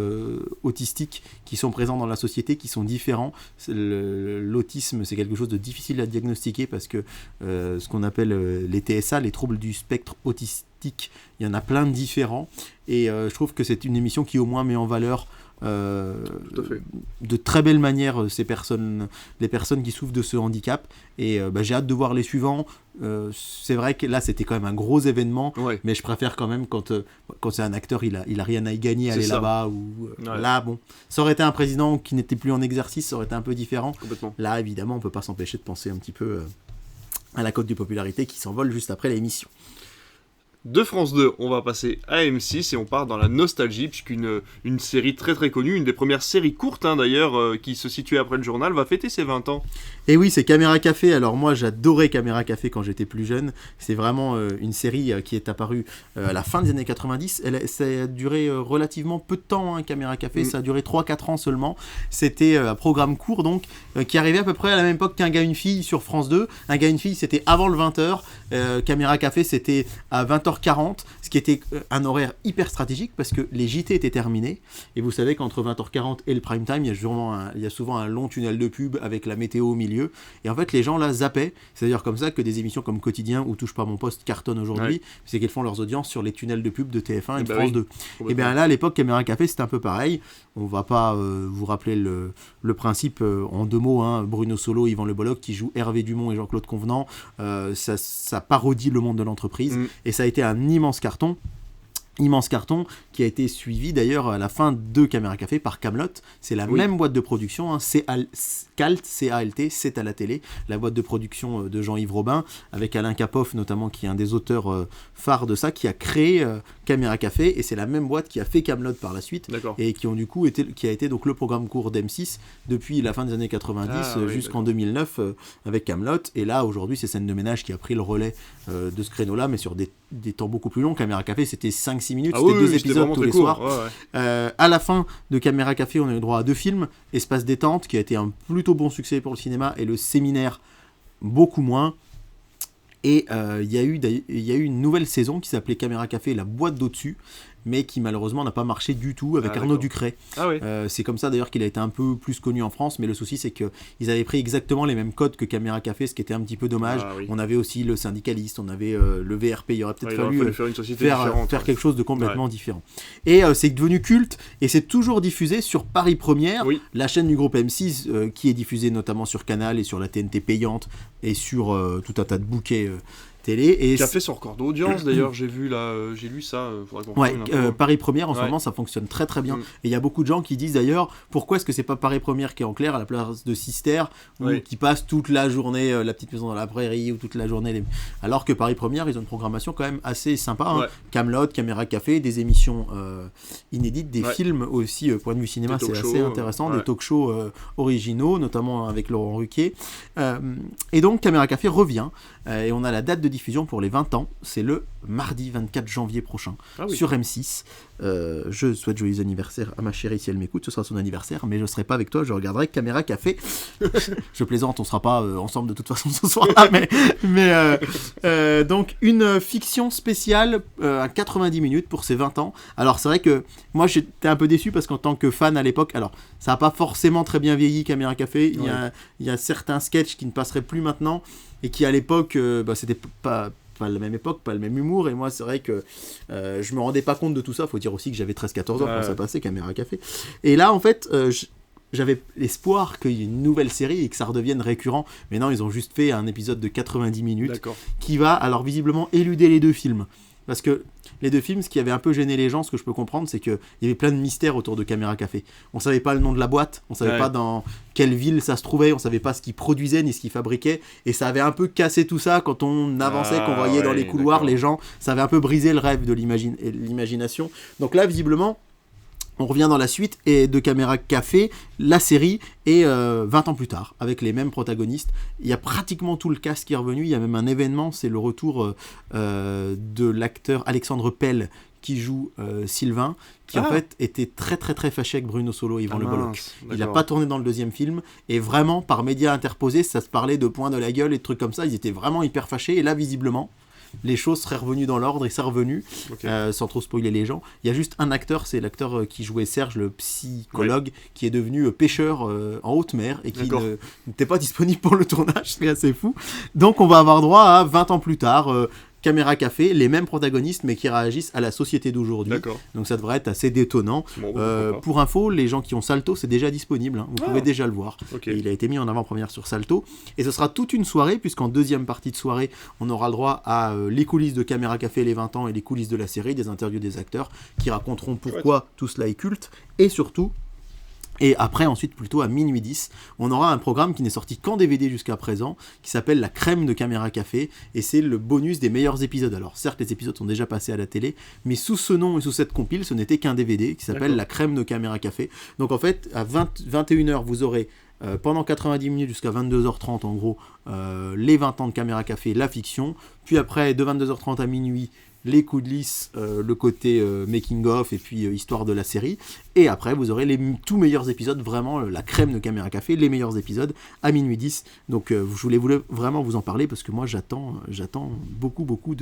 autistiques qui sont présents dans la société, qui sont différents. L'autisme, c'est quelque chose de difficile à diagnostiquer parce que ce qu'on appelle les TSA, les troubles du spectre autistique, il y en a plein de différents. Et je trouve que c'est une émission qui au moins met en valeur Tout à fait. de très belle manière les personnes qui souffrent de ce handicap. Et j'ai hâte de voir les suivants. C'est vrai que là c'était quand même un gros événement, Ouais. mais je préfère quand même quand c'est un acteur, il a rien à y gagner à C'est aller ça. là-bas, ou là bon, ça aurait été un président qui n'était plus en exercice, ça aurait été un peu différent. Complètement. Là évidemment on peut pas s'empêcher de penser un petit peu à la cote de popularité qui s'envole juste après l'émission. De France 2, on va passer à M6 et on part dans la nostalgie, puisqu'une une série très très connue, une des premières séries courtes d'ailleurs, qui se situait après le journal, va fêter ses 20 ans. Et oui, c'est Caméra Café. Alors moi, j'adorais Caméra Café quand j'étais plus jeune. C'est vraiment une série qui est apparue à la fin des années 90. Ça a duré relativement peu de temps, Caméra Café. Ça a duré 3-4 ans seulement. C'était un programme court, donc, qui arrivait à peu près à la même époque qu'Un gars, une fille sur France 2. Un gars, une fille, c'était avant le 20h. Caméra Café, c'était à 20h40, ce qui était un horaire hyper stratégique parce que les JT étaient terminés. Et vous savez qu'entre 20h40 et le prime time, il y a souvent un long tunnel de pub avec la météo au milieu. Et en fait, les gens là zappaient. C'est d'ailleurs comme ça que des émissions comme Quotidien ou Touche pas à mon poste cartonnent aujourd'hui. Ouais. C'est qu'elles font leurs audiences sur les tunnels de pub de TF1 et de bah France oui, 2. Et bien là, à l'époque, Caméra Café, c'était un peu pareil. On va pas vous rappeler le principe en deux mots. Bruno Solo, Yvan Le Bolloc qui joue Hervé Dumont et Jean-Claude Convenant. Ça parodie le monde de l'entreprise. Et ça a été un immense carton qui a été suivi d'ailleurs à la fin de Caméra Café par Kaamelott. C'est la même boîte de production, CALT, C-A-L-T, c'est à la télé, la boîte de production de Jean-Yves Robin, avec Alain Capoff notamment, qui est un des auteurs phares de ça, qui a créé Caméra Café, et c'est la même boîte qui a fait Kaamelott par la suite. D'accord. Et qui a été donc le programme court d'M6 depuis la fin des années 90 jusqu'en 2009 avec Kaamelott. Et là aujourd'hui c'est Scène de ménage qui a pris le relais de ce créneau-là, mais sur des temps beaucoup plus longs. Caméra Café c'était 5-6 minutes, c'était 2 épisodes tous les soirs. À la fin de Caméra Café, on a eu droit à 2 films, Espace détente qui a été un plutôt bon succès pour le cinéma, et Le Séminaire beaucoup moins. Et il y a eu une nouvelle saison qui s'appelait Caméra Café, la boîte d'au-dessus, mais qui malheureusement n'a pas marché du tout avec Arnaud Ducret. C'est comme ça d'ailleurs qu'il a été un peu plus connu en France, mais le souci c'est qu'ils avaient pris exactement les mêmes codes que Caméra Café, ce qui était un petit peu dommage. On avait aussi Le Syndicaliste, on avait le VRP, il aurait peut-être fallu faire une société différente, faire quelque chose de complètement différent. Et c'est devenu culte, et c'est toujours diffusé sur Paris Première, la chaîne du groupe M6, qui est diffusée notamment sur Canal et sur la TNT payante, et sur tout un tas de bouquets télé. Et qui a fait son record d'audience d'ailleurs, j'ai lu ça, faudrait qu'on Paris Première en ce moment ça fonctionne très très bien. Et il y a beaucoup de gens qui disent d'ailleurs pourquoi est-ce que c'est pas Paris Première qui est en clair à la place de Sister, ou qui passe toute la journée La Petite Maison dans la Prairie, ou toute la journée alors que Paris Première ils ont une programmation quand même assez sympa, Kaamelott, Caméra Café, des émissions inédites, des films aussi, point de vue cinéma c'est assez intéressant, des talk shows originaux notamment avec Laurent Ruquier, et donc Caméra Café revient, et on a la date de diffusion pour les 20 ans, c'est le mardi 24 janvier prochain sur M6. Je souhaite joyeux anniversaire à ma chérie si elle m'écoute, ce sera son anniversaire, mais je serai pas avec toi, je regarderai Caméra Café. Je plaisante, on sera pas ensemble de toute façon ce soir-là, mais donc une fiction spéciale à 90 minutes pour ses 20 ans. Alors c'est vrai que moi j'étais un peu déçu parce qu'en tant que fan à l'époque, alors ça a pas forcément très bien vieilli Caméra Café, il y a certains sketchs qui ne passeraient plus maintenant, et qui à l'époque c'était pas la même époque, pas le même humour, et moi c'est vrai que je me rendais pas compte de tout ça. Faut dire aussi que j'avais 13-14 ans quand ça passait Caméra Café, et là en fait j'avais l'espoir qu'il y ait une nouvelle série et que ça redevienne récurrent, mais non, ils ont juste fait un épisode de 90 minutes qui va alors visiblement éluder les 2 films. Parce que les 2 films, ce qui avait un peu gêné les gens, ce que je peux comprendre, c'est qu'il y avait plein de mystères autour de Caméra Café. On savait pas le nom de la boîte, on savait pas dans quelle ville ça se trouvait, on savait pas ce qu'ils produisaient ni ce qu'ils fabriquaient, et ça avait un peu cassé tout ça quand on avançait, qu'on voyait dans les couloirs les gens, ça avait un peu brisé le rêve de l'imagination. Donc là, visiblement, on revient dans la suite et de Caméra Café, la série, et 20 ans plus tard, avec les mêmes protagonistes. Il y a pratiquement tout le cast qui est revenu, il y a même un événement, c'est le retour de l'acteur Alexandre Pell, qui joue Sylvain, qui en fait était très très très fâché avec Bruno Solo et Yvan Le Bolloc. Il n'a pas tourné dans le deuxième film, et vraiment par médias interposés, ça se parlait de points de la gueule et de trucs comme ça, ils étaient vraiment hyper fâchés, et là visiblement, les choses seraient revenues dans l'ordre, et c'est revenu, sans trop spoiler les gens. Il y a juste un acteur, c'est l'acteur qui jouait Serge, le psychologue, qui est devenu pêcheur en haute mer, et qui n'était pas disponible pour le tournage, c'est assez fou. Donc on va avoir droit à 20 ans plus tard, Caméra Café, les mêmes protagonistes mais qui réagissent à la société d'aujourd'hui. Donc ça devrait être assez détonnant. Pour info, les gens qui ont Salto, c'est déjà disponible, hein. Vous pouvez déjà le voir. Et il a été mis en avant-première sur Salto. Et ce sera toute une soirée, puisqu'en deuxième partie de soirée, on aura le droit à les coulisses de Caméra Café, les 20 ans, et les coulisses de la série, des interviews des acteurs qui raconteront pourquoi tout cela est culte. Et surtout, et après, ensuite, plutôt à minuit 10, on aura un programme qui n'est sorti qu'en DVD jusqu'à présent, qui s'appelle La Crème de Caméra Café, et c'est le bonus des meilleurs épisodes. Alors certes, les épisodes sont déjà passés à la télé, mais sous ce nom et sous cette compile, ce n'était qu'un DVD qui s'appelle La Crème de Caméra Café. Donc en fait, à 21h, vous aurez pendant 90 minutes jusqu'à 22h30 en gros, les 20 ans de Caméra Café, la fiction, puis après de 22h30 à minuit, les coulisses, le côté making of et puis histoire de la série, et après vous aurez les tout meilleurs épisodes, vraiment la crème de Caméra Café, les meilleurs épisodes à minuit 10. Donc je voulais vraiment vous en parler parce que moi j'attends beaucoup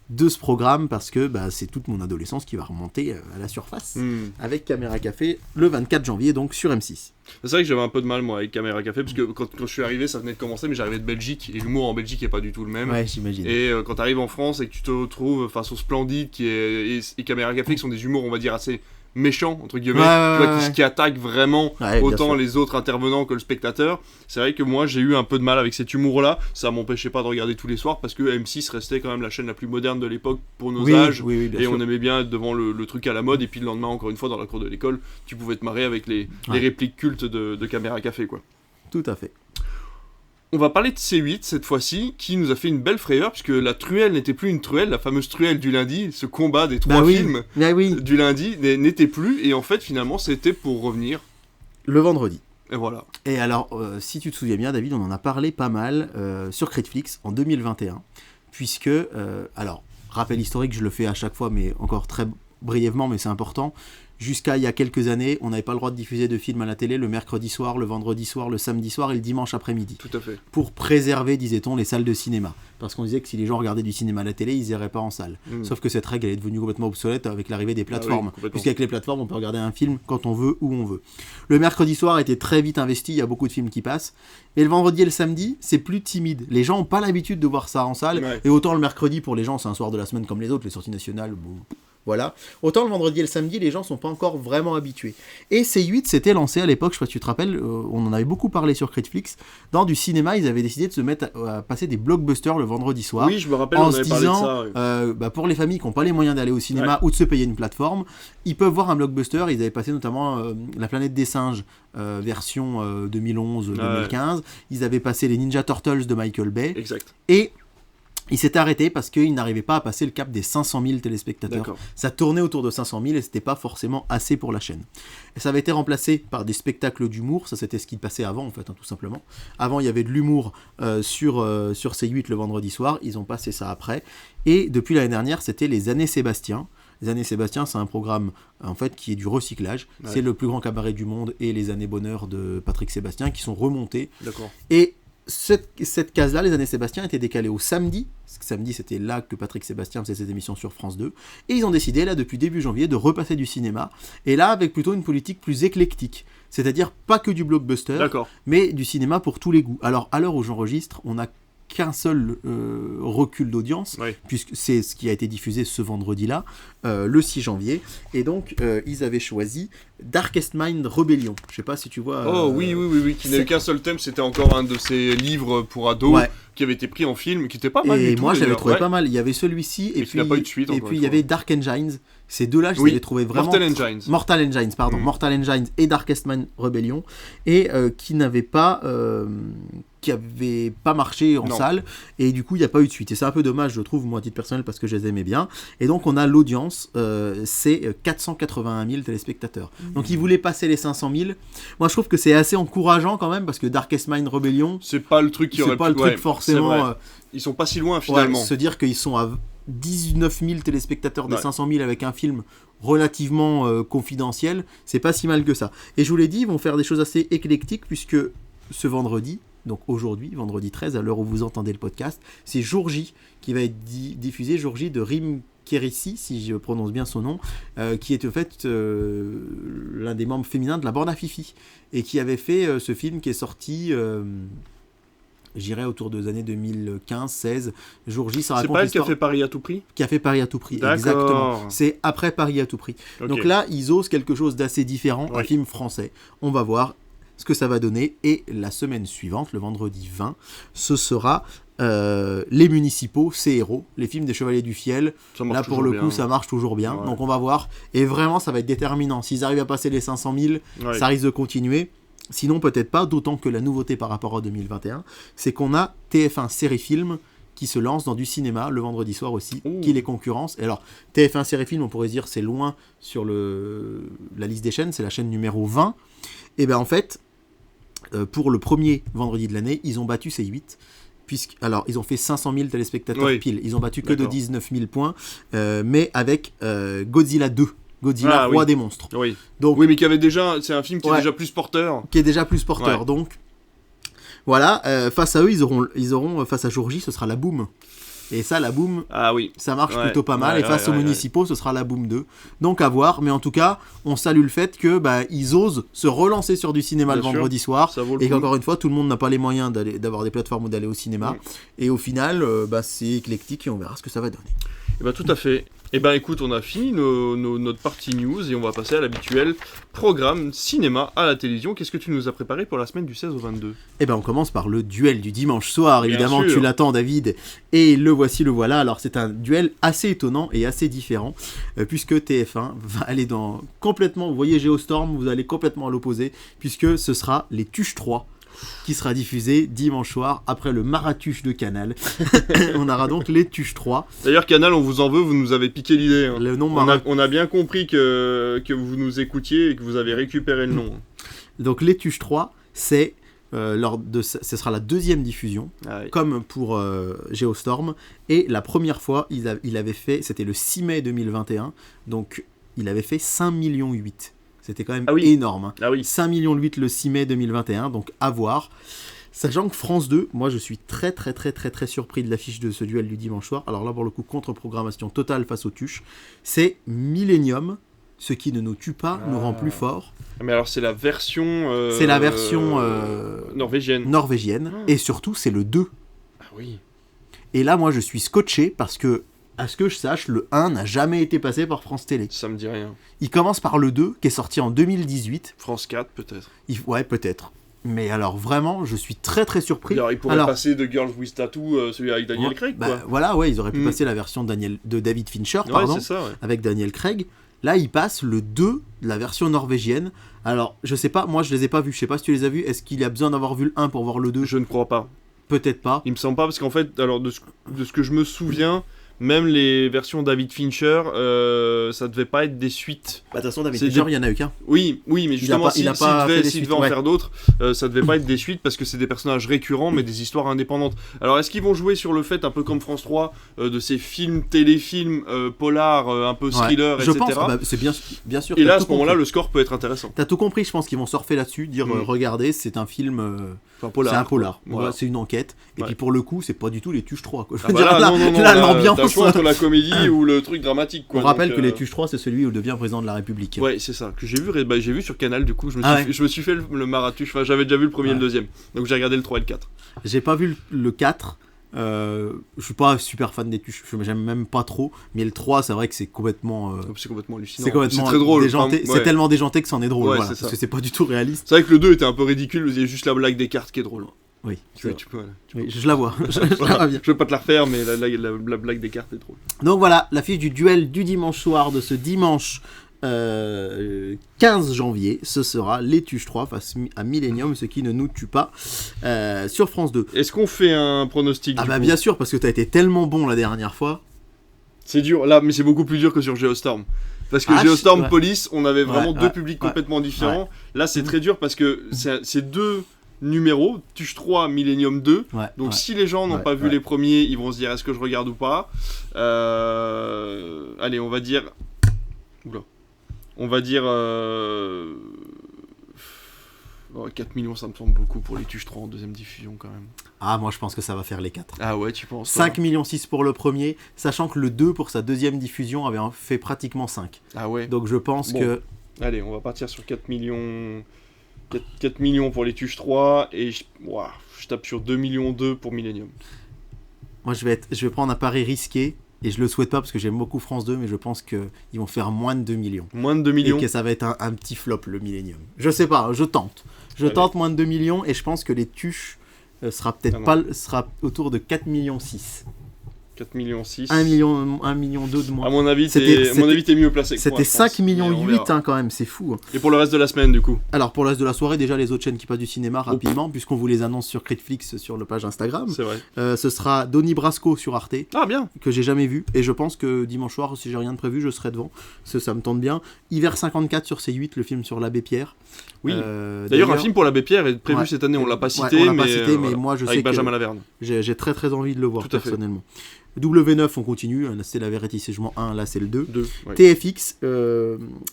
de ce programme, parce que c'est toute mon adolescence qui va remonter à la surface avec Caméra Café le 24 janvier donc sur M6. C'est vrai que j'avais un peu de mal moi avec Caméra Café, parce que quand je suis arrivé, ça venait de commencer, mais j'arrivais de Belgique, et l'humour en Belgique est pas du tout le même. Ouais, j'imagine. Et quand tu arrives en France et que tu te retrouves face au Splendide et Caméra Café, qui sont des humours, on va dire, assez méchants, entre guillemets, tu vois, qui attaquent vraiment autant les autres intervenants que le spectateur. C'est vrai que moi j'ai eu un peu de mal avec cet humour-là. Ça m'empêchait pas de regarder tous les soirs, parce que M6 restait quand même la chaîne la plus moderne de l'époque pour nos âges, et sûr. On aimait bien être devant le truc à la mode, et puis le lendemain, encore une fois, dans la cour de l'école, tu pouvais te marrer avec les répliques cultes de Caméra Café, quoi. Tout à fait. On va parler de C8 cette fois-ci, qui nous a fait une belle frayeur, puisque la truelle n'était plus une truelle, la fameuse truelle du lundi, ce combat des trois films du lundi n'était plus, et en fait finalement c'était pour revenir le vendredi. Et voilà. Et alors, si tu te souviens bien, David, on en a parlé pas mal sur Critflix en 2021, puisque, alors, rappel historique, je le fais à chaque fois, mais encore très brièvement, mais c'est important. Jusqu'à il y a quelques années, on n'avait pas le droit de diffuser de films à la télé le mercredi soir, le vendredi soir, le samedi soir et le dimanche après-midi. Tout à fait. Pour préserver, disait-on, les salles de cinéma. Parce qu'on disait que si les gens regardaient du cinéma à la télé, ils n'iraient pas en salle. Sauf que cette règle, elle est devenue complètement obsolète avec l'arrivée des plateformes. Puisqu'avec les plateformes, on peut regarder un film quand on veut, où on veut. Le mercredi soir a été très vite investi, il y a beaucoup de films qui passent. Et le vendredi et le samedi, c'est plus timide. Les gens n'ont pas l'habitude de voir ça en salle. Et autant le mercredi, pour les gens, c'est un soir de la semaine comme les autres, les sorties nationales, bon... Voilà. Autant le vendredi et le samedi, les gens sont pas encore vraiment habitués. Et C8 s'était lancé à l'époque, je sais pas si tu te rappelles, on en avait beaucoup parlé sur Critflix. Dans du cinéma, ils avaient décidé de se mettre à passer des blockbusters le vendredi soir. Oui, je me rappelle, on avait parlé de ça. Pour les familles qui n'ont pas les moyens d'aller au cinéma ou de se payer une plateforme, ils peuvent voir un blockbuster. Ils avaient passé notamment La Planète des Singes, version 2011-2015. Ils avaient passé les Ninja Turtles de Michael Bay. Exact. Et il s'est arrêté parce qu'il n'arrivait pas à passer le cap des 500 000 téléspectateurs. D'accord. Ça tournait autour de 500 000 et c'était pas forcément assez pour la chaîne. Et ça avait été remplacé par des spectacles d'humour, ça c'était ce qui passait avant en fait, tout simplement. Avant il y avait de l'humour sur C8 le vendredi soir, ils ont passé ça après. Et depuis l'année dernière, c'était les Années Sébastien. Les Années Sébastien, c'est un programme en fait qui est du recyclage. Ouais. C'est le plus grand cabaret du monde et les Années Bonheur de Patrick Sébastien qui sont remontés. D'accord. Et cette case-là, les Années Sébastien, était décalée au samedi. Parce que samedi, c'était là que Patrick Sébastien faisait ses émissions sur France 2. Et ils ont décidé, là, depuis début janvier, de repasser du cinéma. Et là, avec plutôt une politique plus éclectique. C'est-à-dire pas que du blockbuster, mais du cinéma pour tous les goûts. Alors, à l'heure où j'enregistre, on n'a qu'un seul recul d'audience, puisque c'est ce qui a été diffusé ce vendredi-là, le 6 janvier. Et donc, ils avaient choisi Darkest Mind Rebellion. Je sais pas si tu vois... oui, qui n'a eu qu'un seul thème, c'était encore un de ces livres pour ados qui avait été pris en film, qui était pas mal du tout. Et moi, j'avais trouvé pas mal. Il y avait celui-ci, et puis, pas eu de suite, et puis il y avait Dark Engines. Ces deux-là, je les ai trouvés vraiment... Mortal Engines, pardon. Mortal Engines et Darkest Mind Rebellion, et qui n'avaient pas... qui avait pas marché en salle, et du coup il n'y a pas eu de suite, et c'est un peu dommage je trouve, moi à titre personnel, parce que je les aimais bien. Et donc on a l'audience, c'est 481 000 téléspectateurs, donc ils voulaient passer les 500 000. Moi je trouve que c'est assez encourageant quand même, parce que Darkest Mind Rebellion, c'est pas le truc qui aurait pas le truc forcément, ils sont pas si loin finalement, se dire qu'ils sont à 19 000 téléspectateurs des Ouais. 500 000 avec un film relativement confidentiel, c'est pas si mal que ça. Et je vous l'ai dit, ils vont faire des choses assez éclectiques puisque ce vendredi, donc aujourd'hui, vendredi 13, à l'heure où vous entendez le podcast, c'est Jour J qui va être diffusé, Jour J de Rim Kérissi, si je prononce bien son nom, qui est en fait l'un des membres féminins de la bande à Fifi, et qui avait fait ce film qui est sorti, j'irais autour des années 2015-16. Jour J, ça C'est raconte pas elle qui a l'histoire fait Paris à tout prix? qui a fait Paris à tout prix, D'accord. exactement. C'est après Paris à tout prix. Ok. Donc là, ils osent quelque chose d'assez différent, un Oui. film français. On va voir ce que ça va donner. Et la semaine suivante, le vendredi 20, ce sera Les Municipaux, Ces Héros, les films des Chevaliers du Fiel. Ça marche Là, pour toujours le bien. coup, ça marche toujours bien. Ouais. Donc on va voir. Et vraiment, ça va être déterminant. S'ils arrivent à passer les 500 000, Ouais. ça risque de continuer. Sinon, peut-être pas. D'autant que la nouveauté par rapport à 2021, c'est qu'on a TF1 Série Film qui se lance dans du cinéma le vendredi soir aussi, Ouh. qui les concurrence. Et alors, TF1 Série Film, on pourrait se dire c'est loin sur la liste des chaînes, c'est la chaîne numéro 20. Et bien en fait, pour le premier vendredi de l'année, ils ont battu C8. Alors, ils ont fait 500 000 téléspectateurs Oui. pile. Ils ont battu que de D'accord. 19 000 points, mais avec Godzilla 2. Godzilla, Ah, roi oui. des monstres. Oui. Donc, Oui, mais c'est un film qui est Ouais. déjà plus porteur. qui est déjà plus porteur. Ouais. Donc, voilà, face à eux, ils auront face à Jour J, ce sera la Boom. Et ça, la Boom, Ah oui. ça marche Ouais, plutôt pas mal. ouais, Et face ouais, aux ouais, municipaux, ce sera la Boom 2. Donc à voir. Mais en tout cas, on salue le fait que ils osent se relancer sur du cinéma Bien le sûr. vendredi soir. Ça vaut le Et coup. qu'encore une fois, tout le monde n'a pas les moyens d'avoir des plateformes ou d'aller au cinéma. Ouais. Et au final, c'est éclectique et on verra ce que ça va donner. Eh ben, tout à fait. Eh ben écoute, on a fini notre partie news et on va passer à l'habituel programme cinéma à la télévision. Qu'est-ce que tu nous as préparé pour la semaine du 16 au 22? Et on commence par le duel du dimanche soir. Bien Évidemment, sûr. tu l'attends, David. Et le voici, le voilà. Alors, c'est un duel assez étonnant et assez différent, puisque TF1 va aller complètement. Vous voyez Geostorm, vous allez complètement à l'opposé, puisque ce sera les Tuches 3 qui sera diffusé dimanche soir après le Maratuche de Canal. On aura donc les Tuches 3. D'ailleurs, Canal, on vous en veut, vous nous avez piqué l'idée. Hein. Le nom On a bien compris que vous nous écoutiez et que vous avez récupéré le nom. Donc les Tuches 3, c'est ce sera la deuxième diffusion, Ah oui. comme pour Geostorm. Et la première fois, il avait fait, c'était le 6 mai 2021, donc il avait fait 5,8 millions. C'était quand même Ah oui. énorme. Hein. Ah oui. 5,8 millions le 6 mai 2021, donc à voir. Sachant que France 2, moi je suis très très très très très surpris de l'affiche de ce duel du dimanche soir. Alors là pour le coup, contre-programmation totale face aux Tuches. C'est Millennium, ce qui ne nous tue pas, nous rend plus forts. Mais alors, c'est la version. C'est la version norvégienne. norvégienne. Et surtout, c'est le 2. Ah oui. Et là, moi je suis scotché parce que, à ce que je sache, le 1 n'a jamais été passé par France Télé. Ça me dit rien. Il commence par le 2, qui est sorti en 2018. France 4, peut-être. Ouais, peut-être. Mais alors vraiment, je suis très très surpris. Alors, il pourrait Alors, passer de Girls with Tattoo, celui avec Daniel ouais, Craig, bah, quoi. voilà, ouais, ils auraient pu Mm. passer la version de David Fincher, Ouais, pardon, c'est ça, ouais. avec Daniel Craig. Là, ils passent le 2 de la version norvégienne. Alors, je sais pas, moi je les ai pas vus. Je sais pas si tu les as vus. Est-ce qu'il y a besoin d'avoir vu le 1 pour voir le 2 Je ne crois pas. Peut-être pas. Il me semble pas, parce qu'en fait, alors de ce que je me souviens, même les versions David Fincher, ça devait pas être des suites. Bah, de toute façon, David C'est Fincher, des- il y en a eu qu'un. Oui, mais justement, il a pas fait des s'il suites, devait en ouais. faire d'autres, ça devait pas être des suites parce que c'est des personnages récurrents mais des histoires indépendantes. Alors est-ce qu'ils vont jouer sur le fait, un peu comme France 3, de ces films, téléfilms, polars, un peu thriller, Je etc. pense, bah, c'est bien sûr. Et t'as là, à tout ce moment-là, compris. le score peut être intéressant. T'as tout compris, je pense qu'ils vont surfer là-dessus, dire Mm. regardez, c'est un film, Enfin, polar. c'est un polar, quoi. voilà, c'est une enquête. Et Ouais. puis pour le coup, c'est pas du tout les Tuches 3. Quoi. Je Ah veux bah dire, là, là, non, là, là, l'ambiance. t'as le choix entre la comédie ou le truc dramatique, quoi. On rappelle donc, que les Tuches 3, c'est celui où il devient président de la République. Ouais, c'est ça, que j'ai vu sur Canal, du coup, je me Ah suis, je me suis fait le Maratuche, enfin, j'avais déjà vu le premier et le deuxième, donc j'ai regardé le 3 et le 4. J'ai pas vu le 4. Je suis pas super fan des Tuches, j'aime même pas trop. Mais le 3, c'est vrai que c'est complètement. C'est complètement hallucinant. C'est complètement très drôle. déjanté. Enfin, C'est ouais. tellement déjanté que c'en est drôle. Ouais, voilà, c'est ça. parce que c'est pas du tout réaliste. C'est vrai que le 2 était un peu ridicule, il y a juste la blague des cartes qui est drôle. Oui, Tu peux, voilà. oui, je la vois. Je la vois bien. Je vais pas te la refaire, mais la blague des cartes est drôle. Donc voilà, l'affiche du duel du dimanche soir de ce dimanche 15 janvier, ce sera les Tuches 3 face à Millennium, ce qui ne nous tue pas, sur France 2. Est-ce qu'on fait un pronostic Ah du bah coup bien sûr, parce que t'as été tellement bon la dernière fois. C'est dur, là, mais c'est beaucoup plus dur que sur Geostorm. Parce que Ah, Geostorm, ouais. Police, on avait vraiment Ouais, deux ouais, publics ouais. complètement différents. Là, c'est très dur parce que c'est deux numéros, Tuche 3, Millennium 2. Ouais, Donc ouais. si les gens n'ont pas vu les premiers, ils vont se dire est-ce que je regarde ou pas. Allez, on va dire... Oula. On va dire... 4 millions, ça me semble beaucoup pour les Tuche 3 en deuxième diffusion quand même. Ah, moi je pense que ça va faire les 4. Ah ouais, tu penses 5 millions 6 pour le premier, sachant que le 2 pour sa deuxième diffusion avait fait pratiquement 5. Ah ouais. Donc je pense que... Allez, on va partir sur 4 millions... 4 millions pour les Tuche 3 et je tape sur 2 millions 2 pour Millennium. Moi je vais prendre un pari risqué, et je le souhaite pas parce que j'aime beaucoup France 2, mais je pense qu'ils vont faire moins de 2 millions. Moins de 2 millions. Et que ça va être un petit flop le Millennium. Je sais pas, je tente. Je tente moins de 2 millions et je pense que les Tuches sera peut-être sera autour de 4 millions 6. 4 millions 6. 1 million 2 de moins. À mon avis, t'es mieux placé que moi. C'était 5 millions 8 quand même, c'est fou. Hein. Et pour le reste de la semaine, du coup? Alors, pour le reste de la soirée, déjà les autres chaînes qui passent du cinéma rapidement, puisqu'on vous les annonce sur Critflix sur la page Instagram. C'est vrai. Ce sera Donnie Brasco sur Arte. Ah, bien. Que j'ai jamais vu. Et je pense que dimanche soir, si j'ai rien de prévu, je serai devant. Ça me tente bien. Hiver 54 sur C8, le film sur l'abbé Pierre. Oui. D'ailleurs, un film pour l'abbé Pierre est prévu cette année. On l'a pas cité, mais moi je sais avec que Benjamin Laverne. J'ai très envie de le voir Tout à fait. personnellement. W9, on continue. C'est la Vérité Jugement 1, là c'est le 2. Ouais. TFX,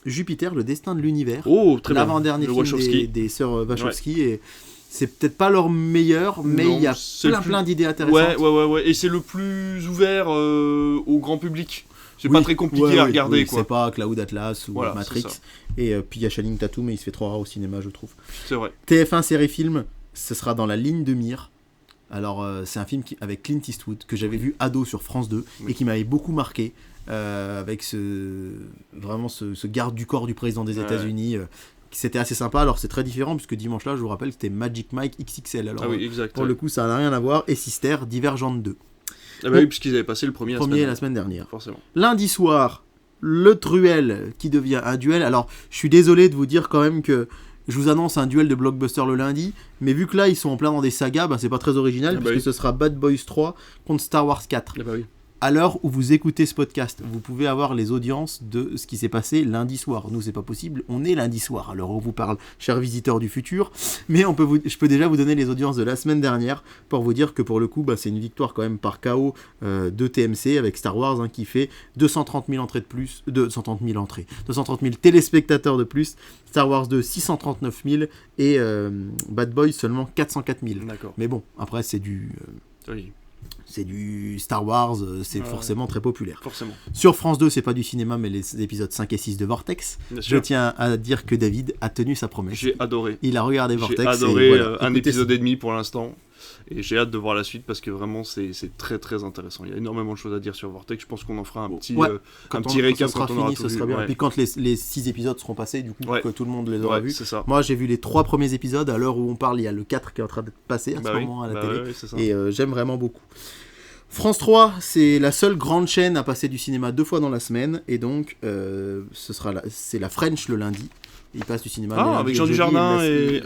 Jupiter, le destin de l'univers. Oh, très bien. L'avant-dernier film Wachowski. des sœurs Wachowski. Et c'est peut-être pas leur meilleur, mais il y a plein d'idées intéressantes. Ouais. Et c'est le plus ouvert au grand public. C'est pas très compliqué à regarder, quoi. C'est pas Cloud Atlas ou Matrix. Et puis il y a Channing Tatum, mais il se fait trop rare au cinéma, je trouve. C'est vrai. TF1 série film, ce sera dans la ligne de mire. Alors, c'est un film avec Clint Eastwood que j'avais vu ado sur France 2 et qui m'avait beaucoup marqué. Avec ce garde du corps du président des États-Unis. C'était assez sympa. Alors, c'est très différent puisque dimanche là, je vous rappelle, c'était Magic Mike XXL. Alors, exact. Pour le coup, ça n'a rien à voir. Et Sister, Divergente 2. Ah bah oui, puisqu'ils avaient passé le premier la semaine dernière. Forcément. Lundi soir, le Truel qui devient un duel. Alors, je suis désolé de vous dire quand même que je vous annonce un duel de blockbuster le lundi, mais vu que là ils sont en plein dans des sagas, c'est pas très original puisque ce sera Bad Boys 3 contre Star Wars 4. À l'heure où vous écoutez ce podcast, vous pouvez avoir les audiences de ce qui s'est passé lundi soir. Nous, c'est pas possible, on est lundi soir, à l'heure où on vous parle, chers visiteurs du futur. Mais je peux déjà vous donner les audiences de la semaine dernière pour vous dire que pour le coup, c'est une victoire quand même par KO de TMC avec Star Wars qui fait 230 000 entrées de plus, 230 000 téléspectateurs de plus, Star Wars 2 639 000 et Bad Boys seulement 404 000. D'accord. Mais bon, après c'est du... C'est du Star Wars, c'est forcément très populaire. Forcément. Sur France 2, c'est pas du cinéma, mais les épisodes 5 et 6 de Vortex. Je tiens à dire que David a tenu sa promesse. J'ai adoré. Il a regardé Vortex. J'ai adoré un épisode et demi pour l'instant. Et j'ai hâte de voir la suite parce que vraiment c'est très très intéressant. Il y a énormément de choses à dire sur Vortex. Je pense qu'on en fera un petit récap quand on aura fini, ce sera bien. Et puis quand les 6 épisodes seront passés, du coup, que tout le monde les aura vus. Moi, j'ai vu les 3 premiers épisodes. À l'heure où on parle, il y a le 4 qui est en train d'être passé à ce moment à la télé. Et j'aime vraiment beaucoup. France 3, c'est la seule grande chaîne à passer du cinéma 2 fois dans la semaine. Et donc, c'est la French le lundi. Il passe du cinéma. Avec Jean Dujardin et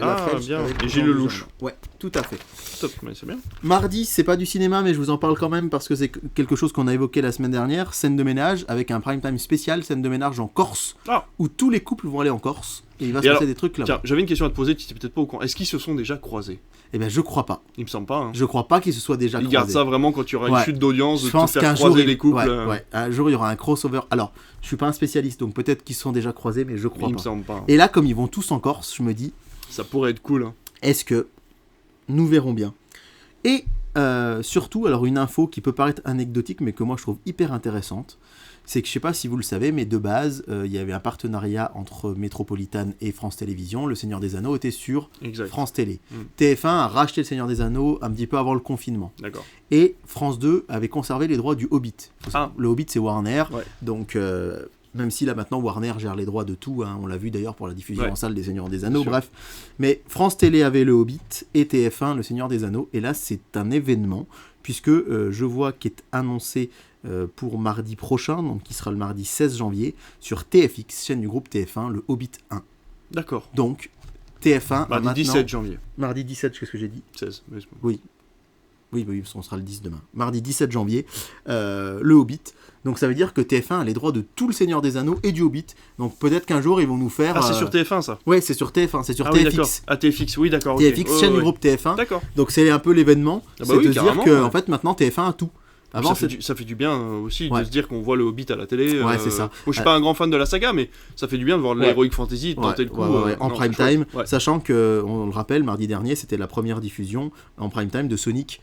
Gilles Lelouch. Ouais, tout à fait. Top, mais c'est bien. Mardi, c'est pas du cinéma, mais je vous en parle quand même parce que c'est quelque chose qu'on a évoqué la semaine dernière. Scène de ménage avec un prime time spécial, scène de ménage en Corse, où tous les couples vont aller en Corse. Et il va se passer des trucs là. Tiens, j'avais une question à te poser, tu n'étais peut-être pas au courant. Est-ce qu'ils se sont déjà croisés? Eh bien, je crois pas. Il me semble pas. Je crois pas qu'ils se soient déjà croisés. Ils gardent ça vraiment quand il y aura une chute d'audience, de pense faire croiser les couples. Un jour, il y aura un crossover. Alors, je suis pas un spécialiste, donc peut-être qu'ils se sont déjà croisés, mais je crois pas. Il me semble pas. Et là, comme ils vont tous en Corse, je me dis... Ça pourrait être cool. Est-ce que... Nous verrons bien. Et surtout, alors une info qui peut paraître anecdotique, mais que moi je trouve hyper intéressante, c'est que je sais pas si vous le savez, mais de base, il y avait un partenariat entre Métropolitane et France Télévisions. Le Seigneur des Anneaux était sur France Télé. TF1 a racheté Le Seigneur des Anneaux un petit peu avant le confinement. D'accord. Et France 2 avait conservé les droits du Hobbit. Le Hobbit, c'est Warner, donc... même si là maintenant Warner gère les droits de tout, on l'a vu d'ailleurs pour la diffusion en salle des Seigneurs des Anneaux, bref. Mais France Télé avait le Hobbit et TF1 le Seigneur des Anneaux, et là c'est un événement, puisque je vois qu'il est annoncé pour mardi prochain, donc qui sera le mardi 16 janvier, sur TFX, chaîne du groupe TF1, le Hobbit 1. D'accord. Donc TF1 mardi 17 janvier. Mardi 17, qu'est-ce que j'ai dit? 16. Oui. Oui, on sera le 10 demain. Mardi 17 janvier, le Hobbit. Donc ça veut dire que TF1 a les droits de tout le Seigneur des Anneaux et du Hobbit. Donc peut-être qu'un jour ils vont nous faire... Ah, c'est sur TF1 ça? Ouais, c'est sur TF1, c'est sur oui, TFX. d'accord. Ah, TFX, oui, d'accord. TFX, okay. chaîne du groupe TF1. D'accord. Donc c'est un peu l'événement, Ah bah c'est oui, de se dire que en fait maintenant TF1 a tout. Avant, ça fait du bien aussi de se dire qu'on voit le Hobbit à la télé. Ouais, c'est ça. Moi, je suis pas un grand fan de la saga, mais ça fait du bien de voir l'Heroic Fantasy, de tenter le coup. En prime time, sachant que, on le rappelle, mardi dernier, c'était la première diffusion en prime time de Sonic.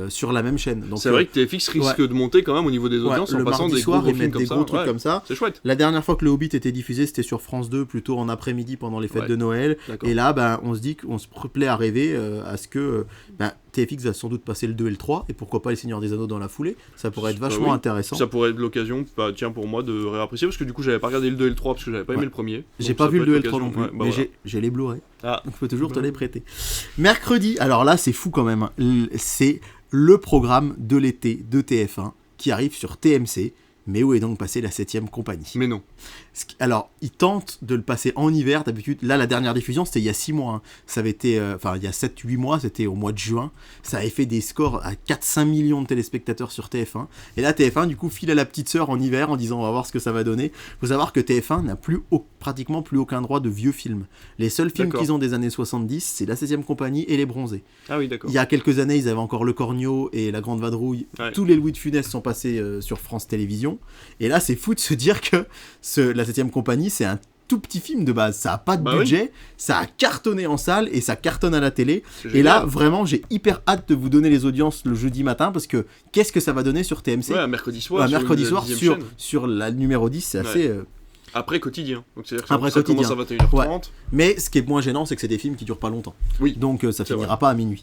Sur la même chaîne. C'est vrai que TFX risque de monter quand même au niveau des audiences en passant des gros films comme ça. C'est chouette. La dernière fois que le Hobbit était diffusé, c'était sur France 2, plutôt en après-midi pendant les fêtes de Noël. Et là, on se dit qu'on se plaît à rêver à ce que TFX va sans doute passer le 2 et le 3, et pourquoi pas les Seigneurs des Anneaux dans la foulée. Ça pourrait être vachement intéressant. Ça pourrait être l'occasion, pour moi, de réapprécier, parce que du coup, j'avais pas regardé le 2 et le 3, parce que j'avais pas aimé le premier. J'ai pas vu le 2 et le 3 non plus, mais j'ai les Blu-ray. Donc je peux toujours te les prêter. Mercredi, alors là, c'est fou quand même. C'est le programme de l'été de TF1 qui arrive sur TMC. Mais où est donc passée la 7ème compagnie? Mais non. Alors, ils tentent de le passer en hiver, d'habitude. Là, la dernière diffusion, c'était il y a 6 mois. Hein. Ça avait été, il y a 7-8 mois, c'était au mois de juin. Ça avait fait des scores à 4-5 millions de téléspectateurs sur TF1. Et là, TF1, du coup, file à la petite sœur en hiver en disant on va voir ce que ça va donner. Il faut savoir que TF1 n'a pratiquement plus aucun droit de vieux films. Les seuls films qu'ils ont des années 70, c'est la 7ème compagnie et Les Bronzés. Ah oui, d'accord. Il y a quelques années, ils avaient encore Le Cornio et La Grande Vadrouille. Ouais. Tous les Louis de Funès sont passés sur France Télévisions. Et là, c'est fou de se dire que la 7ème compagnie, c'est un tout petit film de base. Ça a pas de budget, ça a cartonné en salle et ça cartonne à la télé. Et là, vraiment, j'ai hyper hâte de vous donner les audiences le jeudi matin parce que qu'est-ce que ça va donner sur TMC? Ouais, mercredi soir. Mercredi soir sur la numéro 10, c'est assez... Après quotidien. Donc c'est-à-dire que ça commence à 21h30. Ouais. Mais ce qui est moins gênant, c'est que c'est des films qui durent pas longtemps. Oui. Donc ça finira pas à minuit.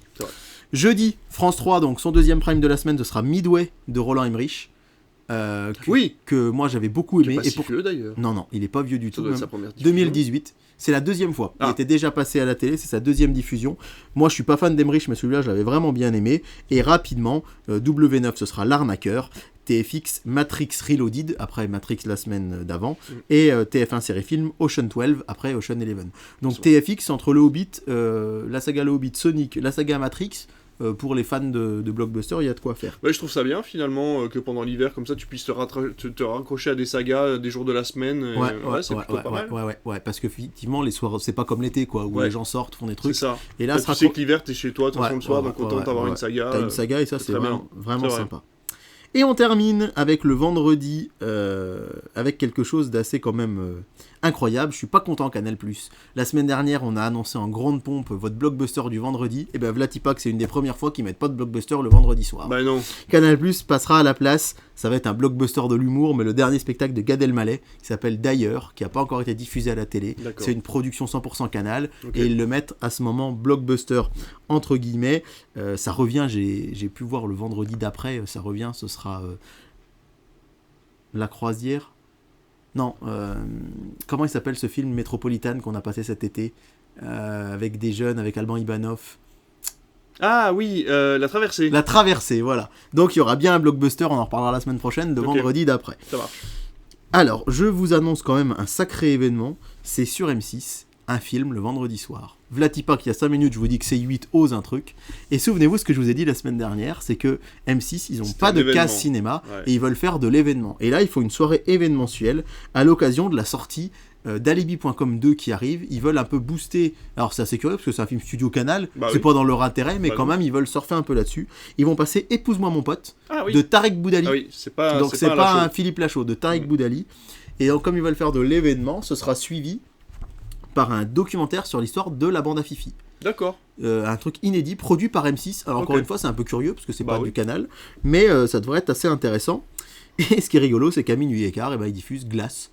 Jeudi, France 3, donc son deuxième prime de la semaine, ce sera Midway de Roland Emmerich. Que moi j'avais beaucoup aimé. Il est pas si vieux d'ailleurs. Non, il est pas vieux du tout. Même. Sa première 2018, c'est la deuxième fois. Il était déjà passé à la télé, c'est sa deuxième diffusion. Moi je suis pas fan d'Emmerich, mais celui-là j'avais vraiment bien aimé. Et rapidement, W9 ce sera L'Arnaqueur, TFX Matrix Reloaded après Matrix la semaine d'avant, et TF1 série film Ocean 12 après Ocean 11. Donc TFX entre le Hobbit, la saga Le Hobbit, Sonic, la saga Matrix. Pour les fans de blockbuster, il y a de quoi faire. Ouais, je trouve ça bien finalement que pendant l'hiver, comme ça, tu puisses te raccrocher à des sagas des jours de la semaine. C'est plutôt pas mal. Ouais, parce que effectivement, les soirs, c'est pas comme l'été, quoi, où les gens sortent, font des trucs. C'est ça. Et là, tu sais que l'hiver, t'es chez toi, de toute façon le soir, donc autant t'avoir une saga. T'as une saga et ça, c'est vraiment sympa. Et on termine avec le vendredi, avec quelque chose d'assez quand même incroyable. Je suis pas content Canal+. La semaine dernière, on a annoncé en grande pompe votre blockbuster du vendredi. Et ben Vlatipak, c'est une des premières fois qu'ils mettent pas de blockbuster le vendredi soir. Bah non. Canal+ passera à la place. Ça va être un blockbuster de l'humour, mais le dernier spectacle de Gad Elmaleh, qui s'appelle D'ailleurs, qui a pas encore été diffusé à la télé. C'est une production 100% Canal. Et ils le mettent à ce moment blockbuster entre guillemets. Ça revient, j'ai pu voir le vendredi d'après, ça revient, ce sera La Croisière. Non, comment il s'appelle ce film Métropolitane qu'on a passé cet été avec des jeunes, avec Alban Ivanov. Ah oui, La Traversée. La Traversée, voilà. Donc il y aura bien un blockbuster, on en reparlera la semaine prochaine, de vendredi d'après. Ça marche. Alors, je vous annonce quand même un sacré événement, c'est sur M6, un film le vendredi soir. Vlatipak, il y a 5 minutes, je vous dis que C8 ose un truc. Et souvenez-vous, ce que je vous ai dit la semaine dernière, c'est que M6, ils n'ont pas de case cinéma et ils veulent faire de l'événement. Et là, il faut une soirée événementielle à l'occasion de la sortie d'Alibi.com 2 qui arrive. Ils veulent un peu booster. Alors, c'est assez curieux parce que c'est un film studio Canal, c'est pas dans leur intérêt, mais quand même, ils veulent surfer un peu là-dessus. Ils vont passer Épouse-moi mon pote de Tarek Boudali. Ah oui, donc, c'est pas un Philippe Lachaud, de Tarek Boudali. Et donc, comme ils veulent faire de l'événement, ce sera suivi par un documentaire sur l'histoire de la bande à Fifi. D'accord. Un truc inédit, produit par M6. Alors encore une fois, c'est un peu curieux, parce que c'est pas du Canal, mais ça devrait être assez intéressant. Et ce qui est rigolo, c'est qu'à minuit et quart, ils diffusent Glace.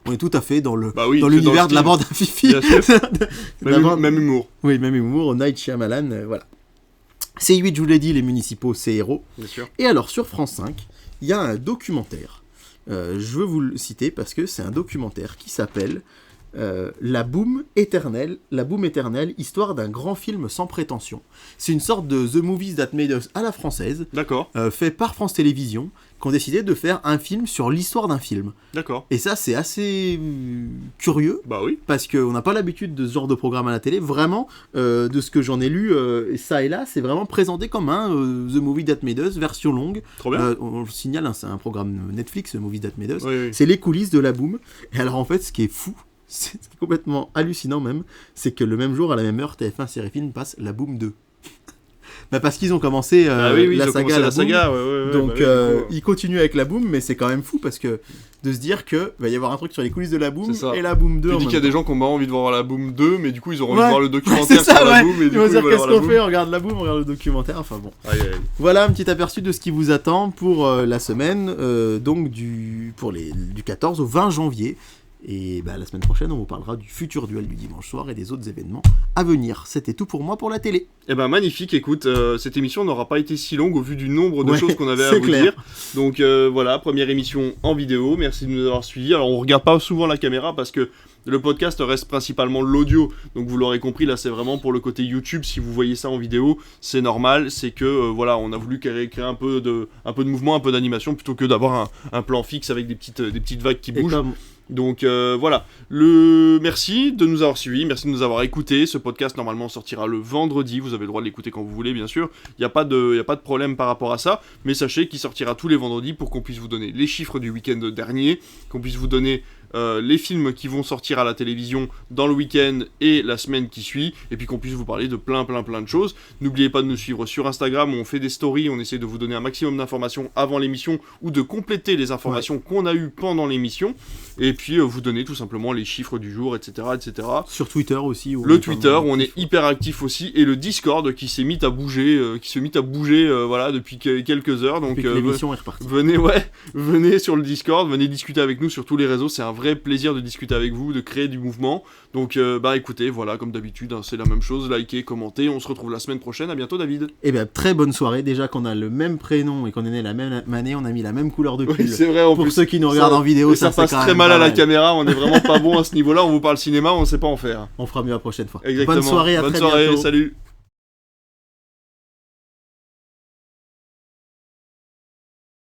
On est tout à fait dans l'univers de la bande à Fifi. Même humour. Oui, même humour, Night Shyamalan, voilà. C8, je vous l'ai dit, les municipaux, c'est héros. Bien sûr. Et alors, sur France 5, il y a un documentaire. Je veux vous le citer, parce que c'est un documentaire qui s'appelle La Boom Éternelle, histoire d'un grand film sans prétention. C'est une sorte de The Movies That Made Us à la française, D'accord, fait par France Télévisions, qui ont décidé de faire un film sur l'histoire d'un film. d'accord. Et ça, c'est assez curieux, Bah oui, parce qu'on n'a pas l'habitude de ce genre de programme à la télé. Vraiment, de ce que j'en ai lu, ça et là, c'est vraiment présenté comme un The Movie That Made Us, version longue. trop bien. On le signale, hein, c'est un programme Netflix, The Movie That Made Us. Oui, oui. C'est les coulisses de la Boom. Et alors, en fait, ce qui est fou, ce qui est complètement hallucinant même, c'est que le même jour, à la même heure, TF1 Série Film passe la Boom 2. Bah parce qu'ils ont commencé Ah oui, la ils ont saga, commencé la la Boom. saga, ouais, Donc bah oui, du coup, ils continuent avec la Boom, mais c'est quand même fou parce que de se dire que va y avoir un truc sur les coulisses de la Boom C'est ça. et la Boom 2 Tu en dis même qu'il y a des temps. gens qui ont pas envie de voir la Boom 2, mais du coup ils auront envie Ouais. de voir le Ouais, documentaire c'est ça, sur la ouais. Boom, et Ils du vont coup se dire ils veulent qu'est-ce voir la qu'on Boom. fait, on regarde la Boom, on regarde le documentaire, enfin bon. Aïe, aïe, aïe. Voilà un petit aperçu de ce qui vous attend pour la semaine, donc du 14 au 20 janvier. Et bah, la semaine prochaine, on vous parlera du futur duel du dimanche soir et des autres événements à venir. C'était tout pour moi pour la télé. Eh ben magnifique, écoute, cette émission n'aura pas été si longue au vu du nombre de Ouais, choses qu'on avait à c'est vous clair. dire. Donc voilà, première émission en vidéo, merci de nous avoir suivis. Alors on regarde pas souvent la caméra parce que le podcast reste principalement l'audio, donc vous l'aurez compris, là c'est vraiment pour le côté YouTube. Si vous voyez ça en vidéo, c'est normal, c'est que voilà, on a voulu créer un peu de mouvement, un peu d'animation, plutôt que d'avoir un plan fixe avec des petites vagues qui Et bougent. comme Donc voilà, merci de nous avoir suivis, merci de nous avoir écoutés. Ce podcast normalement sortira le vendredi, vous avez le droit de l'écouter quand vous voulez bien sûr, il n'y a pas de problème par rapport à ça, mais sachez qu'il sortira tous les vendredis pour qu'on puisse vous donner les chiffres du week-end dernier, qu'on puisse vous donner les films qui vont sortir à la télévision dans le week-end et la semaine qui suit, et puis qu'on puisse vous parler de plein de choses. N'oubliez pas de nous suivre sur Instagram où on fait des stories, on essaie de vous donner un maximum d'informations avant l'émission ou de compléter les informations qu'on a eues pendant l'émission, et puis vous donner tout simplement les chiffres du jour, etc. sur Twitter aussi. Où Le Twitter où on est hyper actif aussi, et le Discord qui s'est mis à bouger, voilà, depuis quelques heures. Donc depuis que l'émission est repartie. venez sur le Discord, venez discuter avec nous sur tous les réseaux, c'est un vrai plaisir de discuter avec vous, de créer du mouvement. Donc écoutez, voilà, comme d'habitude, hein, c'est la même chose, likez, commentez, on se retrouve la semaine prochaine, à bientôt David. Et bien très bonne soirée, déjà qu'on a le même prénom et qu'on est né la même année, on a mis la même couleur de pull. Oui, c'est vrai, en Pour plus. ceux qui nous regardent en vidéo, Et ça c'est passe quand très même mal pas à la caméra, on est vraiment pas bon à ce niveau-là, on vous parle cinéma, on sait pas en faire. On fera mieux la prochaine fois. Exactement. Bonne soirée, à Bonne très soirée, bientôt. salut.